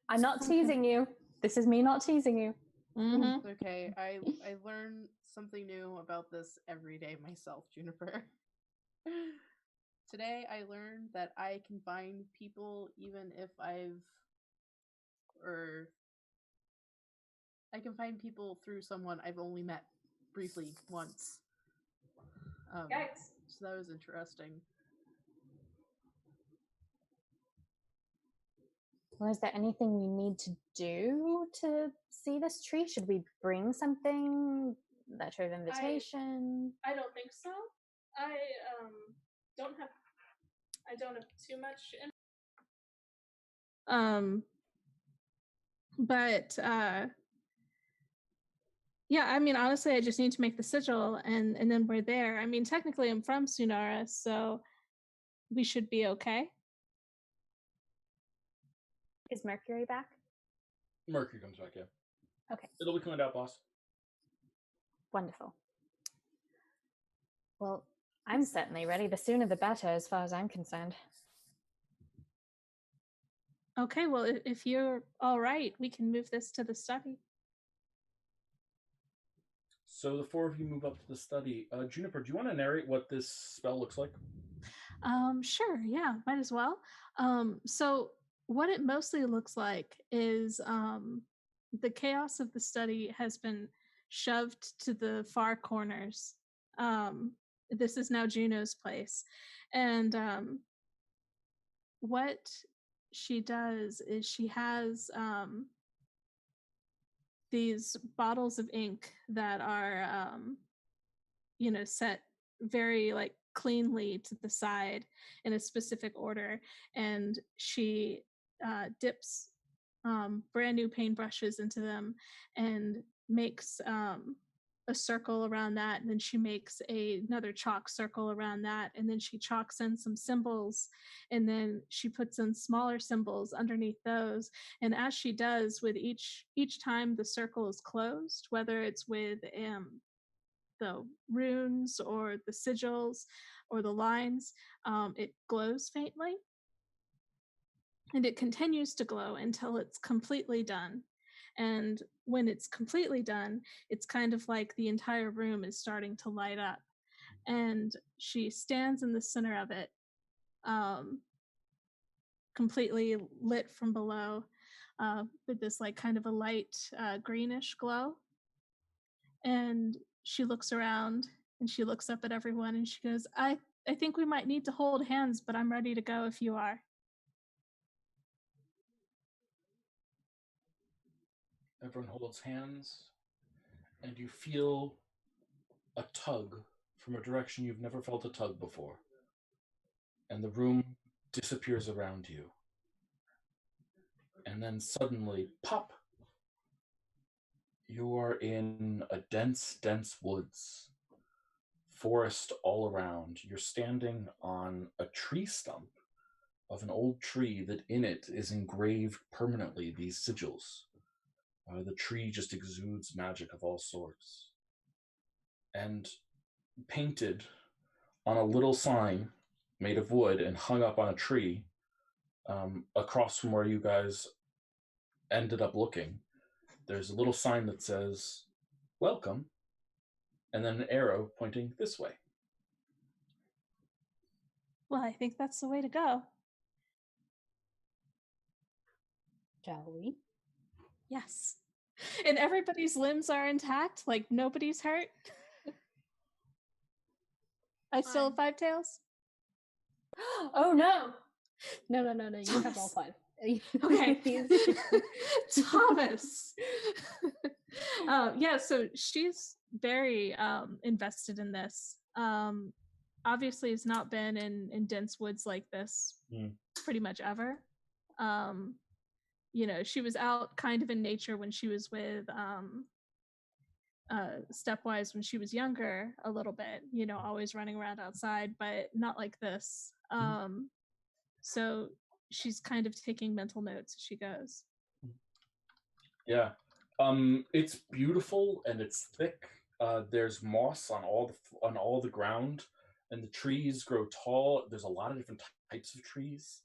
I'm not teasing you. This is me not teasing you. Mm-hmm. Okay, I learn something new about this every day myself, Juniper. Today I learned that I can find people even if I can find people through someone I've only met briefly once. So that was interesting. Well, is there anything we need to do to see this tree? Should we bring something? Letter of invitation? I don't think so. I don't have too much but yeah, I mean, honestly, I just need to make the sigil and then we're there. I mean, technically I'm from Sunara, so we should be okay. Is Mercury back? Mercury comes back, yeah. Okay. It'll be cleaned out, boss. Wonderful. Well, I'm certainly ready. The sooner the better, as far as I'm concerned. Okay, well, if you're all right, we can move this to the study. So the 4 of you move up to the study. Juniper, do you want to narrate what this spell looks like? Sure, yeah, might as well. So what it mostly looks like is the chaos of the study has been shoved to the far corners. This is now Juno's place. And what she does is she has these bottles of ink that are, set very like cleanly to the side in a specific order, and she dips brand new paintbrushes into them and makes a circle around that, and then she makes another chalk circle around that, and then she chalks in some symbols, and then she puts in smaller symbols underneath those. And as she does with each time the circle is closed, whether it's with the runes or the sigils or the lines, it glows faintly, and it continues to glow until it's completely done. And when it's completely done, it's kind of like the entire room is starting to light up. And she stands in the center of it, completely lit from below, with this like kind of a light greenish glow. And she looks around and she looks up at everyone and she goes, I think we might need to hold hands, but I'm ready to go if you are. Everyone holds hands, and you feel a tug from a direction you've never felt a tug before. And the room disappears around you. And then suddenly, pop! You are in a dense, dense woods. Forest all around. You're standing on a tree stump of an old tree that in it is engraved permanently these sigils. The tree just exudes magic of all sorts. And painted on a little sign made of wood and hung up on a tree, across from where you guys ended up looking, there's a little sign that says, "Welcome," and then an arrow pointing this way. Well, I think that's the way to go. Shall we? Yes. And everybody's limbs are intact, like nobody's hurt. I still have 5 tails? Oh no! No, you have all 5. Okay. Thomas. Yeah, so she's very invested in this. Obviously has not been in dense woods like this pretty much ever. She was out kind of in nature when she was with Stepwise when she was younger a little bit, always running around outside, but not like this. So she's kind of taking mental notes as she goes. Yeah. It's beautiful and it's thick. There's moss on all the ground, and the trees grow tall. There's a lot of different types of trees.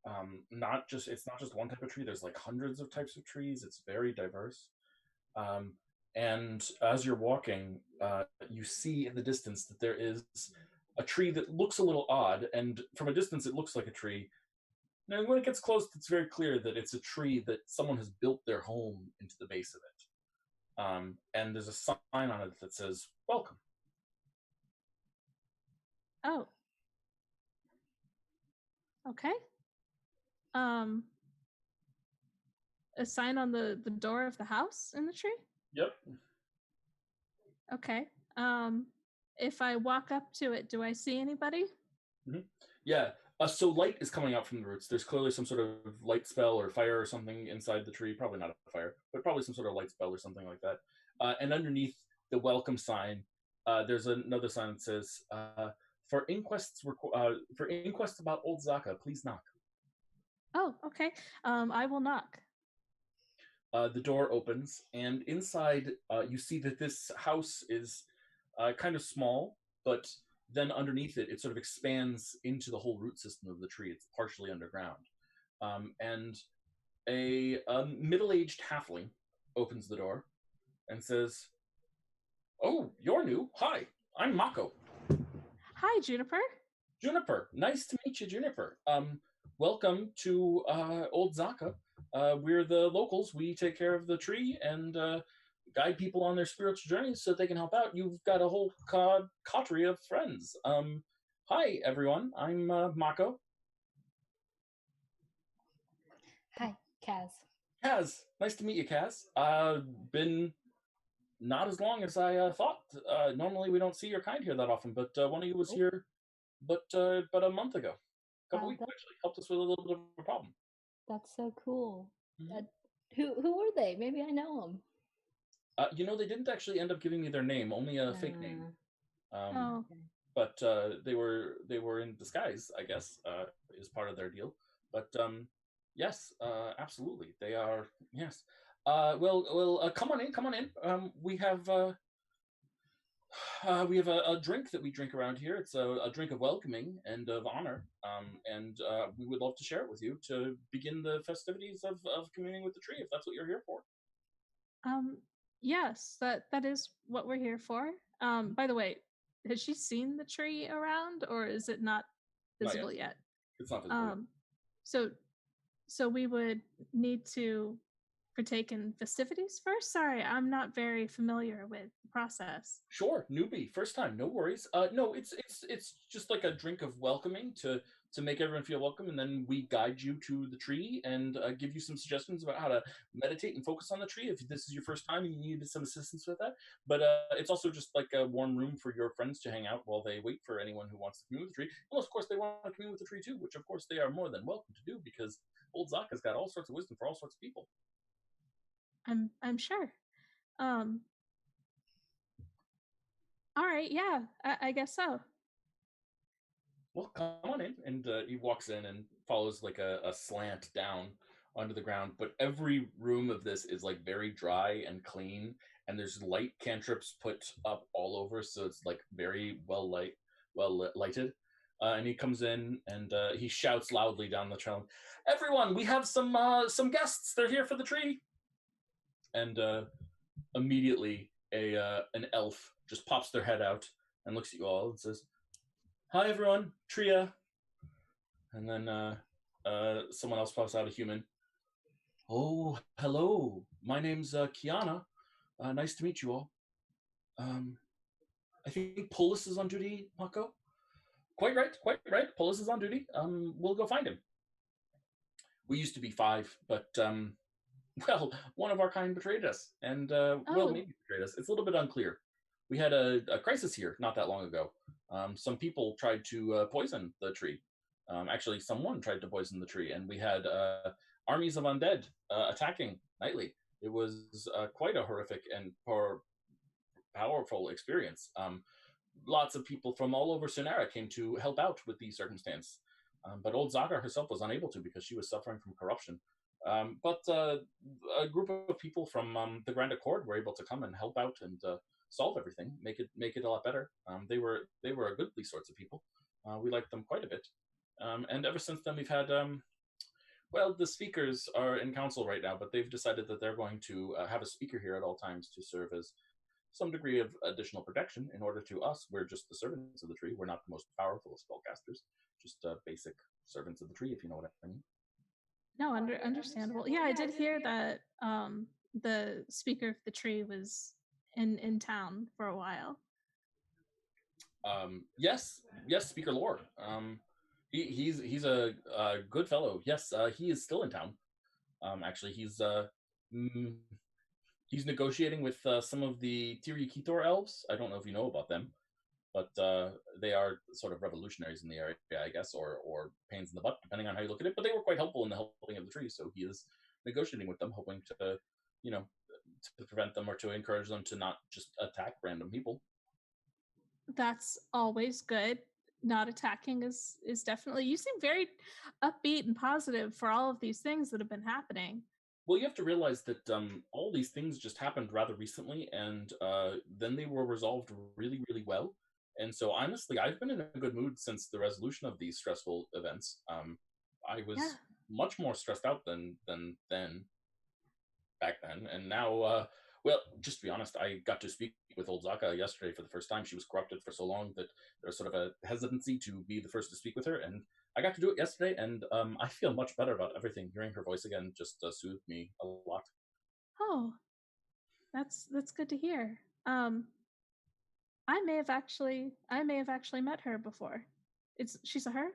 It's not just one type of tree. There's like hundreds of types of trees. It's very diverse. And as you're walking, you see in the distance that there is a tree that looks a little odd, and from a distance it looks like a tree. Now, when it gets close, it's very clear that it's a tree that someone has built their home into the base of it. And there's a sign on it that says, "Welcome." Oh. Okay. A sign on the door of the house in the tree? Yep. Okay. If I walk up to it, do I see anybody? Mm-hmm. Yeah. So light is coming out from the roots. There's clearly some sort of light spell or fire or something inside the tree. Probably not a fire, but probably some sort of light spell or something like that. And underneath the welcome sign, there's another sign that says, for inquests about Old Zaka, please knock." Oh, okay. I will knock. The door opens, and inside you see that this house is kind of small, but then underneath it, it sort of expands into the whole root system of the tree. It's partially underground. And a middle-aged halfling opens the door and says, "Oh, you're new. Hi, I'm Mako." Hi, Juniper. Juniper. Nice to meet you, Juniper. Welcome to Old Zaka. We're the locals. We take care of the tree and guide people on their spiritual journeys so they can help out. You've got a whole coterie of friends. Hi, everyone. I'm Mako. Hi, Kaz. Kaz, nice to meet you, Kaz. Been not as long as I thought. Normally we don't see your kind here that often, but one of you was Oh, here, but a month ago, a couple weeks that, actually, helped us with a little bit of a problem. that's so cool. Mhm. Who were they? Maybe I know them. They didn't actually end up giving me their name, only a fake name. Oh, Okay. But they were in disguise, I guess, is part of their deal. But yes, absolutely, they are. Yes. Come on in, come on in. We have a drink that we drink around here. It's a drink of welcoming and of honor, and we would love to share it with you to begin the festivities of communing with the tree, if that's what you're here for. um, yes, that is what we're here for. By the way, has she seen the tree around, or is it not Not yet. visible yet? It's not visible yet. So so we would need to partake in festivities first. Sorry, I'm not very familiar with the process. Sure, newbie, first time, no worries. No, it's just like a drink of welcoming to make everyone feel welcome, and then we guide you to the tree and give you some suggestions about how to meditate and focus on the tree if this is your first time and you need some assistance with that. But it's also just like a warm room for your friends to hang out while they wait for anyone who wants to commune with the tree. Well, of course, they want to commune with the tree too, which of course they are more than welcome to do because old Zaka's got all sorts of wisdom for all sorts of people. I'm sure. Um, all right, yeah, I guess so. Well, come on in. And he walks in and follows like a slant down onto the ground. But every room of this is like very dry and clean. And there's light cantrips put up all over. So it's like very lighted. And he comes in and he shouts loudly down the trail, "Everyone, we have some guests. They're here for the tree." And immediately an elf just pops their head out and looks at you all and says, "Hi everyone, Tria." And then someone else pops out, a human. "Oh, hello. My name's Kiana. Nice to meet you all. I think Polis is on duty, Mako. Quite right, quite right. Polis is on duty. We'll go find him. We used to be 5, but well, one of our kind betrayed us, and maybe betrayed us. It's a little bit unclear. We had a crisis here not that long ago. Some people tried to poison the tree. Actually, someone tried to poison the tree, and we had armies of undead attacking nightly. It was quite a horrific and powerful experience. Lots of people from all over Sunera came to help out with the circumstance. But old Zaga herself was unable to because she was suffering from corruption. But a group of people from the Grand Accord were able to come and help out and solve everything, make it a lot better. They were a goodly sorts of people. We liked them quite a bit. And ever since then, we've had the speakers are in council right now, but they've decided that they're going to have a speaker here at all times to serve as some degree of additional protection. In order to us, we're just the servants of the tree. We're not the most powerful spellcasters, just basic servants of the tree, if you know what I mean. No, understandable. Yeah, I did hear that the speaker of the tree was in town for a while. Yes, Speaker Lore. He's a good fellow. Yes, he is still in town. Actually, he's negotiating with some of the Tirikitor elves. I don't know if you know about them, but they are sort of revolutionaries in the area, I guess, or pains in the butt, depending on how you look at it. But they were quite helpful in the helping of the tree, so he is negotiating with them, hoping to, to prevent them or to encourage them to not just attack random people. That's always good. Not attacking is definitely. You seem very upbeat and positive for all of these things that have been happening. Well, you have to realize that all these things just happened rather recently, and then they were resolved really, really well. And so, honestly, I've been in a good mood since the resolution of these stressful events. I was much more stressed out than back then, and now, just to be honest, I got to speak with old Zaka yesterday for the first time. She was corrupted for so long that there was sort of a hesitancy to be the first to speak with her, and I got to do it yesterday, and I feel much better about everything. Hearing her voice again just soothed me a lot. Oh, that's good to hear. I may have actually met her before. She's a her?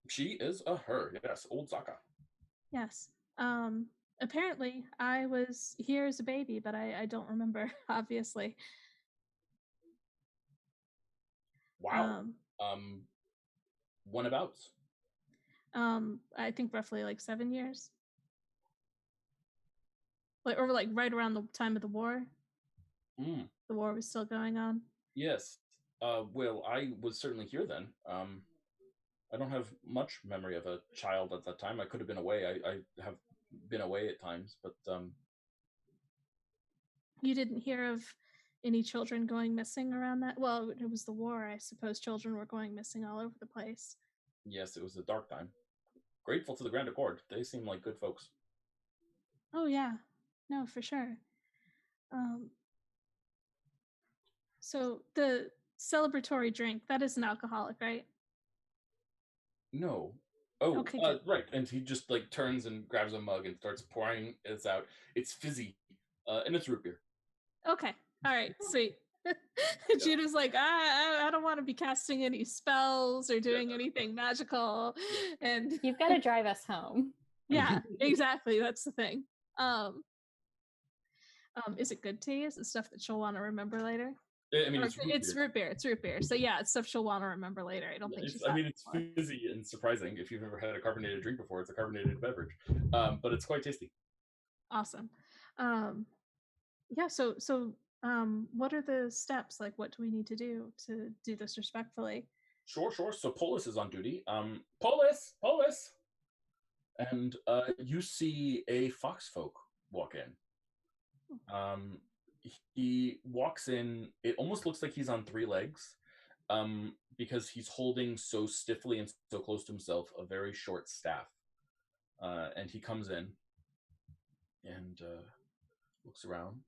She is a her, yes, old Zaka. Yes. Apparently, I was here as a baby, but I don't remember, obviously. Wow. Whenabouts? I think roughly like 7 years. Or like right around the time of the war. Mm. The war was still going on. Yes. Well, I was certainly here then. I don't have much memory of a child at that time. I could have been away. I have been away at times, but You didn't hear of any children going missing around that? Well, it was the war. I suppose children were going missing all over the place. yes, it was a dark time. Grateful to the Grand Accord. They seem like good folks. Oh yeah, no, for sure. So the celebratory drink, that is an alcoholic, right? No. Oh, Okay, good. right. And he just like turns and grabs a mug and starts pouring it out. It's fizzy, and it's root beer. Okay, all right, sweet. Judo's like, I don't want to be casting any spells or doing anything magical, and You've got to drive us home. Yeah, exactly. That's the thing. Is it good tea? Is it stuff that she'll want to remember later? I mean, it's root beer. It's root beer. So yeah, it's stuff she'll want to remember later. I don't think she's. I mean, it's fizzy and surprising. If you've ever had a carbonated drink before, it's a carbonated beverage, but it's quite tasty. Awesome. Yeah. So what are the steps? Like, what do we need to do this respectfully? Sure. So Polis is on duty. Polis, and you see a foxfolk walk in. He walks in. It almost looks like he's on 3 legs, because he's holding so stiffly and so close to himself a very short staff. And he comes in and looks around.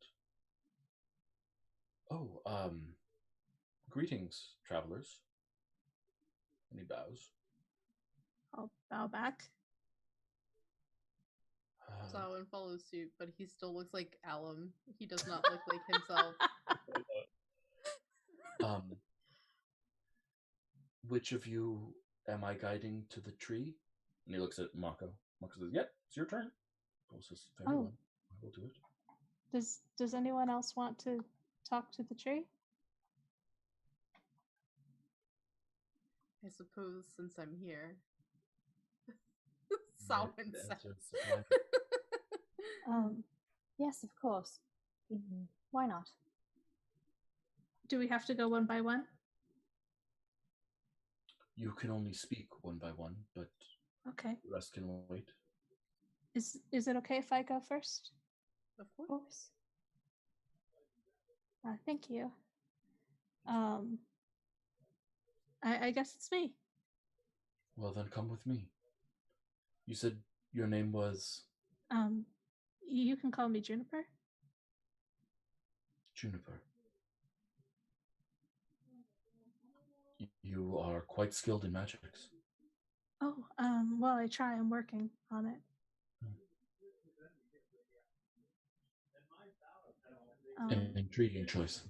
Oh, greetings, travelers. And he bows. I'll bow back. Zawin follows suit, but he still looks like Alum. He does not look like himself. Which of you am I guiding to the tree? And he looks at Mako. Mako says, "Yep, it's your turn." Paul says, "Very well, I will do it." Does anyone else want to talk to the tree? I suppose since I'm here. Zawin says. Yes, of course. Why not? Do we have to go one by one? You can only speak one by one, but okay. The rest can wait. Is it okay if I go first? Of course. Thank you. I guess it's me. Well, then come with me. You said your name was? You can call me Juniper. Juniper. You are quite skilled in magics. Oh, well, I try. I'm working on it. An intriguing choice.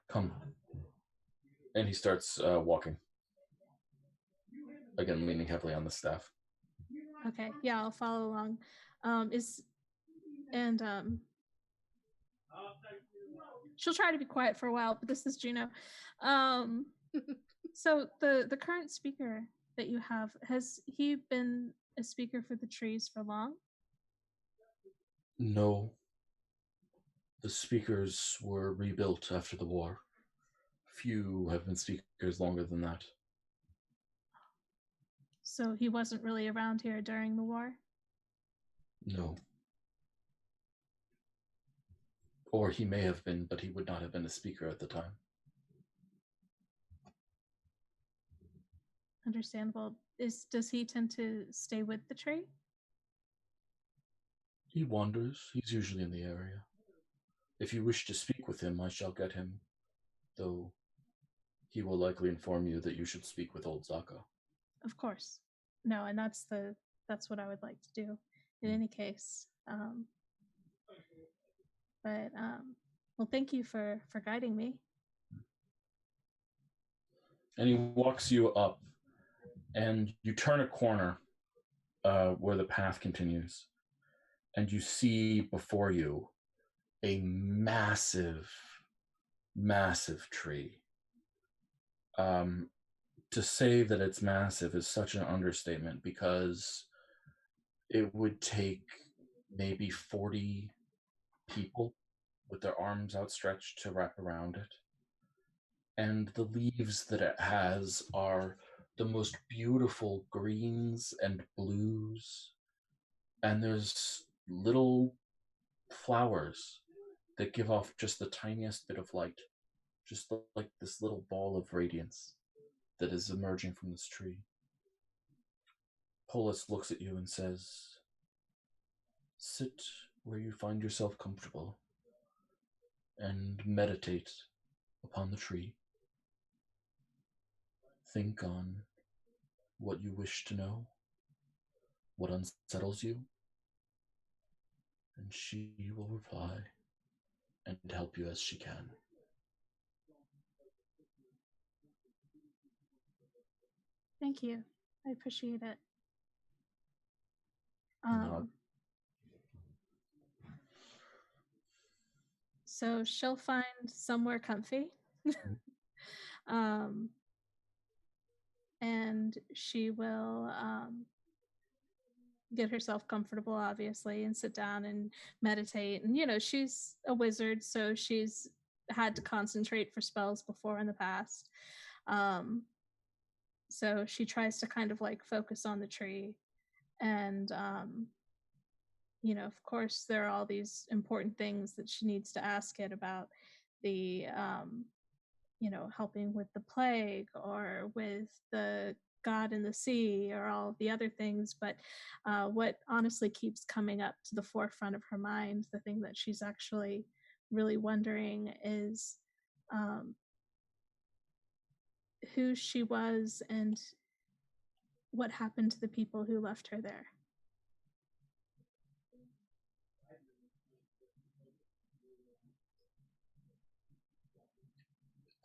Come. And he starts walking. Again, leaning heavily on the staff. Okay, yeah, I'll follow along. She'll try to be quiet for a while, but this is Juno. So the current speaker that you have, has he been a speaker for the trees for long? No. The speakers were rebuilt after the war. Few have been speakers longer than that. So he wasn't really around here during the war? No. Or he may have been, but he would not have been a speaker at the time. Understandable. Does he tend to stay with the tree? He wanders. He's usually in the area. If you wish to speak with him, I shall get him, though he will likely inform you that you should speak with old Zaka. Of course. No, and that's what I would like to do in any case. Well, thank you for guiding me. And he walks you up, and you turn a corner where the path continues. and you see before you a massive, massive tree. To say that it's massive is such an understatement, because it would take maybe 40 people with their arms outstretched to wrap around it. And the leaves that it has are the most beautiful greens and blues. And there's little flowers that give off just the tiniest bit of light, just like this little ball of radiance that is emerging from this tree. Polis looks at you and says, "Sit where you find yourself comfortable and meditate upon the tree. Think on what you wish to know, what unsettles you, and she will reply and help you as she can." Thank you. I appreciate it. So she'll find somewhere comfy. And she will get herself comfortable, obviously, and sit down and meditate. And, you know, she's a wizard, so she's had to concentrate for spells before in the past. So she tries to kind of like focus on the tree. And, you know, of course, there are all these important things that she needs to ask it about, the, you know, helping with the plague or with the God in the sea or all the other things. But what honestly keeps coming up to the forefront of her mind, the thing that she's actually really wondering, is who she was and what happened to the people who left her there.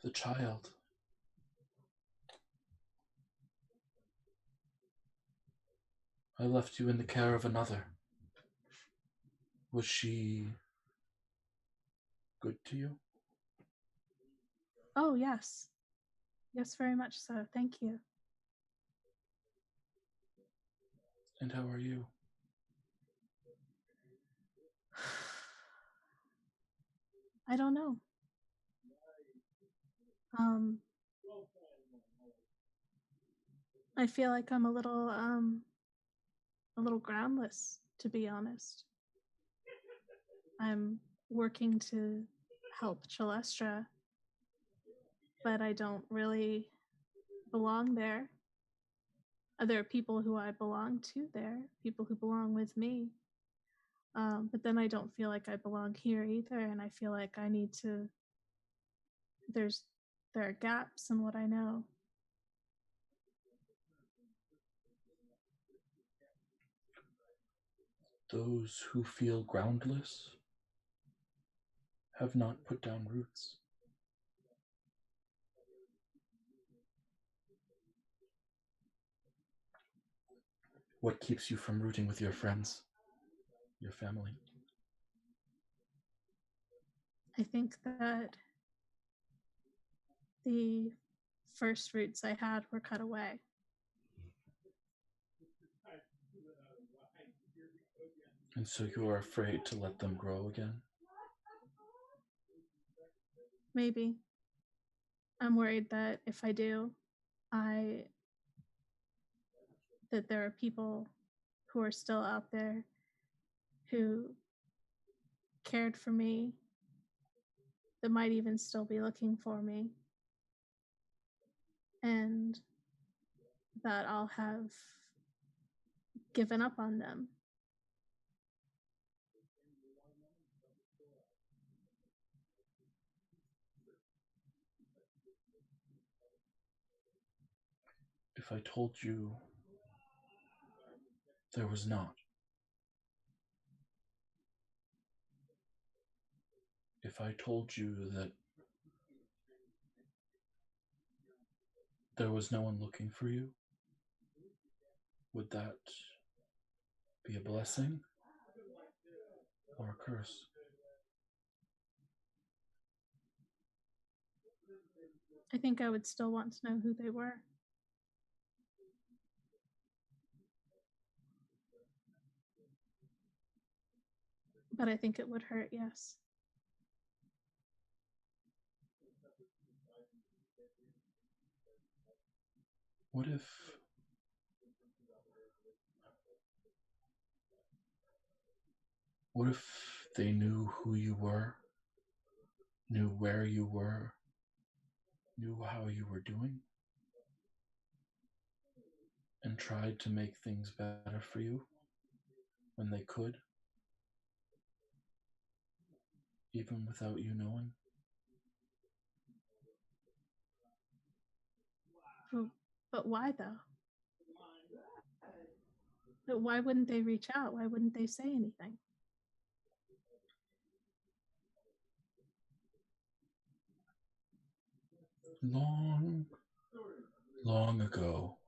The child. I left you in the care of another. Was she good to you? Oh, yes. Yes, very much so. Thank you. And how are you? I don't know. I feel like I'm a little groundless, to be honest. I'm working to help Celestra, but I don't really belong there. There are people who I belong to there, people who belong with me. But then I don't feel like I belong here either, and I feel like I need to. There are gaps in what I know. Those who feel groundless have not put down roots. What keeps you from rooting with your friends, your family? I think that the first roots I had were cut away. And so you are afraid to let them grow again? Maybe. I'm worried that if I do, that there are people who are still out there who cared for me, that might even still be looking for me, and that I'll have given up on them. If I told you there was not, if I told you that there was no one looking for you, would that be a blessing or a curse. I think I would still want to know who they were. But I think it would hurt, yes. What if they knew who you were, knew where you were, knew how you were doing, and tried to make things better for you when they could, even without you knowing? But why, though? But why wouldn't they reach out? Why wouldn't they say anything? Long, long ago,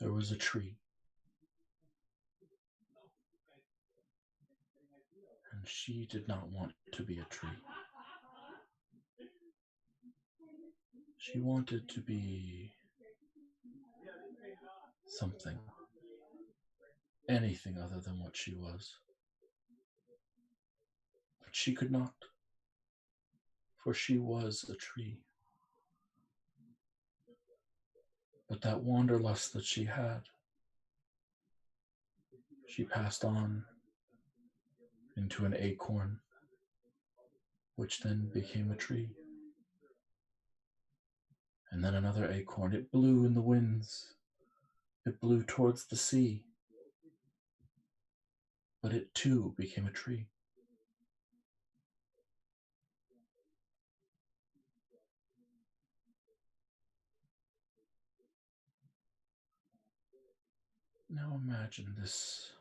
there was a tree. And she did not want to be a tree. She wanted to be something, anything other than what she was. But she could not, for she was a tree. But that wanderlust that she had, she passed on into an acorn, which then became a tree. And then another acorn. It blew in the winds. It blew towards the sea. But it too became a tree. Now imagine this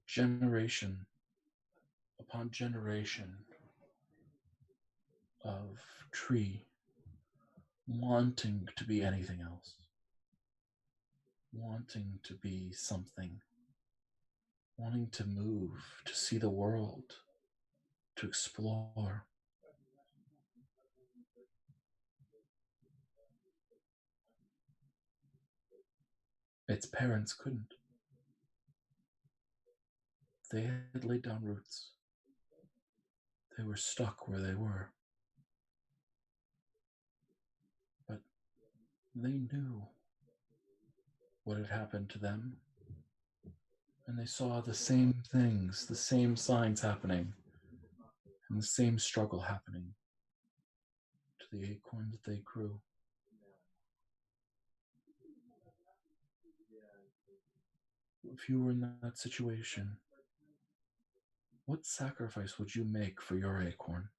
generation upon generation of tree wanting to be anything else, wanting to be something, wanting to move, to see the world, to explore. Its parents couldn't. They had laid down roots. They were stuck where they were. But they knew what had happened to them. And they saw the same things, the same signs happening, and the same struggle happening to the acorn that they grew. If you were in that situation, what sacrifice would you make for your acorn,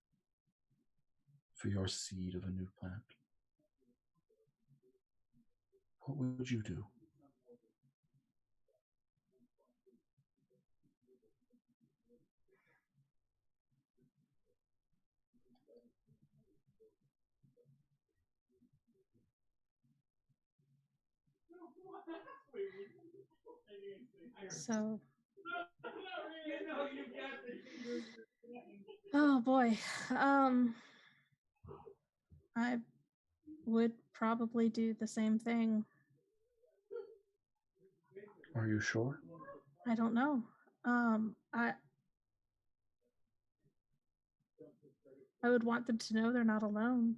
for your seed of a new plant? What would you do? So, oh boy, I would probably do the same thing. Are you sure? I don't know. I would want them to know they're not alone.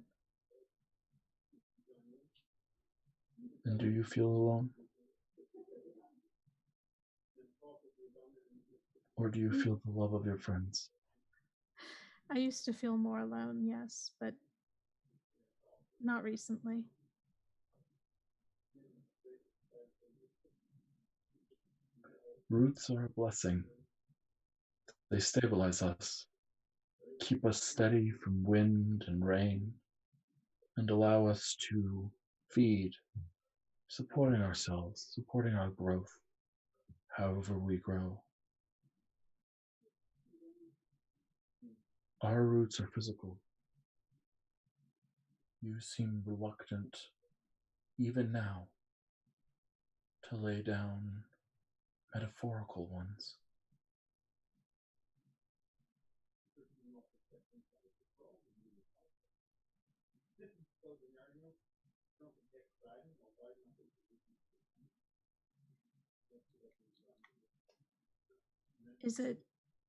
And do you feel alone? Or do you feel the love of your friends? I used to feel more alone, yes, but not recently. Roots are a blessing. They stabilize us, keep us steady from wind and rain, and allow us to feed, supporting ourselves, supporting our growth, however we grow. Our roots are physical. You seem reluctant, even now, to lay down metaphorical ones.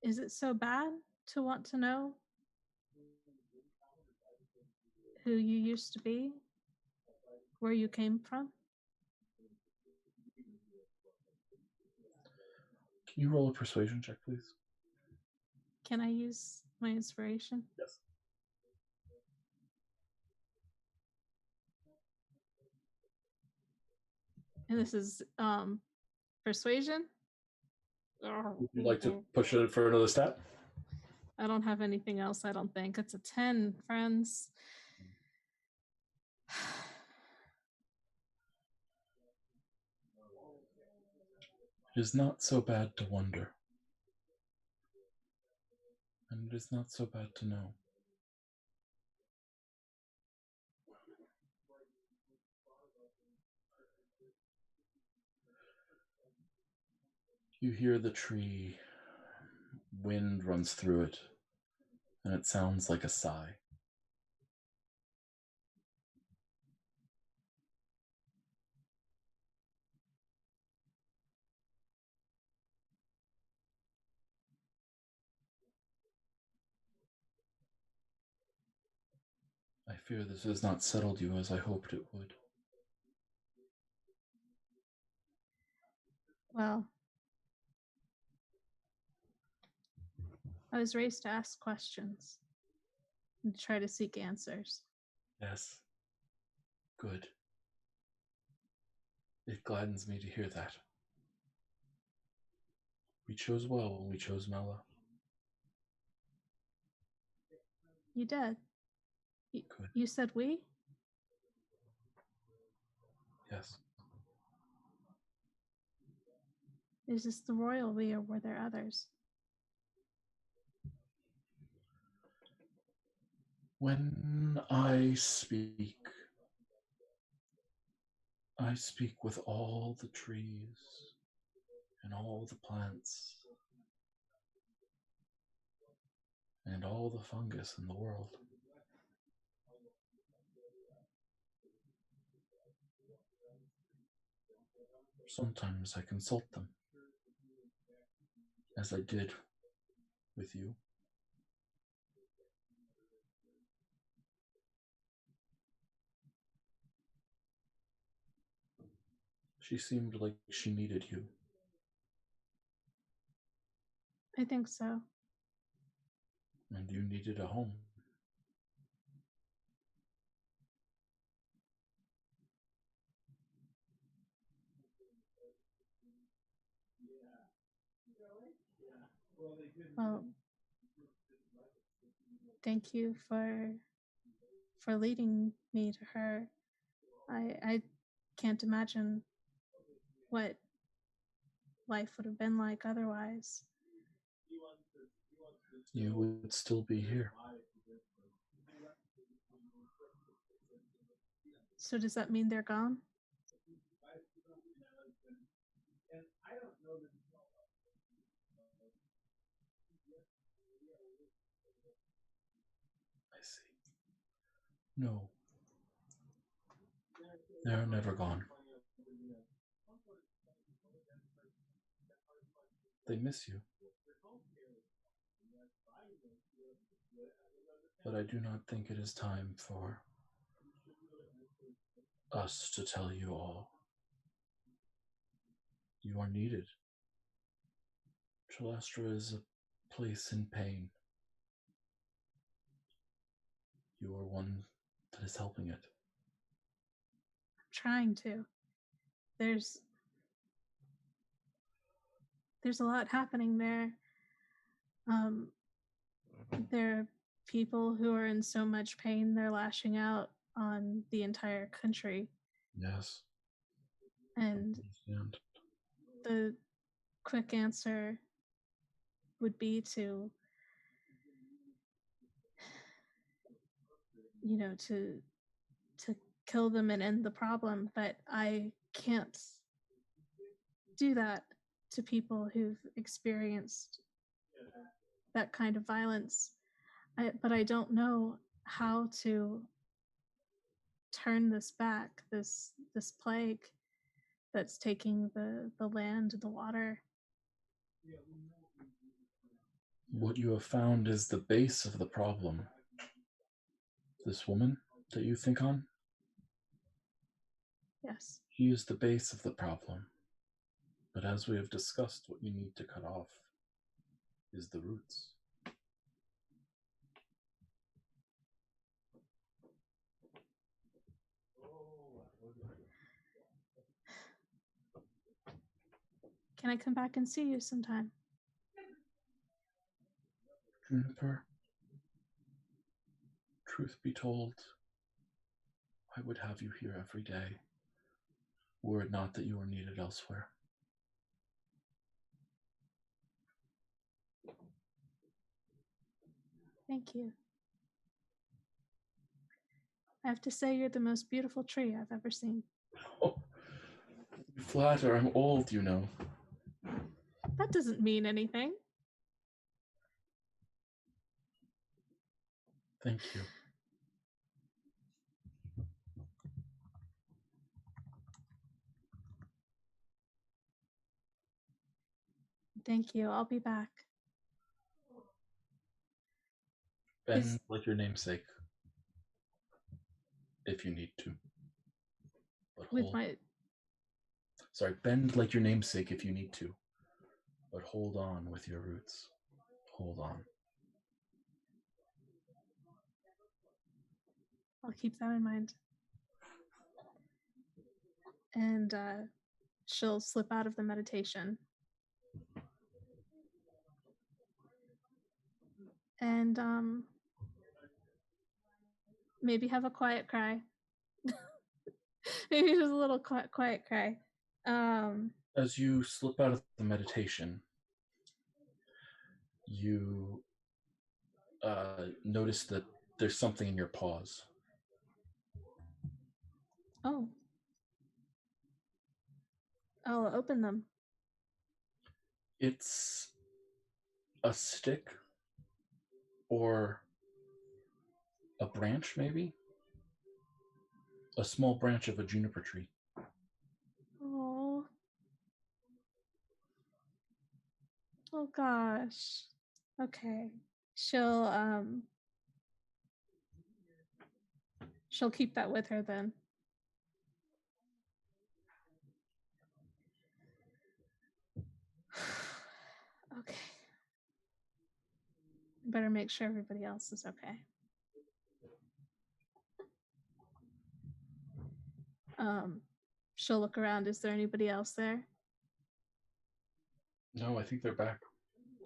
Is it so bad to want to know who you used to be? Where you came from? Can you roll a persuasion check, please? Can I use my inspiration? Yes. And this is persuasion? Would you like to push it for another step? I don't have anything else, I don't think. It's a 10, friends. It is not so bad to wonder. And it is not so bad to know. You hear the tree, wind runs through it, and it sounds like a sigh. I fear this has not settled you as I hoped it would. Well, I was raised to ask questions and try to seek answers. Yes. Good. It gladdens me to hear that. We chose well when we chose Mela. You did. Good. You said we? Yes. Is this the royal we, or were there others? When I speak with all the trees and all the plants and all the fungus in the world. Sometimes I consult them, as I did with you. She seemed like she needed you. I think so. And you needed a home. Well, thank you for leading me to her. I can't imagine what life would have been like otherwise. You would still be here. So does that mean they're gone? I see. No. They're never gone. They miss you. But I do not think it is time for us to tell you all. You are needed. Trelastra is a place in pain. You are one that is helping it. I'm trying to. There's a lot happening there. There are people who are in so much pain, they're lashing out on the entire country. Yes. And the quick answer would be to, to kill them and end the problem, but I can't do that to people who've experienced that kind of violence. But I don't know how to turn this back, this plague that's taking the land and the water. What you have found is the base of the problem. This woman that you think on? Yes. He is the base of the problem. But as we have discussed, what you need to cut off is the roots. Can I come back and see you sometime? Juniper, truth be told, I would have you here every day, were it not that you are needed elsewhere. Thank you. I have to say you're the most beautiful tree I've ever seen. Oh, you flatter, I'm old, you know. That doesn't mean anything. Thank you. Thank you. I'll be back. Bend like your namesake, if you need to. But bend like your namesake if you need to. But hold on with your roots. Hold on. I'll keep that in mind. And she'll slip out of the meditation. And maybe have a quiet cry. Maybe just a little quiet cry. As you slip out of the meditation, you notice that there's something in your paws. Oh. I'll open them. It's a stick or a branch, maybe? A small branch of a juniper tree. Oh. Oh gosh. Okay. She'll keep that with her then. Okay. Better make sure everybody else is okay. She'll look around. Is there anybody else there? No, I think they're back,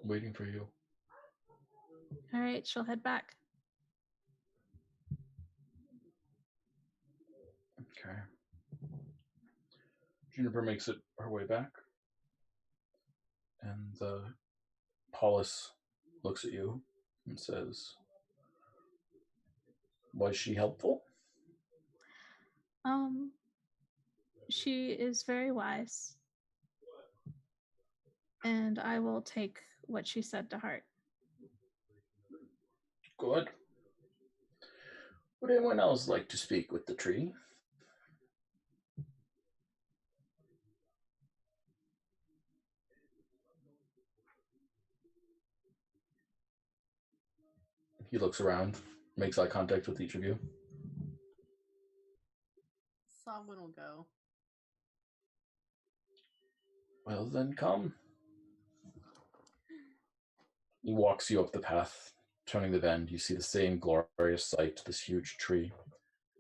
waiting for you. All right, she'll head back. Okay. Juniper makes it her way back. And Paulus looks at you and says, was she helpful? She is very wise. And I will take what she said to heart. Good. Would anyone else like to speak with the tree? He looks around, makes eye contact with each of you. Someone will go. Well, then come. He walks you up the path, turning the bend. You see the same glorious sight, this huge tree.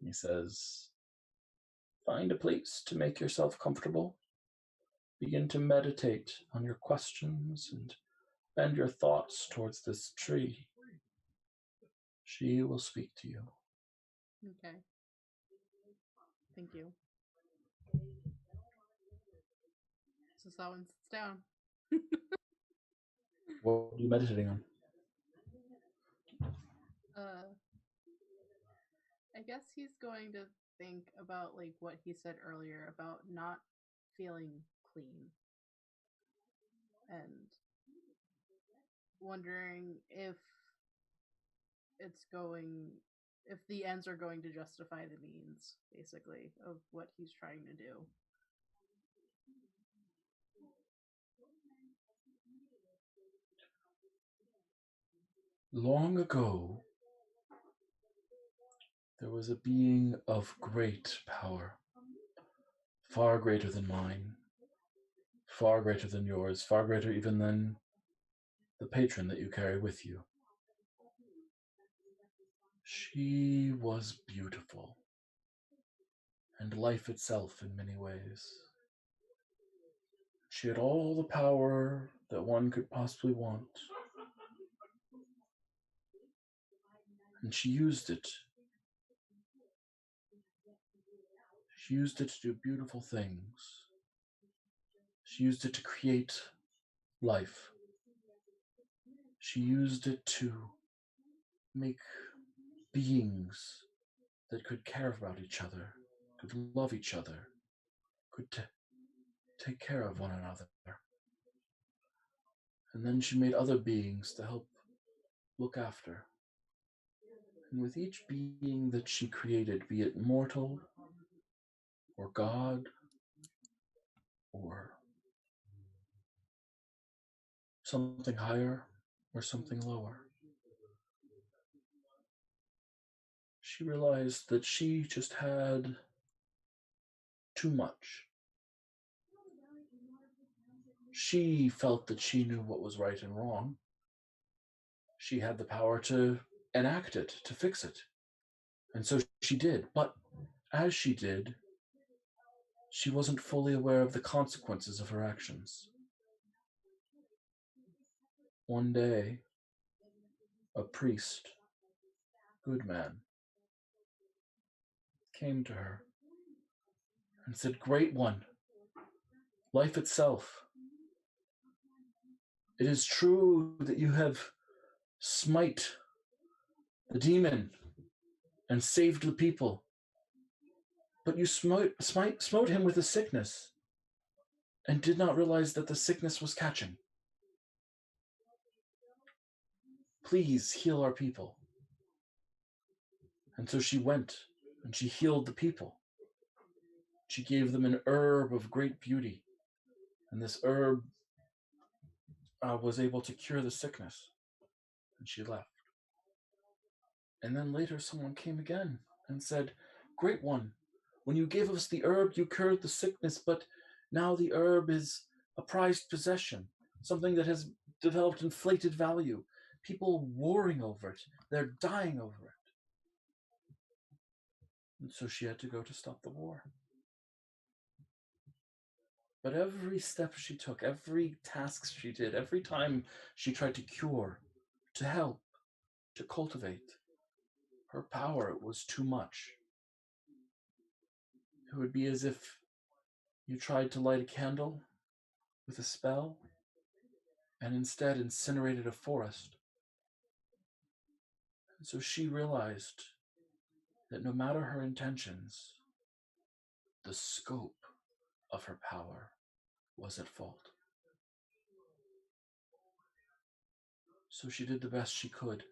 He says, find a place to make yourself comfortable. Begin to meditate on your questions and bend your thoughts towards this tree. She will speak to you. Okay. Thank you. So someone sits down. What are you meditating on? I guess he's going to think about like what he said earlier about not feeling clean. and wondering if the ends are going to justify the means, basically, of what he's trying to do. Long ago, there was a being of great power, far greater than mine, far greater than yours, far greater even than the patron that you carry with you. She was beautiful, and life itself in many ways. She had all the power that one could possibly want, and she used it. She used it to do beautiful things. She used it to create life. She used it to make beings that could care about each other, could love each other, could take care of one another. And then she made other beings to help look after. And with each being that she created, be it mortal, or God, or something higher, or something lower, she realized that she just had too much. She felt that she knew what was right and wrong. She had the power to enact it, to fix it. And so she did. But as she did, she wasn't fully aware of the consequences of her actions. One day, a priest, good man, came to her and said, "Great one, life itself, it is true that you have smite the demon and saved the people, but you smote him with a sickness and did not realize that the sickness was catching. Please heal our people." And so she went and she healed the people. She gave them an herb of great beauty, and this herb was able to cure the sickness, and she left. And then later someone came again and said, "Great one, when you gave us the herb, you cured the sickness, but now the herb is a prized possession, something that has developed inflated value. People warring over it. They're dying over it." And so she had to go to stop the war. But every step she took, every task she did, every time she tried to cure, to help, to cultivate, her power was too much. It would be as if you tried to light a candle with a spell and instead incinerated a forest. And so she realized that no matter her intentions, the scope of her power was at fault. So she did the best she could.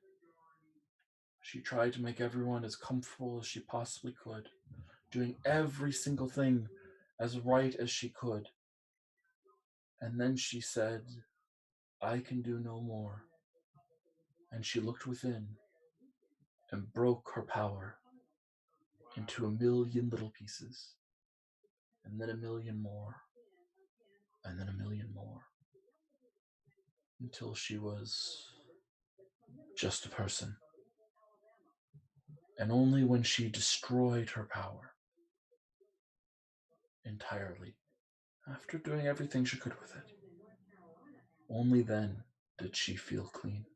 She tried to make everyone as comfortable as she possibly could, doing every single thing as right as she could. And then she said, "I can do no more." And she looked within and broke her power into 1,000,000 little pieces, and then 1,000,000 more, and then 1,000,000 more, until she was just a person. And only when she destroyed her power entirely, after doing everything she could with it, only then did she feel clean.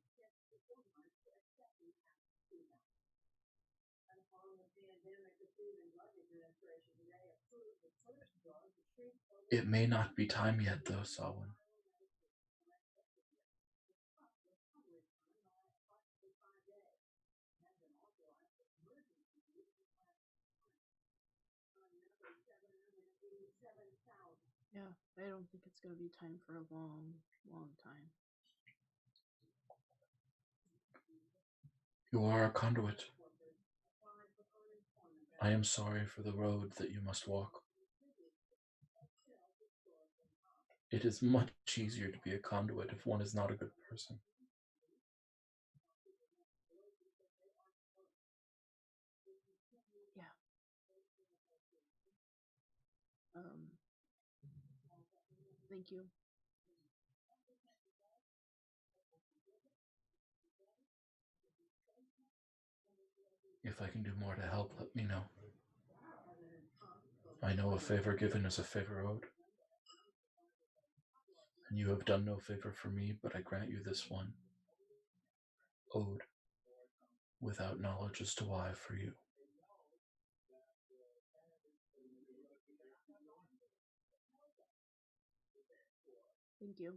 It may not be time yet, though, Samhain. Yeah, I don't think it's going to be time for a long You are a conduit. I am sorry for the road that you must walk. It is much easier to be a conduit if one is not a good person. Yeah. Thank you. If I can do more to help, let me know. I know a favor given is a favor owed. And you have done no favor for me, but I grant you this one. Owed. Without knowledge as to why for you. Thank you.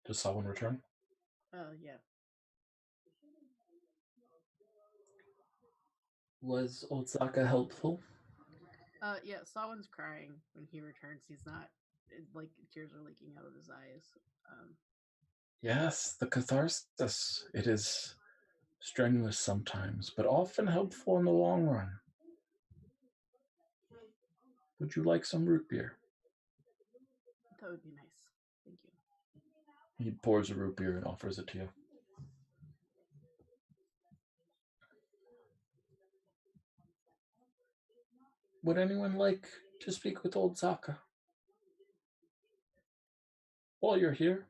Does Samhain return? Yeah. Was Otsaka helpful? Yeah, Sawin's crying when he returns. He's not, like, tears are leaking out of his eyes. Yes, the catharsis. It is strenuous sometimes, but often helpful in the long run. Would you like some root beer? That would be nice. Thank you. He pours a root beer and offers it to you. Would anyone like to speak with old Zaka? While you're here.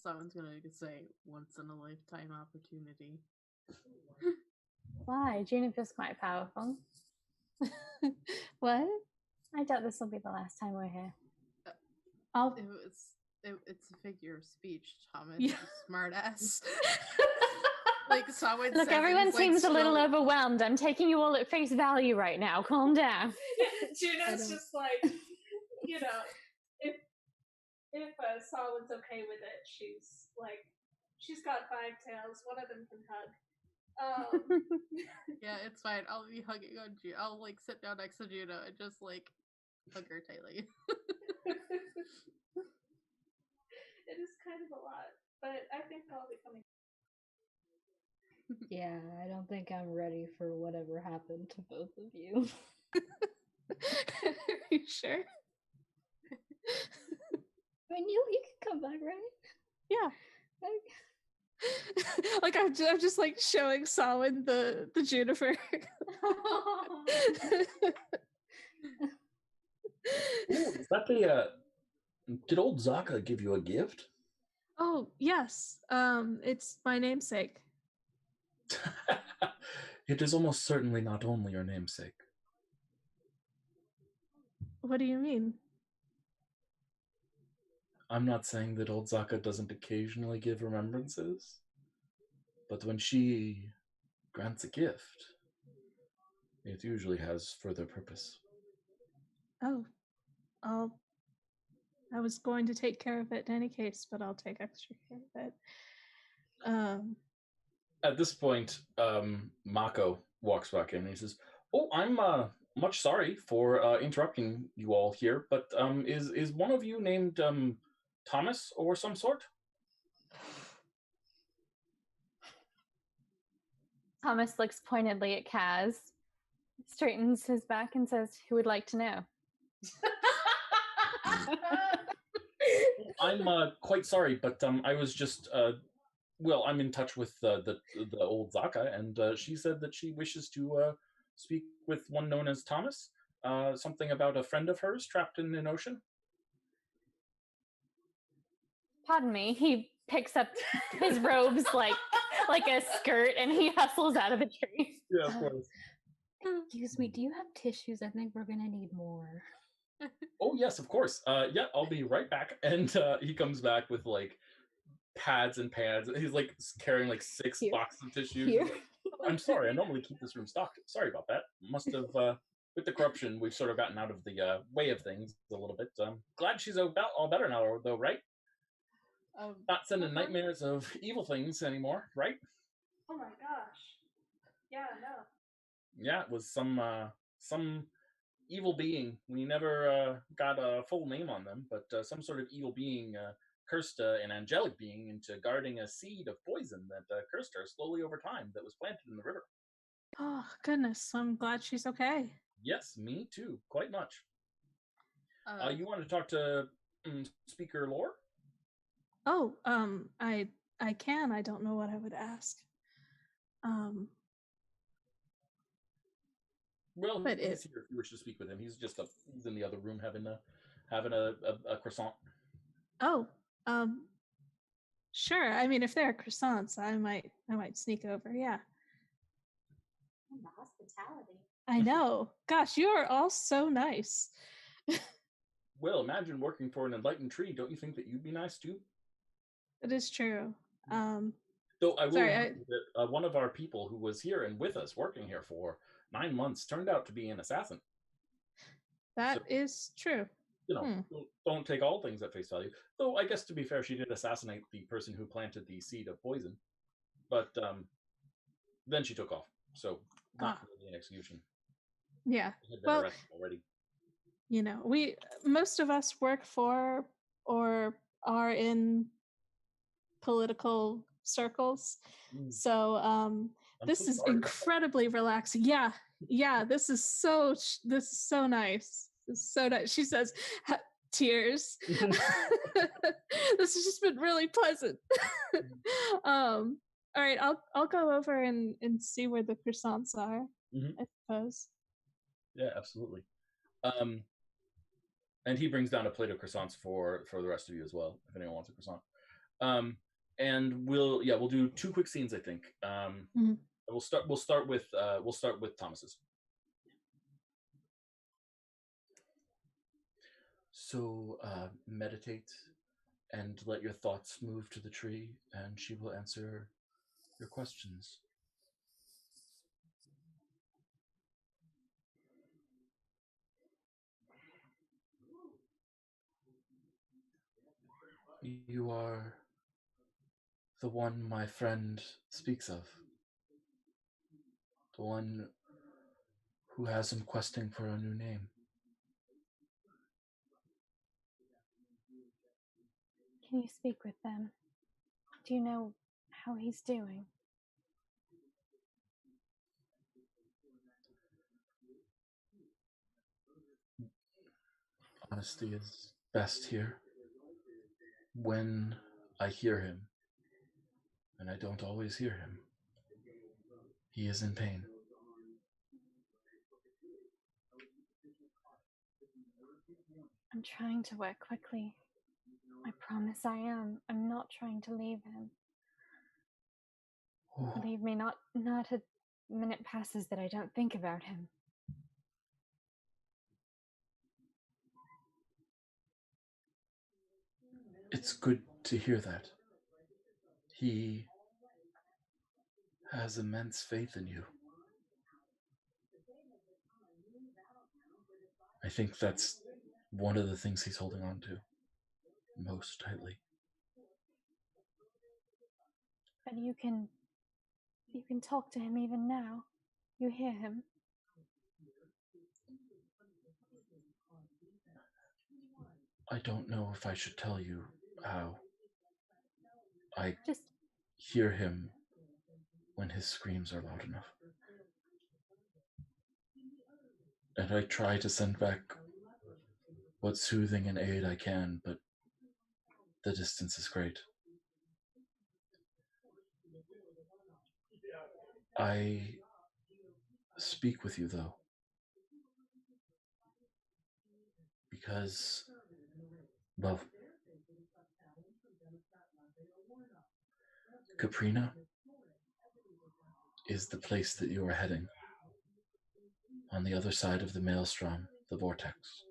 Someone's gonna say once in a lifetime opportunity. Why? Juniper's quite powerful. What? I doubt this will be the last time we're here. It's a figure of speech, Thomas. Yeah. Smart ass. Like someone. Look, everyone seems a little overwhelmed. I'm taking you all at face value right now. Calm down. Juno's just like, you know, if Solid's okay with it, she's got 5 tails. One of them can hug. Yeah, it's fine. I'll be hugging on Juno. I'll like sit down next to Juno and just like hug her tightly. It is kind of a lot, but I think I'll be coming. Yeah, I don't think I'm ready for whatever happened to both of you. Are you sure? I mean, you can come back, right? Yeah. Like I'm just like showing Samhain the juniper. Ooh, is that the did old Zaka give you a gift? Oh yes, it's my namesake. It is almost certainly not only your namesake. What do you mean? I'm not saying that old Zaka doesn't occasionally give remembrances, but when she grants a gift, it usually has further purpose. Oh, I was going to take care of it in any case, but I'll take extra care of it. At this point, Mako walks back in and he says, "Oh, I'm much sorry for interrupting you all here, but is one of you named Thomas or some sort?" Thomas looks pointedly at Kaz, straightens his back, and says, "Who would like to know?" I'm quite sorry, but I was just I'm in touch with the old Zaka, and she said that she wishes to speak with one known as Thomas. Something about a friend of hers trapped in an ocean. Pardon me. He picks up his robes like a skirt, and he hustles out of the tree. Yeah, of course. Excuse me, do you have tissues? I think we're gonna need more. Oh yes, of course. Yeah, I'll be right back. And he comes back with like pads and pads. He's like carrying like 6 boxes of tissues. Here. I'm sorry, I normally keep this room stocked. Sorry about that. Must have with the corruption, we've sort of gotten out of the way of things a little bit. Glad she's all better now, though, right? Not sending nightmares of evil things anymore, right? Oh my gosh. Yeah, no. Yeah, it was some evil being. We never got a full name on them, but some sort of evil being cursed an angelic being into guarding a seed of poison that cursed her slowly over time that was planted in the river. Oh, goodness. I'm glad she's okay. Yes, me too, quite much. Uh, You want to talk to Speaker Lore? Oh, I can. I don't know what I would ask. Well, But he's here if you wish to speak with him. He's just he's in the other room having a croissant. Oh, sure. I mean, if there are croissants, I might sneak over. Yeah. And the hospitality. I know. Gosh, you are all so nice. Well, imagine working for an enlightened tree. Don't you think that you'd be nice too? It is true. Though I will remind you that one of our people who was here and with us, working here for 9 months, turned out to be an assassin. That is true. You know, don't take all things at face value. Though I guess to be fair, she did assassinate the person who planted the seed of poison. But then she took off, so not really an execution. Yeah. Had been arrested already. You know, most of us work for or are in political circles, so this is incredibly relaxing. Yeah, this is so nice. This is so nice. She says, tears. This has just been really pleasant. All right, I'll go over and see where the croissants are. I suppose. Yeah, absolutely. And he brings down a plate of croissants for the rest of you as well, if anyone wants a croissant. And we'll do 2 quick scenes, I think. We'll start with Thomas's. So meditate and let your thoughts move to the tree, and she will answer your questions. You are the one my friend speaks of. The one who has him questing for a new name. Can you speak with them? Do you know how he's doing? Honesty is best here. When I hear him, and I don't always hear him, he is in pain. I'm trying to work quickly. I promise I am. I'm not trying to leave him. Believe me, not a minute passes that I don't think about him. It's good to hear that. He has immense faith in you. I think that's one of the things he's holding on to most tightly. But you can talk to him even now. You hear him. I don't know if I should tell you how. I just hear him when his screams are loud enough. And I try to send back what soothing and aid I can, but the distance is great. I speak with you, though, because, well, Caprina is the place that you are heading, on the other side of the maelstrom, the vortex.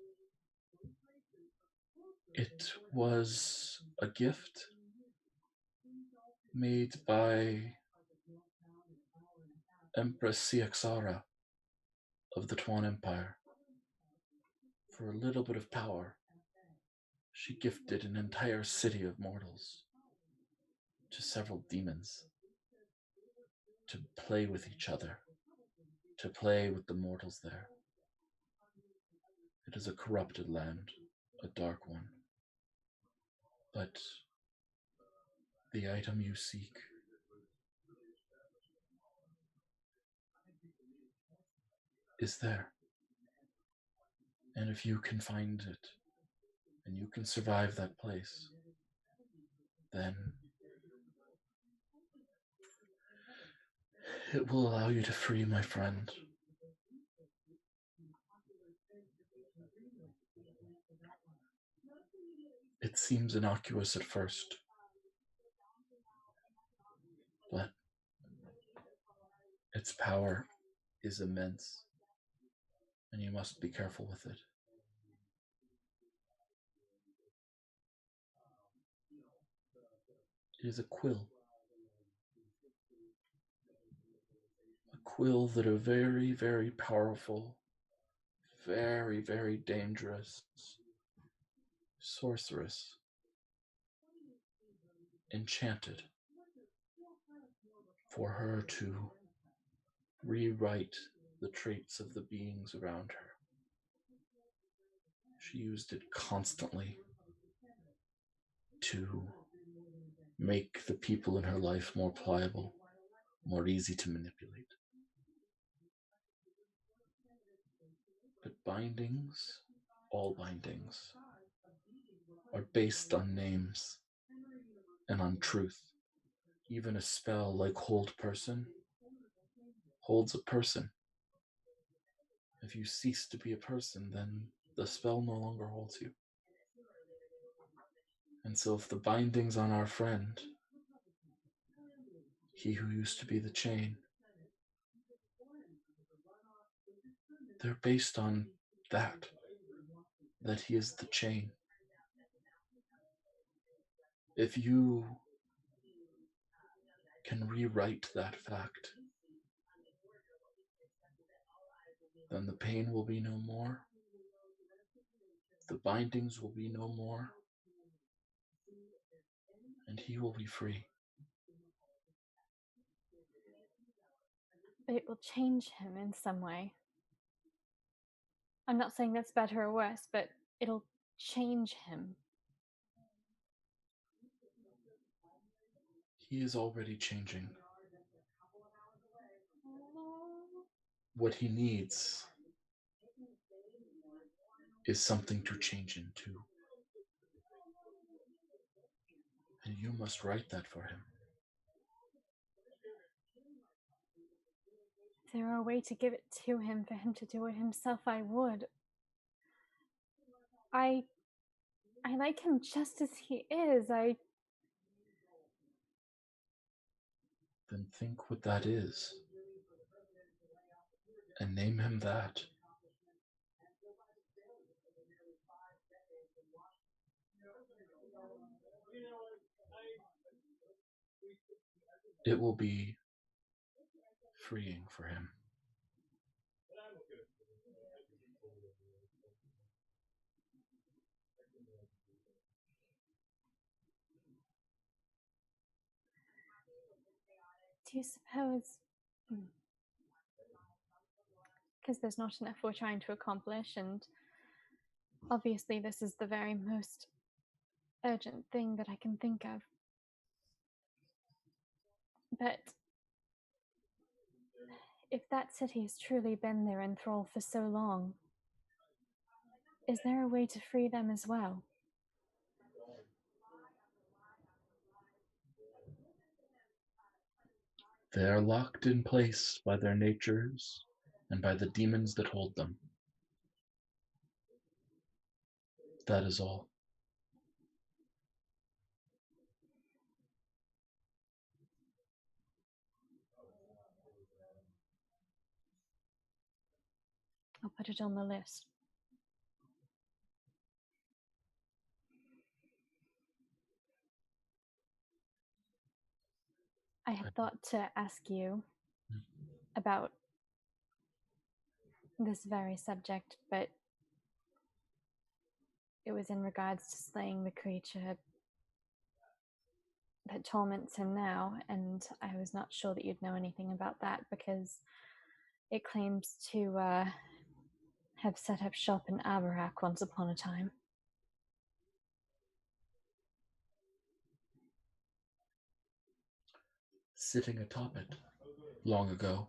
It was a gift made by Empress Cyaxara of the Tuan Empire. For a little bit of power, she gifted an entire city of mortals to several demons to play with each other to play with the mortals there. It is a corrupted land, a dark one. But the item you seek is there. And if you can find it, and you can survive that place, then it will allow you to free my friend. It seems innocuous at first, but its power is immense, and you must be careful with it. It is a quill. A quill that a very, very powerful, very, very dangerous sorceress enchanted for her to rewrite the traits of the beings around her. She used it constantly to make the people in her life more pliable, more easy to manipulate. But bindings, all bindings, are based on names and on truth. Even a spell like Hold Person holds a person. If you cease to be a person, then the spell no longer holds you. And so if the bindings on our friend, he who used to be the chain, they're based on that he is the chain. If you can rewrite that fact, then the pain will be no more, the bindings will be no more, and he will be free. But it will change him in some way. I'm not saying that's better or worse, but it'll change him. He is already changing. What he needs is something to change into. And you must write that for him. If there were a way to give it to him for him to do it himself, I would. I like him just as he is. Then think what that is, and name him that. It will be freeing for him. Do you suppose... Because there's not enough we're trying to accomplish, and obviously this is the very most urgent thing that I can think of. But if that city has truly been their enthrall for so long, is there a way to free them as well? They are locked in place by their natures and by the demons that hold them. That is all. I'll put it on the list. I had thought to ask you about this very subject, but it was in regards to slaying the creature that torments him now, and I was not sure that you'd know anything about that because It claims to have set up shop in Abarak once upon a time. Sitting atop it, long ago.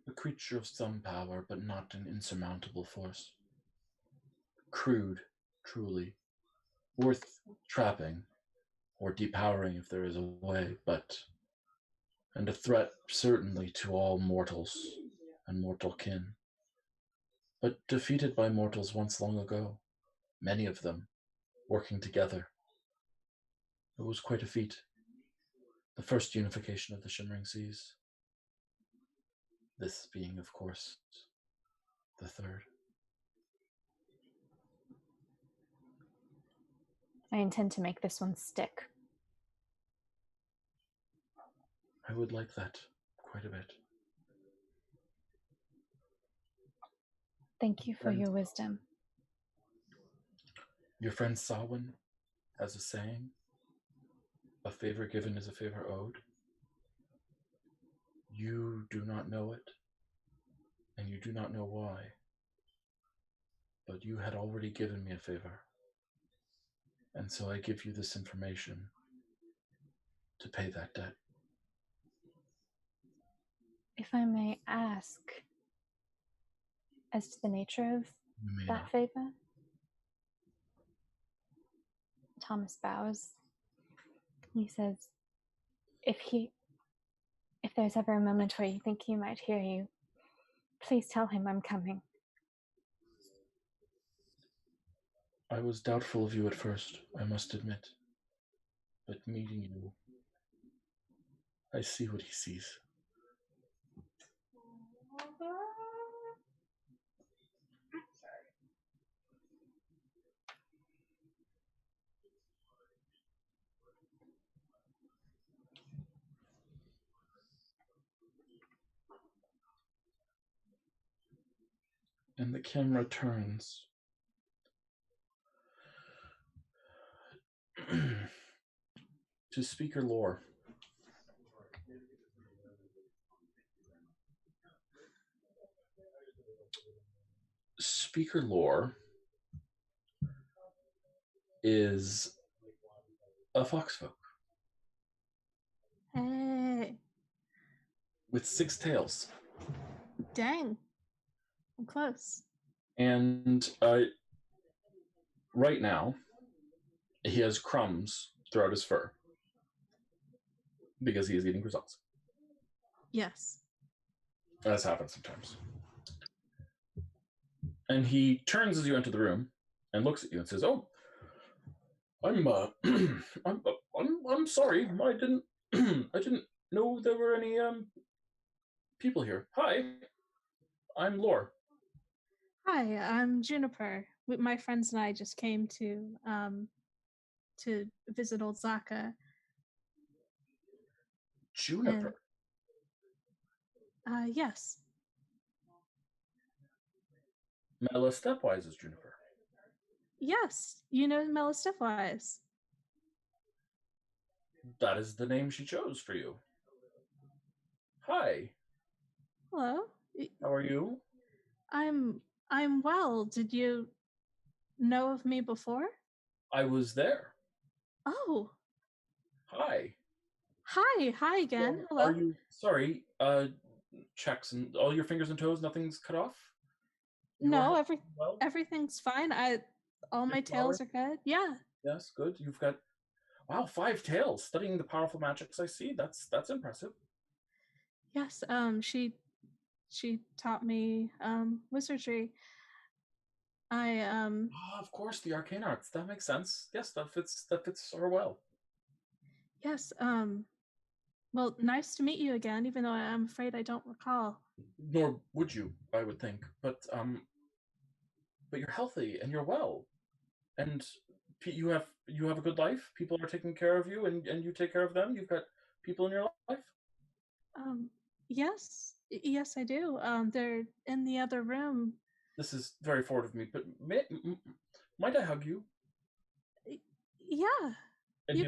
A creature of some power, but not an insurmountable force. Crude, truly. Worth trapping, or depowering if there is a way, and a threat certainly to all mortals and mortal kin. But defeated by mortals once long ago, many of them, working together. It was quite a feat. The first unification of the Shimmering Seas. This being, of course, the third. I intend to make this one stick. I would like that quite a bit. Thank you for your wisdom. Your friend Samhain has a saying, a favor given is a favor owed. You do not know it, and you do not know why, but you had already given me a favor, and so I give you this information to pay that debt. If I may ask, as to the nature of that favor? Thomas bows. He says, if there's ever a moment where you think he might hear you, please tell him I'm coming. I was doubtful of you at first, I must admit. But meeting you, I see what he sees. And the camera turns to Speaker Lore. Speaker Lore is a foxfolk. Hey. With 6 tails. Dang. I'm close. And right now, he has crumbs throughout his fur. Because he is eating croissants. Yes. That's happens sometimes. And he turns as you enter the room and looks at you and says, "Oh, I'm sorry. I didn't I didn't know there were any people here. Hi. I'm Lore." Hi, I'm Juniper. My friends and I just came to visit Old Zaka. Juniper? And, yes. Mela Stepwise is Juniper. Yes, you know Mela Stepwise. That is the name she chose for you. Hi. Hello. How are you? I'm well. Did you know of me before? I was there. Oh. Hi. Hi again. Well, hello. Are you sorry? Checks and all your fingers and toes. Nothing's cut off. No, everything's fine. All my tails are good. Yeah. Yes, good. You've got 5 tails. Studying the powerful magics I see. That's impressive. Yes. She taught me wizardry. Of course, the arcane arts. That makes sense. Yes, that fits her well. Yes. Well, nice to meet you again, even though I'm afraid I don't recall. Nor would you, I would think. But you're healthy and you're well, and you have a good life. People are taking care of you, and you take care of them. You've got people in your life. Yes, I do. They're in the other room. This is very forward of me, but might I hug you? Yeah. And he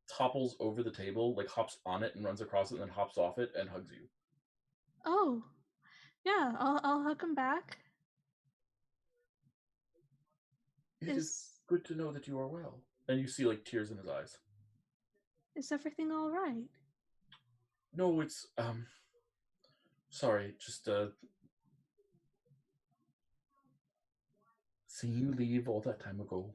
topples over the table, hops on it and runs across it, and then hops off it and hugs you. Oh, yeah, I'll hook him back. It is good to know that you are well. And you see like tears in his eyes. Is everything all right? No, it's sorry, just seeing you leave all that time ago.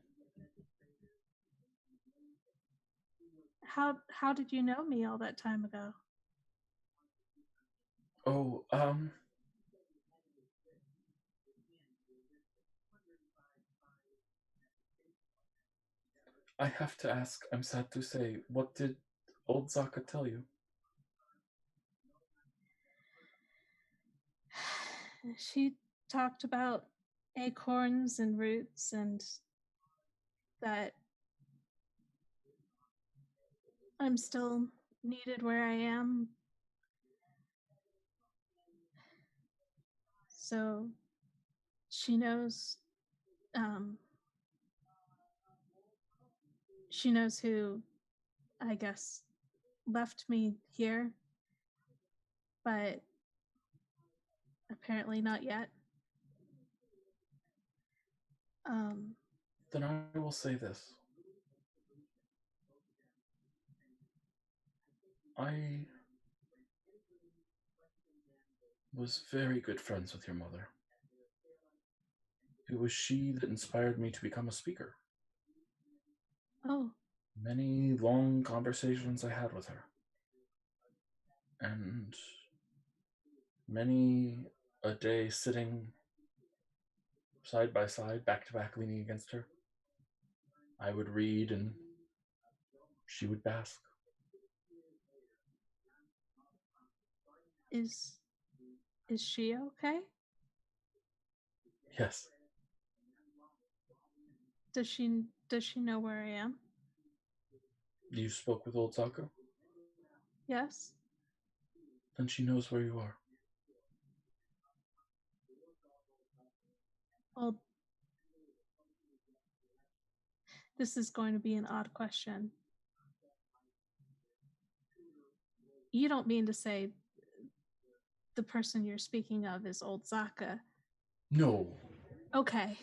How did you know me all that time ago? Oh, I have to ask, I'm sad to say, what did old Zaka tell you? She talked about acorns and roots and that I'm still needed where I am. So she knows who, I guess, left me here, but apparently not yet. Then I will say this. I was very good friends with your mother. It was she that inspired me to become a speaker. Oh. Many long conversations I had with her. And many a day sitting side by side, back to back, leaning against her. I would read and she would bask. Is she okay? Yes. Does she know where I am? You spoke with old Zaka? Yes. Then she knows where you are. Well, this is going to be an odd question. You don't mean to say the person you're speaking of is old Zaka? No. Okay. No.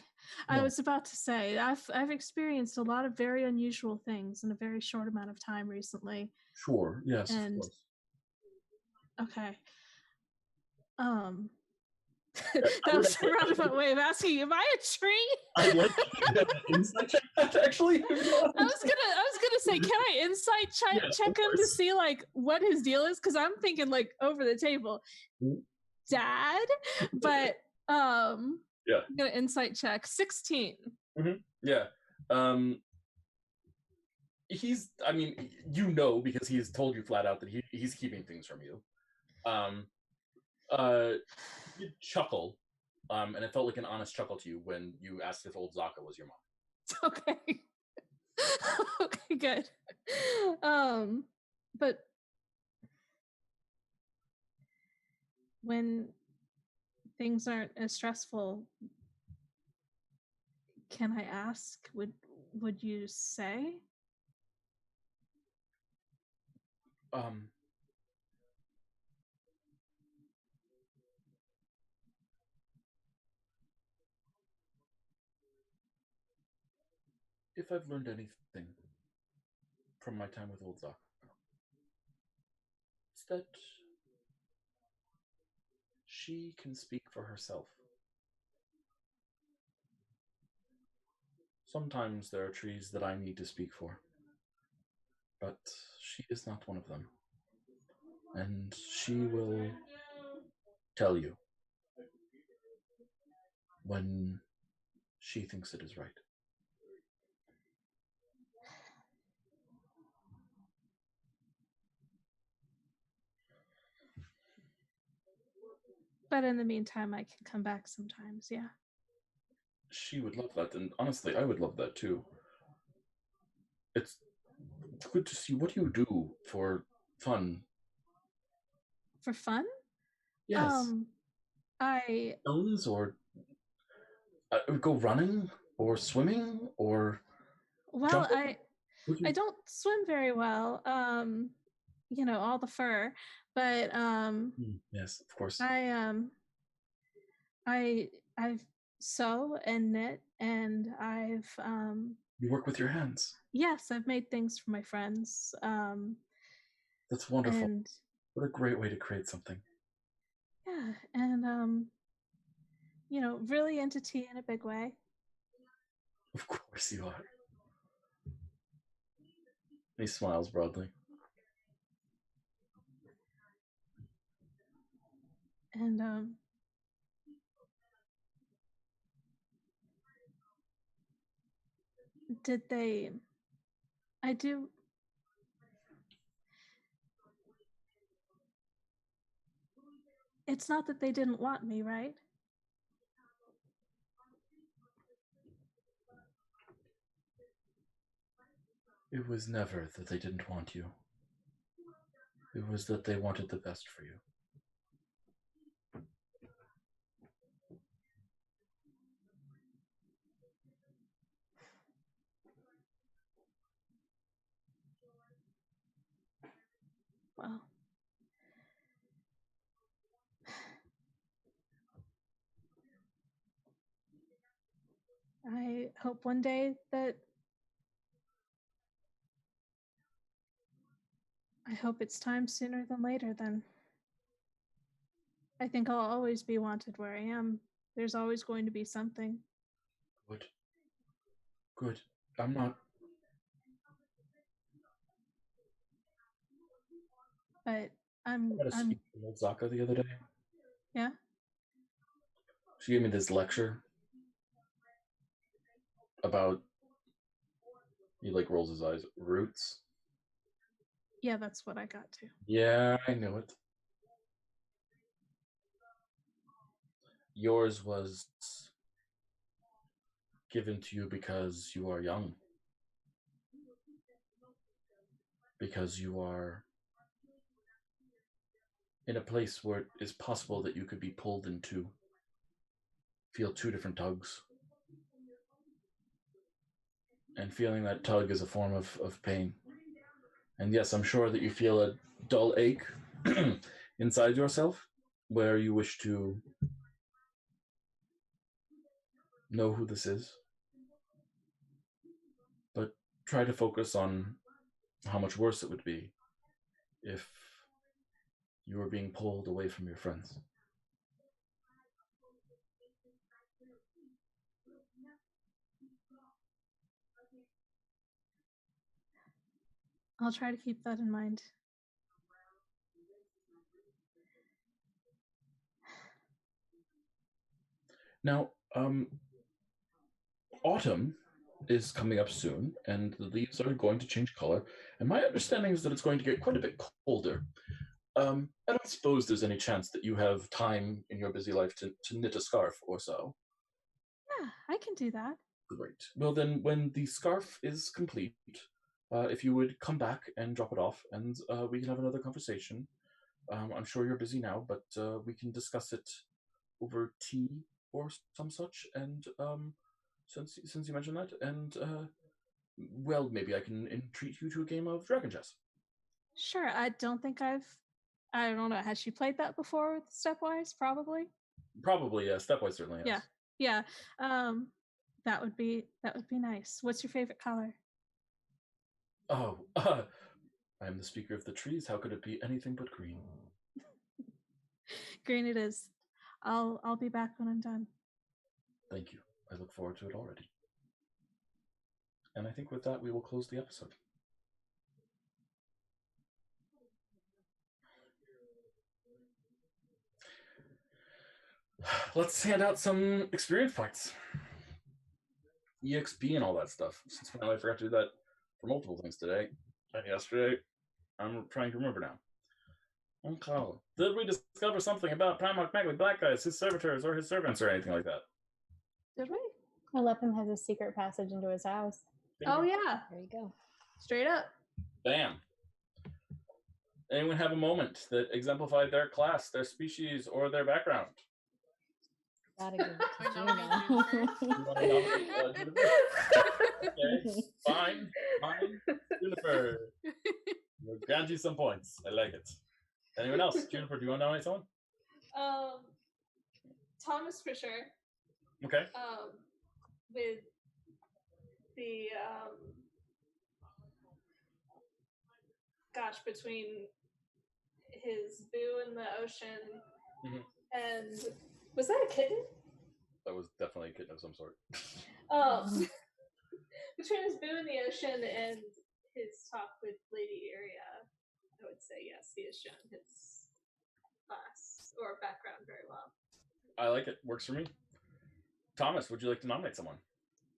I was about to say, I've experienced a lot of very unusual things in a very short amount of time recently. Sure, yes, and, of course. Okay. That was a roundabout way of asking, am I a tree? I'd like to insight check that, actually. I was gonna say, can I insight check him to see like what his deal is? Because I'm thinking like over the table, Dad. But yeah, I'm gonna insight check 16. Mm-hmm. Yeah. He's, I mean, you know, because he's told you flat out that he's keeping things from you. You chuckle, and it felt like an honest chuckle to you when you asked if old Zaka was your mom. Okay. Okay, good. But when things aren't as stressful, can I ask, would you say? If I've learned anything from my time with old Zaka, it's that she can speak for herself. Sometimes there are trees that I need to speak for, but she is not one of them. And she will tell you when she thinks it is right. But in the meantime, I can come back sometimes, yeah. She would love that, and honestly, I would love that too. It's good to see. What do you do for fun? For fun? Yes. I Stones, or go running or swimming or well, jumping? I don't swim very well. all the fur, but yes, of course. I've sew and knit, and I've You work with your hands. Yes, I've made things for my friends. That's wonderful. And what a great way to create something. Yeah, and really into tea in a big way. Of course you are. He smiles broadly. And did they? I do. It's not that they didn't want me, right? It was never that they didn't want you. It was that they wanted the best for you. Well, I hope one day that I hope it's time sooner than later then. I think I'll always be wanted where I am. There's always going to be something. Good. Good. I'm not... But I'm speak to old Zaka the other day. Yeah? She gave me this lecture about... He rolls his eyes. Roots. Yeah, that's what I got to. Yeah, I know it. Yours was given to you because you are young. Because you are in a place where it is possible that you could be pulled into, feel two different tugs. And feeling that tug is a form of pain. And yes, I'm sure that you feel a dull ache inside yourself where you wish to know who this is. But try to focus on how much worse it would be if you were being pulled away from your friends. I'll try to keep that in mind. Now, autumn is coming up soon, and the leaves are going to change color. And my understanding is that it's going to get quite a bit colder. I don't suppose there's any chance that you have time in your busy life to knit a scarf or so. Yeah, I can do that. Great. Well, then, when the scarf is complete, if you would come back and drop it off, and we can have another conversation. I'm sure you're busy now, but we can discuss it over tea or some such. And since you mentioned that, and well, maybe I can entreat you to a game of Dragon Chess. Sure. I don't know. Has she played that before with Stepwise? Probably. Probably, yeah. Stepwise certainly has. Yeah. That would be nice. What's your favorite color? Oh, I am the speaker of the trees. How could it be anything but green? Green it is. I'll be back when I'm done. Thank you. I look forward to it already. And I think with that, we will close the episode. Let's hand out some experience points. EXP and all that stuff. Since I forgot to do that for multiple things today and yesterday. I'm trying to remember now. Okay. Did we discover something about Primarch, Magli, Blackice, his servitors, or his servants, or anything like that? Did we? Alepim has a secret passage into his house. Oh, yeah. There you go. Straight up. Bam. Anyone have a moment that exemplified their class, their species, or their background? Gotta give it to Gina. Okay, fine. Juniper. We'll grant you some points. I like it. Anyone else? Juniper, do you want to nominate someone? Thomas for sure. Okay. With the between his boo in the ocean and was that a kitten? That was definitely a kitten of some sort. Between his boo in the ocean and his talk with Lady Iria, I would say yes, he has shown his class or background very well. I like it. Works for me. Thomas, would you like to nominate someone?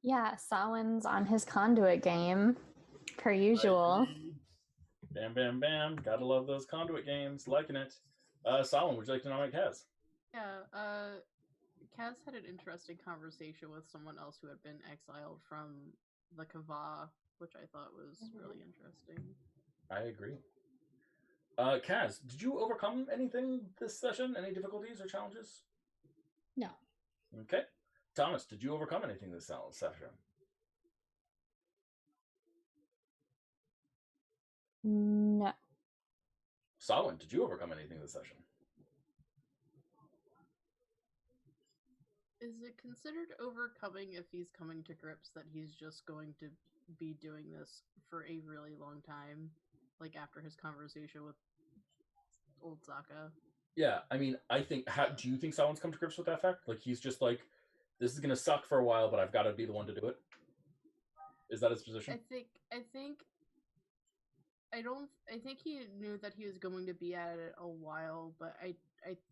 Yeah, Sawin's on his conduit game, per usual. Bam, bam, bam. Gotta love those conduit games. Liking it. Solomon, would you like to nominate Kaz? Yeah, Kaz had an interesting conversation with someone else who had been exiled from the Kava, which I thought was really interesting. I agree. Kaz, did you overcome anything this session? Any difficulties or challenges? No. Okay. Thomas, did you overcome anything this session? No. Solon, did you overcome anything this session? Is it considered overcoming if he's coming to grips that he's just going to be doing this for a really long time? Like after his conversation with old Zaka? Yeah, I mean, I think, do you think Solon's come to grips with that fact? Like, he's just like, this is going to suck for a while, but I've got to be the one to do it? Is that his position? I think he knew that he was going to be at it a while, but I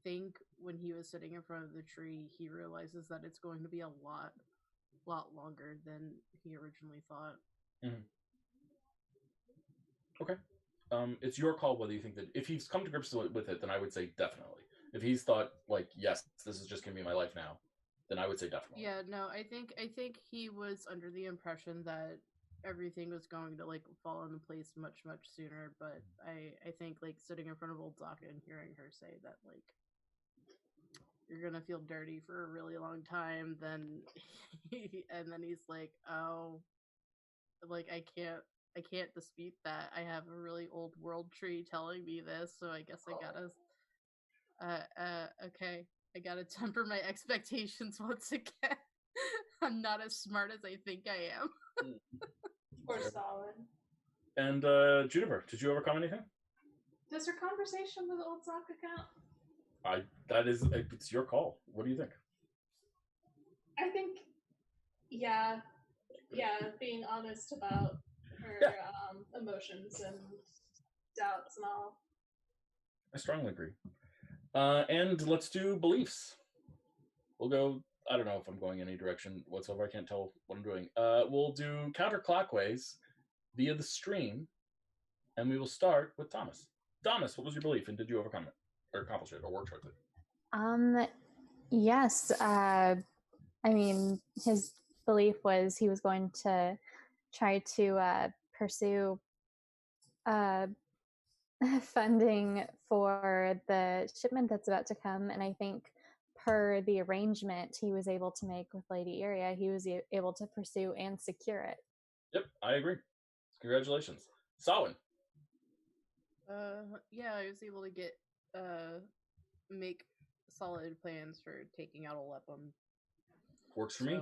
think when he was sitting in front of the tree, he realizes that it's going to be a lot longer than he originally thought. Mm-hmm. Okay. It's your call whether you think that if he's come to grips with it, then I would say definitely. If he's thought like, yes, this is just going to be my life now, then I would say definitely. Yeah, no, I think he was under the impression that everything was going to like fall into place much sooner, but I think like sitting in front of old Zaka and hearing her say that like you're gonna feel dirty for a really long time, then and then he's like, oh, like I can't dispute that. I have a really old world tree telling me this, so I guess I gotta okay, I gotta temper my expectations once again. I'm not as smart as I think I am. Or solid. And Juniper, did you overcome anything? Does her conversation with old Zaka count? It's your call. What do you think? I think, yeah, being honest about her emotions and doubts and all. I strongly agree. And let's do beliefs. We'll go, I don't know if I'm going any direction whatsoever. I can't tell what I'm doing. We'll do counterclockwise via the stream, and we will start with Thomas. Thomas, what was your belief, and did you overcome it, or accomplish it, or work towards it? Yes. I mean, his belief was he was going to try to pursue funding for the shipment that's about to come, and I think per the arrangement he was able to make with Lady Iria, he was able to pursue and secure it. Yep, I agree. Congratulations. Sawin. Yeah, I was able to get make solid plans for taking out Aleppum. Works for me.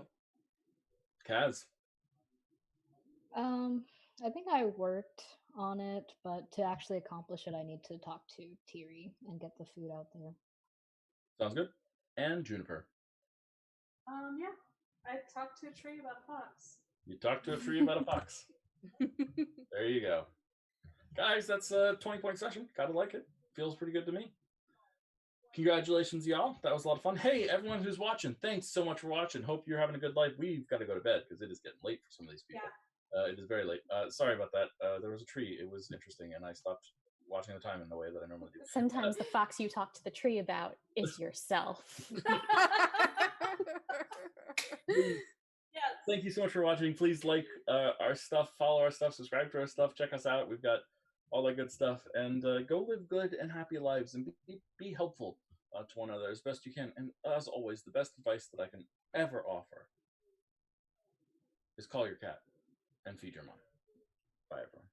Kaz. I think I worked on it, but to actually accomplish it, I need to talk to Tiri and get the food out there. Sounds good. And Juniper. Yeah, I talked to a tree about a fox. You talked to a tree about a fox. There you go. Guys, that's a 20-point session. Gotta like it. Feels pretty good to me. Congratulations, y'all. That was a lot of fun. Hey, everyone who's watching, thanks so much for watching. Hope you're having a good life. We've got to go to bed because it is getting late for some of these people. Yeah. It is very late. Sorry about that. There was a tree. It was interesting, and I stopped watching the time in the way that I normally do. Sometimes the fox you talk to the tree about is yourself. Yes. Thank you so much for watching. Please like our stuff, follow our stuff, subscribe to our stuff, check us out. We've got all that good stuff. And go live good and happy lives and be helpful to one another as best you can. And as always, the best advice that I can ever offer is call your cat and feed your mom. Bye, everyone.